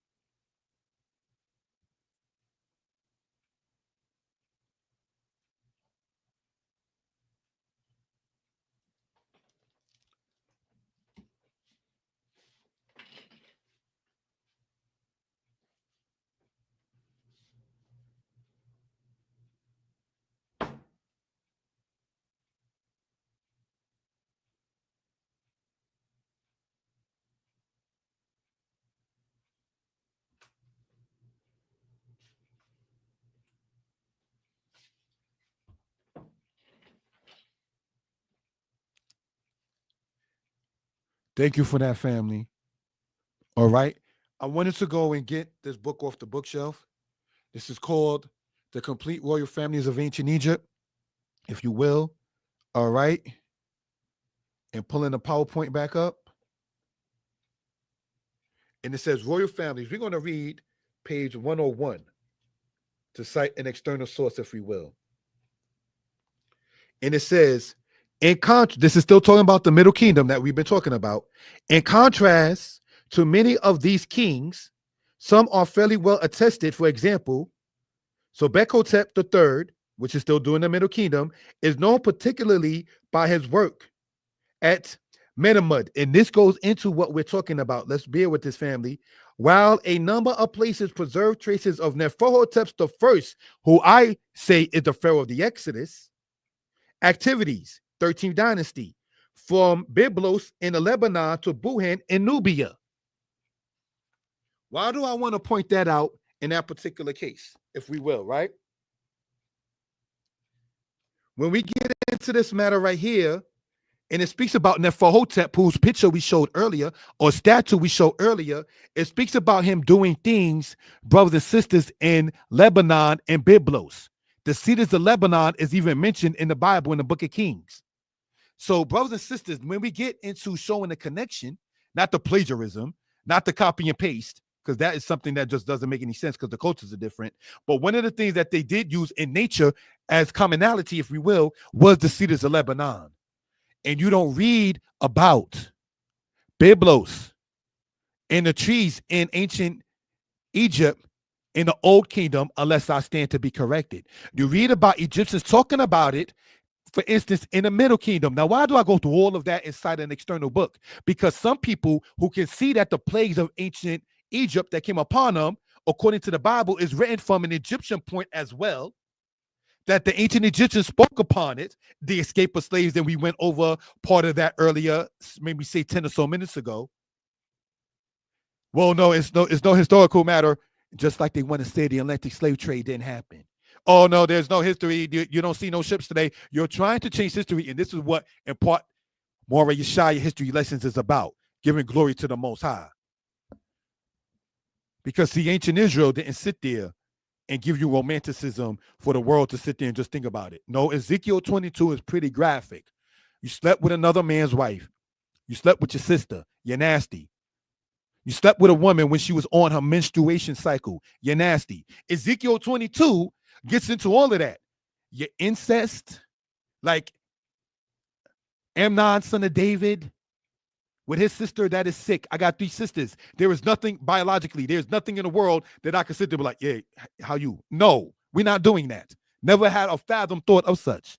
Thank you for that, family. All right. I wanted to go and get this book off the bookshelf. This is called The Complete Royal Families of Ancient Egypt, if you will. All right. And pulling the PowerPoint back up. And it says Royal Families. We're going to read page 101 to cite an external source, if we will. And it says, this is still talking about the Middle Kingdom that we've been talking about. In contrast to many of these kings, some are fairly well attested. For example, so Bekhotep III, which is still doing the Middle Kingdom, is known particularly by his work at Menamud. And this goes into what we're talking about. Let's bear with this, family. While a number of places preserve traces of Neferhotep I, who I say is the pharaoh of the Exodus, activities, 13th dynasty, from Byblos in Lebanon to Buhan in Nubia. Why do I want to point that out in that particular case, if we will, right? When we get into this matter right here, and it speaks about Neferhotep, whose picture we showed earlier, or statue we showed earlier, it speaks about him doing things, brothers and sisters, in Lebanon and Byblos. The cedars of Lebanon is even mentioned in the Bible in the book of Kings. So, brothers and sisters, when we get into showing the connection, not the plagiarism, not the copy and paste, because that is something that just doesn't make any sense because the cultures are different. But one of the things that they did use in nature as commonality, if we will, was the cedars of Lebanon. And you don't read about Byblos and the trees in ancient Egypt in the Old Kingdom unless I stand to be corrected. You read about Egyptians talking about it, for instance, in the Middle Kingdom. Now, why do I go through all of that inside an external book? Because some people who can see that the plagues of ancient Egypt that came upon them, according to the Bible, is written from an Egyptian point as well, that the ancient Egyptians spoke upon it, the escape of slaves, and we went over part of that earlier, maybe say 10 or so minutes ago. Well, no, it's no historical matter, just like they want to say the Atlantic slave trade didn't happen. Oh, no, there's no history. You don't see no ships today. You're trying to change history, and this is what, in part, Moreh Yeshaya history lessons is about, giving glory to the Most High. Because the ancient Israel didn't sit there and give you romanticism for the world to sit there and just think about it. No, Ezekiel 22 is pretty graphic. You slept with another man's wife. You slept with your sister. You're nasty. You slept with a woman when she was on her menstruation cycle. You're nasty. Ezekiel 22 gets into all of that. Your incest, like Amnon, son of David, with his sister that is sick. I got 3 sisters. There is nothing biologically. There's nothing in the world that I can sit there and be like, yeah, how you? No, we're not doing that. Never had a fathom thought of such.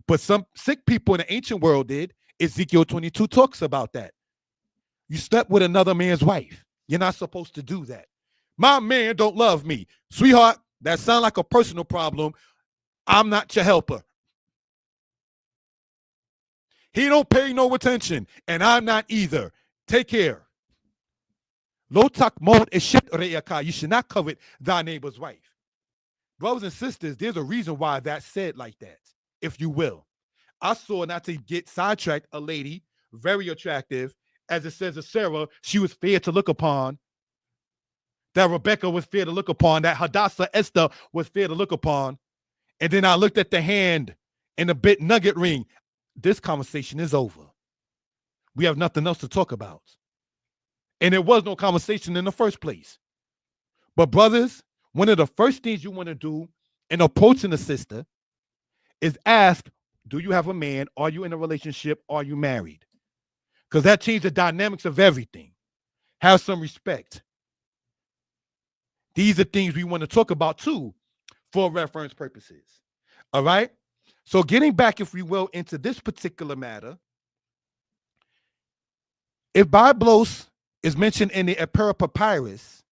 But some sick people in the ancient world did. Ezekiel 22 talks about that. You slept with another man's wife. You're not supposed to do that. My man don't love me. Sweetheart, that sounds like a personal problem. I'm not your helper. He don't pay no attention, and I'm not either. Take care. Lo takmod eshet re'aka. You should not covet thy neighbor's wife. Brothers and sisters, there's a reason why that's said like that, if you will. I saw, not to get sidetracked, a lady, very attractive, as it says of Sarah, she was fair to look upon. That Rebecca was fair to look upon. That Hadassah Esther was fair to look upon. And then I looked at the hand and the bit nugget ring. This conversation is over. We have nothing else to talk about. And there was no conversation in the first place. But brothers, one of the first things you want to do in approaching a sister is ask, do you have a man? Are you in a relationship? Are you married? Because that changes the dynamics of everything. Have some respect. These are things we want to talk about too for reference purposes. All right? So getting back, if we will, into this particular matter, if Byblos is mentioned in the Apera Papyrus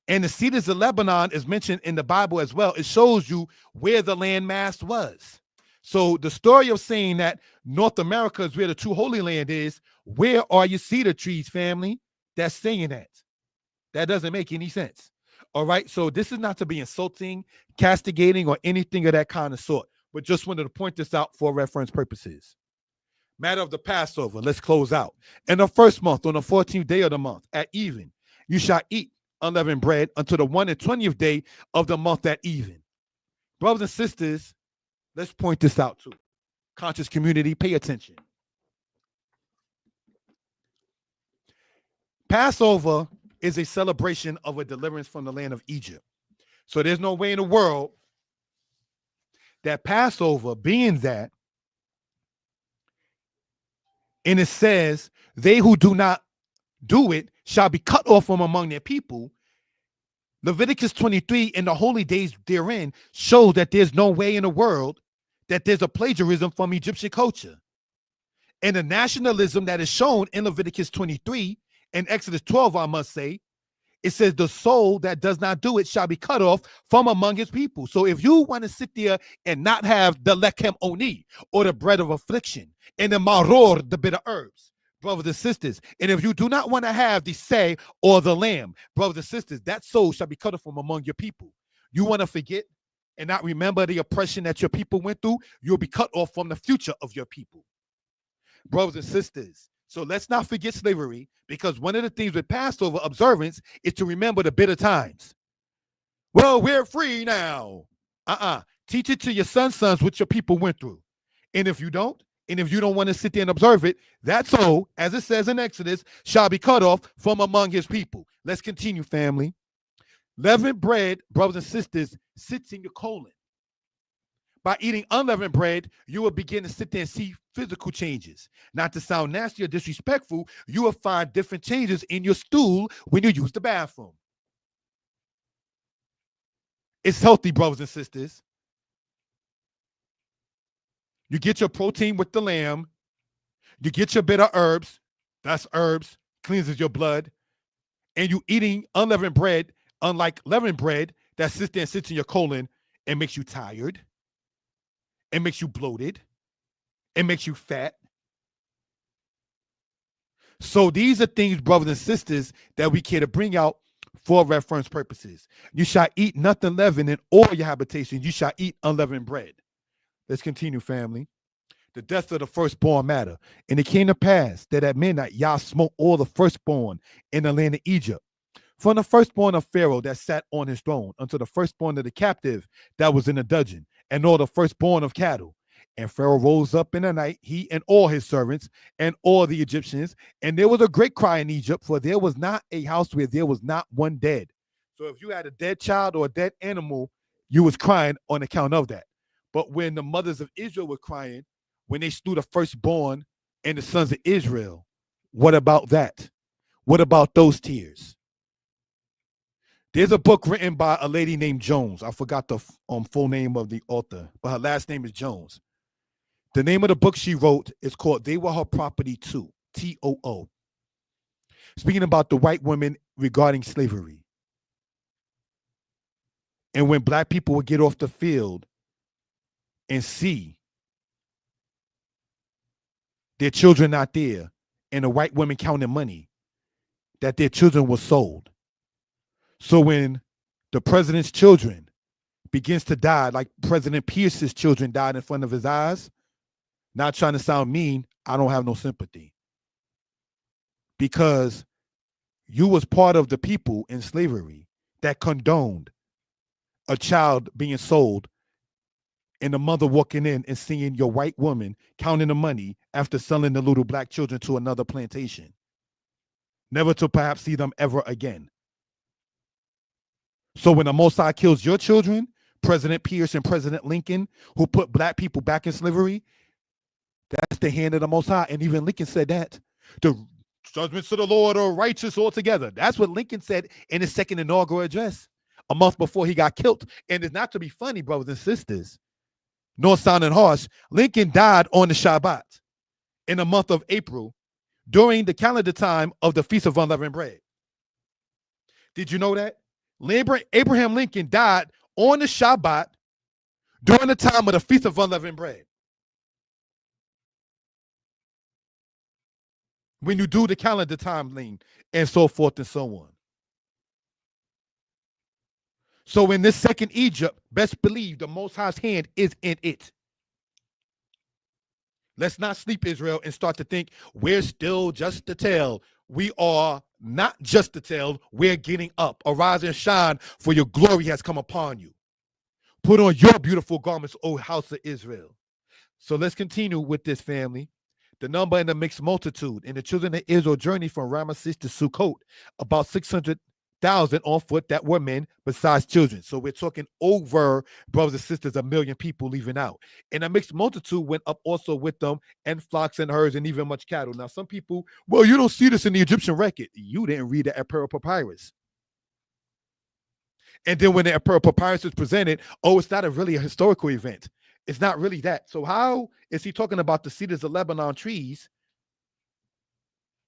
and the cedars of Lebanon is mentioned in the Bible as well, it shows you where the landmass was. So the story of saying that North America is where the true Holy Land is, where are your cedar trees, family? That's saying that. That doesn't make any sense. All right, so this is not to be insulting, castigating, or anything of that kind of sort, but just wanted to point this out for reference purposes. Matter of the Passover, let's close out. In the first month, on the 14th day of the month, at even, you shall eat unleavened bread until the 120th day of the month at even. Brothers and sisters, let's point this out too. Conscious community, pay attention. Passover is a celebration of a deliverance from the land of Egypt. So there's no way in the world that Passover, being that, and it says, they who do not do it shall be cut off from among their people. Leviticus 23 and the holy days therein show that there's no way in the world that there's a plagiarism from Egyptian culture. And the nationalism that is shown in Leviticus 23 and Exodus 12, I must say, it says the soul that does not do it shall be cut off from among his people. So if you want to sit there and not have the lechem oni, or the bread of affliction, and the maror, the bitter herbs, brothers and sisters. And if you do not want to have the say or the lamb, brothers and sisters, that soul shall be cut off from among your people. You want to forget and not remember the oppression that your people went through, you'll be cut off from the future of your people. Brothers and sisters, so let's not forget slavery, because one of the things with Passover observance is to remember the bitter times. Well, we're free now. Teach it to your sons' what your people went through. And if you don't want to sit there and observe it, that soul, as it says in Exodus, shall be cut off from among his people. Let's continue, family. Leavened bread, brothers and sisters, sits in your colon. By eating unleavened bread, you will begin to sit there and see physical changes. Not to sound nasty or disrespectful, you will find different changes in your stool when you use the bathroom. It's healthy, brothers and sisters. You get your protein with the lamb. You get your bitter herbs. That's herbs, cleanses your blood. And you eating unleavened bread, unlike leavened bread that sits there and sits in your colon and makes you tired. It makes you bloated. It makes you fat. So these are things, brothers and sisters, that we care to bring out for reference purposes. You shall eat nothing leavened in all your habitations. You shall eat unleavened bread. Let's continue, family. The death of the firstborn matter. And it came to pass that at midnight Yah smote all the firstborn in the land of Egypt, from the firstborn of Pharaoh that sat on his throne unto the firstborn of the captive that was in the dungeon, and all the firstborn of cattle. And Pharaoh rose up in the night, he and all his servants and all the Egyptians, and there was a great cry in Egypt, for there was not a house where there was not one dead. So if you had a dead child or a dead animal, you was crying on account of that. But when the mothers of Israel were crying, when they slew the firstborn and the sons of Israel, what about that? What about those tears? There's a book written by a lady named Jones. I forgot the full name of the author, but her last name is Jones. The name of the book she wrote is called They Were Her Property Too, T-O-O. Speaking about the white women regarding slavery. And when black people would get off the field and see their children not there, and the white women counting money, that their children were sold. So when the president's children begins to die, like President Pierce's children died in front of his eyes, not trying to sound mean, I don't have no sympathy. Because you was part of the people in slavery that condoned a child being sold and the mother walking in and seeing your white woman counting the money after selling the little black children to another plantation, never to perhaps see them ever again. So when the Most High kills your children, President Pierce and President Lincoln, who put black people back in slavery, that's the hand of the Most High. And even Lincoln said that. The judgments of the Lord are righteous altogether. That's what Lincoln said in his second inaugural address a month before he got killed. And it's not to be funny, brothers and sisters, nor sounding harsh. Lincoln died on the Shabbat in the month of April during the calendar time of the Feast of Unleavened Bread. Did you know that? Abraham Lincoln died on the Shabbat during the time of the Feast of Unleavened Bread. When you do the calendar timeline and so forth and so on. So in this second Egypt, best believe the Most High's hand is in it. Let's not sleep, Israel, and start to think we're still just the tail. We are not just the tail. We're getting up. Arise and shine, for your glory has come upon you. Put on your beautiful garments, O house of Israel. So let's continue with this, family. The number and the mixed multitude. And the children of Israel journeyed from Ramesses to Sukkot, about 600,000 on foot that were men, besides children. So we're talking over, brothers and sisters, 1 million people leaving out. And a mixed multitude went up also with them, and flocks and herds and even much cattle. Now, some people, well, you don't see this in the Egyptian record. You didn't read the Emperor Papyrus. And then when the Emperor Papyrus is presented, oh, it's not really a historical event. It's not really that. So how is he talking about the cedars of Lebanon trees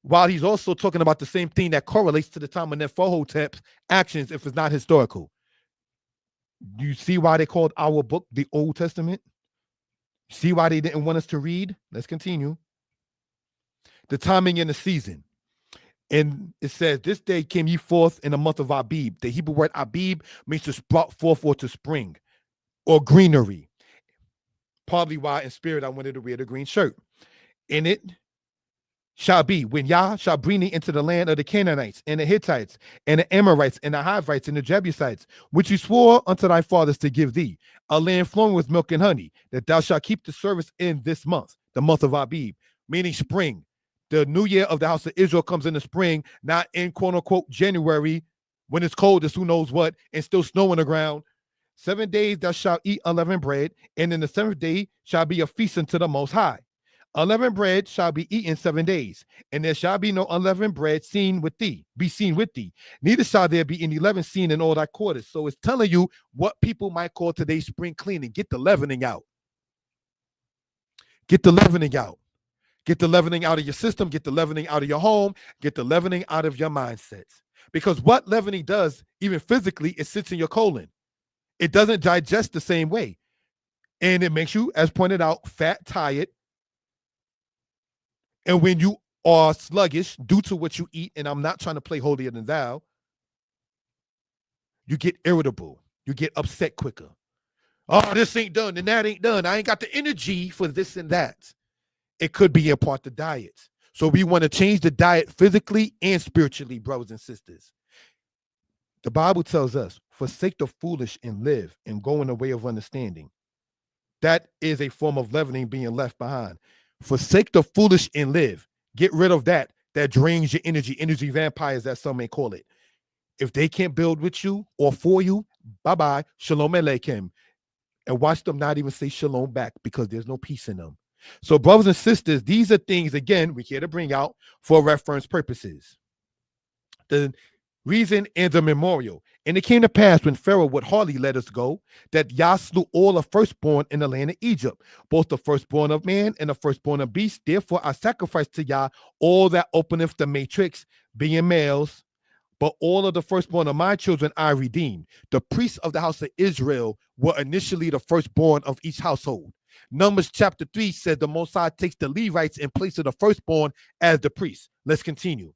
while he's also talking about the same thing that correlates to the time of Neferhotep's actions if it's not historical? You see why they called our book the Old Testament? See why they didn't want us to read? Let's continue. the timing and the season. And it says, this day came ye forth in the month of Abib. The Hebrew word Abib means to sprout forth or to spring or greenery. Probably why in spirit I wanted to wear the green shirt. And it shall be when Yah shall bring thee into the land of the Canaanites and the Hittites and the Amorites and the Hivites and the Jebusites, which he swore unto thy fathers to give thee, a land flowing with milk and honey, that thou shalt keep the service in this month, the month of Abib, meaning spring. The new year of the house of Israel comes in the spring, not in quote unquote January when it's cold as who knows what and still snow on the ground. 7 days thou shalt eat unleavened bread, and in the seventh day shall be a feast unto the Most High. Unleavened bread shall be eaten 7 days, and there shall be no unleavened bread seen with thee. Neither shall there be any leaven seen in all thy quarters. So it's telling you what people might call today spring cleaning. Get the leavening out. Get the leavening out. Get the leavening out of your system. Get the leavening out of your home. Get the leavening out of your mindsets. Because what leavening does, even physically, it sits in your colon. It doesn't digest the same way. And it makes you, as pointed out, fat, tired. And when you are sluggish due to what you eat, and I'm not trying to play holier than thou, you get irritable. You get upset quicker. Oh, this ain't done and that ain't done. I ain't got the energy for this and that. It could be in part the diet. So we want to change the diet physically and spiritually, brothers and sisters. The Bible tells us, forsake the foolish and live and go in the way of understanding. That is a form of leavening being left behind. Forsake the foolish and live. Get rid of that drains your energy vampires, as some may call it. If they can't build with you or for you, bye-bye, shalom aleichem. And watch them not even say shalom back because there's no peace in them. So brothers and sisters, these are things, again, we're here to bring out for reference purposes. The reason and the memorial. And it came to pass when Pharaoh would hardly let us go, that Yah slew all the firstborn in the land of Egypt, both the firstborn of man and the firstborn of beast. Therefore I sacrifice to Yah all that openeth the matrix, being males, but all of the firstborn of my children I redeemed. The priests of the house of Israel were initially the firstborn of each household. Numbers chapter 3 says the Most High takes the Levites in place of the firstborn as the priests. Let's continue.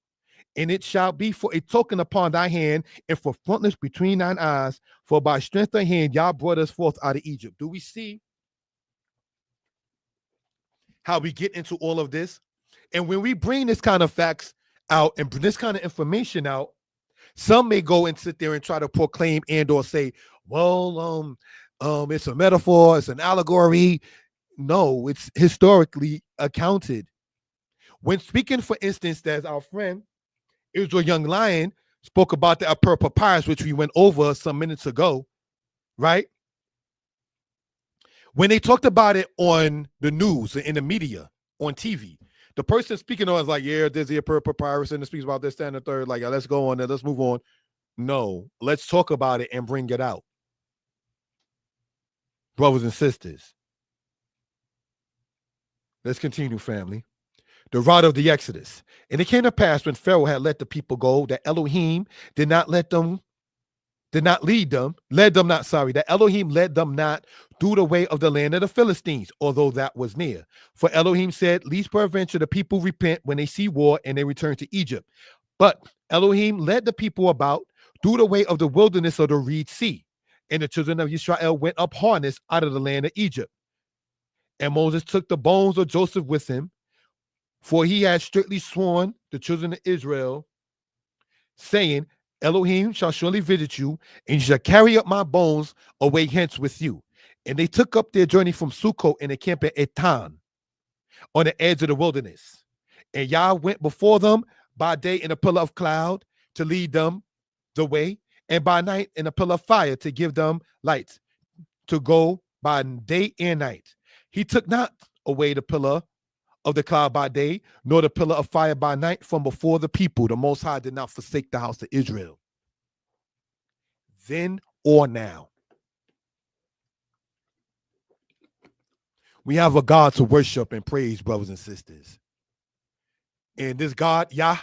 And it shall be for a token upon thy hand and for frontness between thine eyes, for by strength of hand Yah brought us forth out of Egypt. Do we see how we get into all of this? And when we bring this kind of facts out and this kind of information out, some may go and sit there and try to proclaim and or say, well, it's a metaphor, it's an allegory. No, it's historically accounted. When speaking, for instance, as our friend Israel Young Lion spoke about the Upper Papyrus, which we went over some minutes ago, right? When they talked about it on the news, in the media, on TV, the person speaking on is like, yeah, there's the Upper Papyrus, and it speaks about this, that, and the third. Like, let's go on there, let's move on. No, let's talk about it and bring it out. Brothers and sisters, let's continue, family. The rod of the Exodus. And it came to pass when Pharaoh had let the people go, that Elohim led them not through the way of the land of the Philistines, although that was near. For Elohim said, least peradventure the people repent when they see war and they return to Egypt. But Elohim led the people about through the way of the wilderness of the Reed Sea. And the children of Israel went up harnessed out of the land of Egypt. And Moses took the bones of Joseph with him, for he had strictly sworn the children of Israel, saying, Elohim shall surely visit you, and you shall carry up my bones away hence with you. And they took up their journey from Sukkot and encamped at Etan, on the edge of the wilderness. And Yah went before them by day in a pillar of cloud to lead them the way, and by night in a pillar of fire to give them lights, to go by day and night. He took not away the pillar of the cloud by day, nor the pillar of fire by night from before the people. The Most High did not forsake the house of Israel. Then or now. We have a God to worship and praise, brothers and sisters. And this God, Yah,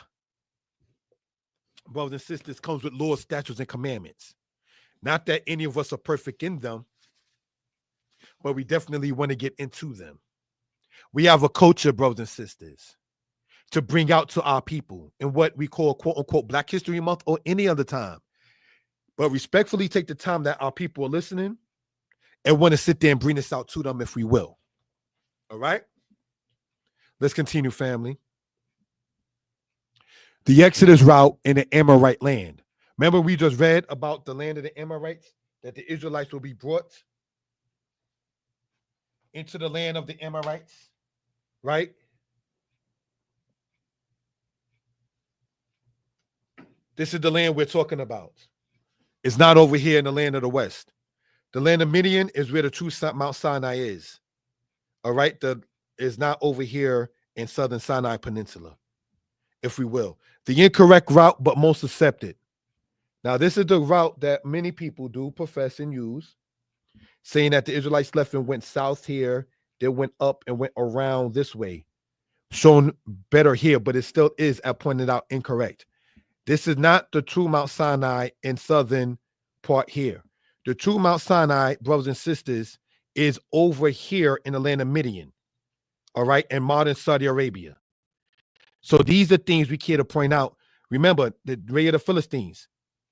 brothers and sisters, comes with laws, statutes, and commandments. Not that any of us are perfect in them, but we definitely want to get into them. We have a culture, brothers and sisters. to bring out to our people in what we call quote unquote Black History Month or any other time. But respectfully take the time that our people are listening and want to sit there and bring this out to them if we will. All right? Let's continue, family. The Exodus route in the Amorite land. Remember, we just read about the land of the Amorites, that the Israelites will be brought into the land of the Amorites, right? This is the land we're talking about. It's not over here in the land of the West. The land of Midian is where the true Mount Sinai is. All right? Is not over here in southern Sinai Peninsula, if we will. The incorrect route, but most accepted. Now, this is the route that many people do profess and use, saying that the Israelites left and went south here. They went up and went around this way. Shown better here, but it still is, I pointed out, incorrect. This is not the true Mount Sinai in southern part here. The true Mount Sinai, brothers and sisters, is over here in the land of Midian, all right, in modern Saudi Arabia. So these are things we care to point out. Remember, the way of the Philistines,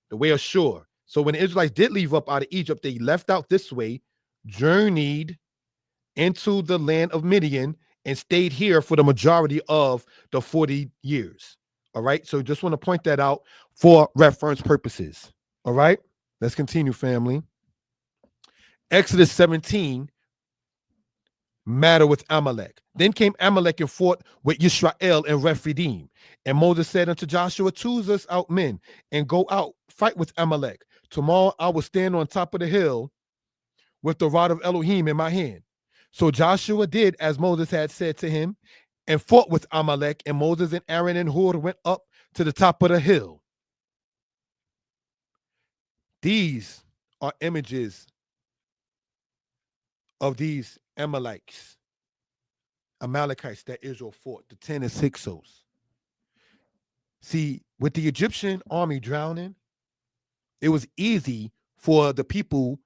the way of Shur. So when the Israelites did leave up out of Egypt, they left out this way, journeyed into the land of Midian, and stayed here for the majority of the 40 years. All right. So just want to point that out for reference purposes. All right. Let's continue, family. Exodus 17, matter with Amalek. Then came Amalek and fought with Israel and Rephidim. And Moses said unto Joshua, choose us out men and go out, fight with Amalek. Tomorrow I will stand on top of the hill with the rod of Elohim in my hand. So Joshua did as Moses had said to him and fought with Amalek, and Moses and Aaron and Hur went up to the top of the hill. These are images of these Amalekites that Israel fought, the 10 and 6. See, with the Egyptian army drowning, it was easy for the people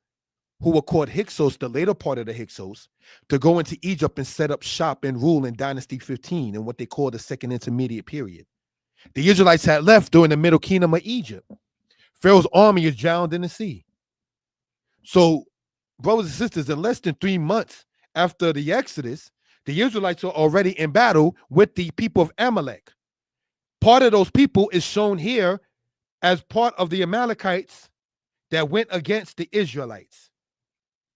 who were called Hyksos, the later part of the Hyksos, to go into Egypt and set up shop and rule in Dynasty 15 in what they call the Second Intermediate Period. The Israelites had left during the Middle Kingdom of Egypt. Pharaoh's army is drowned in the sea. So, brothers and sisters, in less than 3 months after the Exodus, the Israelites are already in battle with the people of Amalek. Part of those people is shown here as part of the Amalekites that went against the Israelites,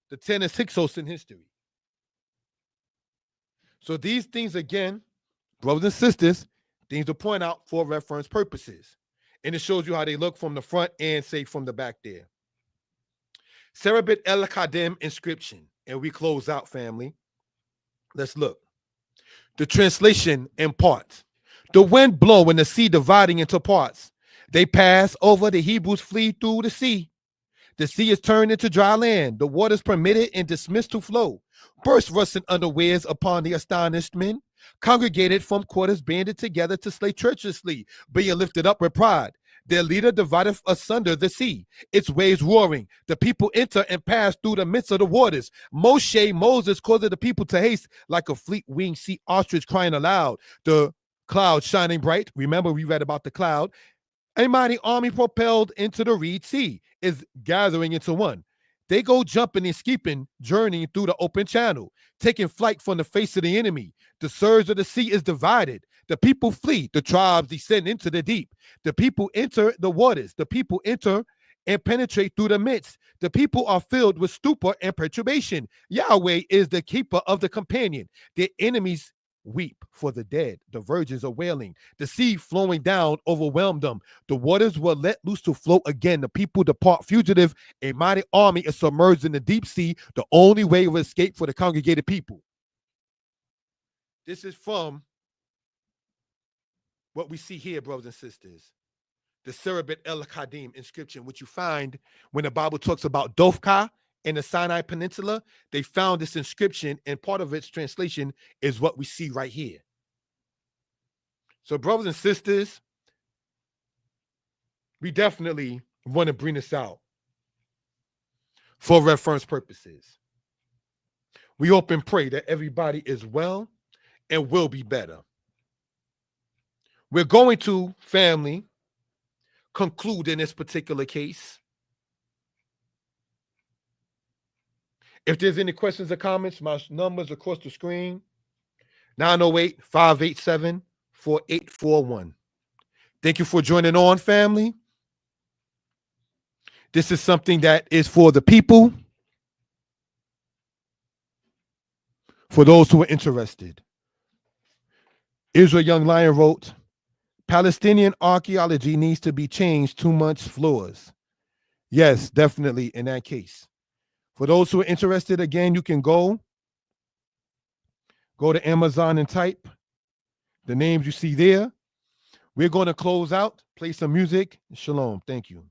the 10 and 6 in history. So these things, again, brothers and sisters, things to point out for reference purposes. And it shows you how they look from the front and say from the back there. Serabit El Kadem inscription. And we close out, family. Let's look. The translation in parts. The wind blow and the sea dividing into parts. They pass over, the Hebrews flee through the sea. The sea is turned into dry land. The waters permitted and dismissed to flow. Burst rusting underwears upon the astonished men. Congregated from quarters, banded together to slay treacherously, being lifted up with pride. Their leader divideth asunder the sea, its waves roaring. The people enter and pass through the midst of the waters. Moses caused the people to haste like a fleet-winged sea ostrich crying aloud. The cloud shining bright. Remember, we read about the cloud. A mighty army propelled into the Reed Sea is gathering into one. They go jumping and skipping, journeying through the open channel, taking flight from the face of the enemy. The surge of the sea is divided. The people flee. The tribes descend into the deep. The people enter the waters. The people enter and penetrate through the midst. The people are filled with stupor and perturbation. Yahweh is the keeper of the companion. Their enemies weep for the dead. The virgins are wailing. The sea flowing down overwhelmed them. The waters were let loose to flow again. The people depart fugitive. A mighty army is submerged in the deep sea, the only way of escape for the congregated people. This is from what we see here, brothers and sisters. The Serabit El Kadim inscription, which you find when the Bible talks about Dofka in the Sinai Peninsula. They found this inscription, and part of its translation is what we see right here. So, brothers and sisters, we definitely want to bring this out for reference purposes. We hope and pray that everybody is well and will be better. We're going to, family, conclude in this particular case. If there's any questions or comments, my numbers across the screen, 908-587-4841. Thank you for joining on, family. This is something that is for the people, for those who are interested. Israel Young Lion wrote, Palestinian archaeology needs to be changed too much flaws. Yes, definitely in that case. For those who are interested, again, you can go to Amazon and type the names you see there. We're going to close out, play some music. Shalom. Thank you.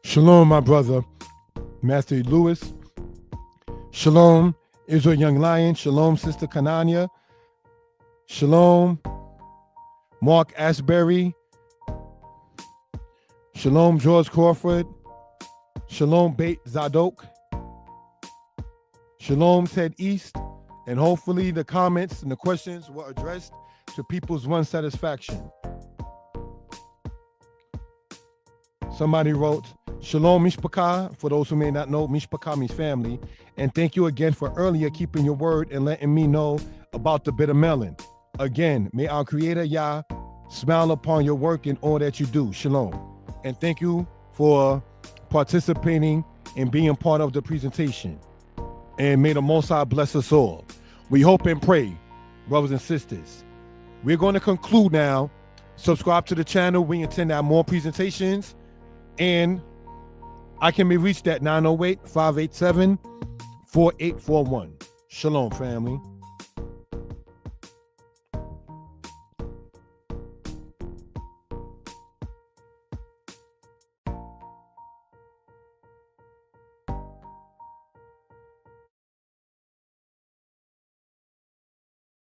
Shalom, my brother, Master Lewis. Shalom, Israel Young Lion. Shalom, Sister Kanania. Shalom, Mark Ashbury. Shalom, George Crawford. Shalom, Beit Zadok. Shalom, Ted East. And hopefully the comments and the questions were addressed to people's one satisfaction. Somebody wrote, Shalom Mishpachah. For those who may not know, Mishpachah means family. And thank you again for earlier keeping your word and letting me know about the bitter melon. Again, may our Creator Yah smile upon your work and all that you do. Shalom. And thank you for participating and being part of the presentation. And may the Most High bless us all. We hope and pray, brothers and sisters. We're going to conclude now. Subscribe to the channel. We intend to have more presentations. And I can be reached at 908-587-4841. Shalom, family.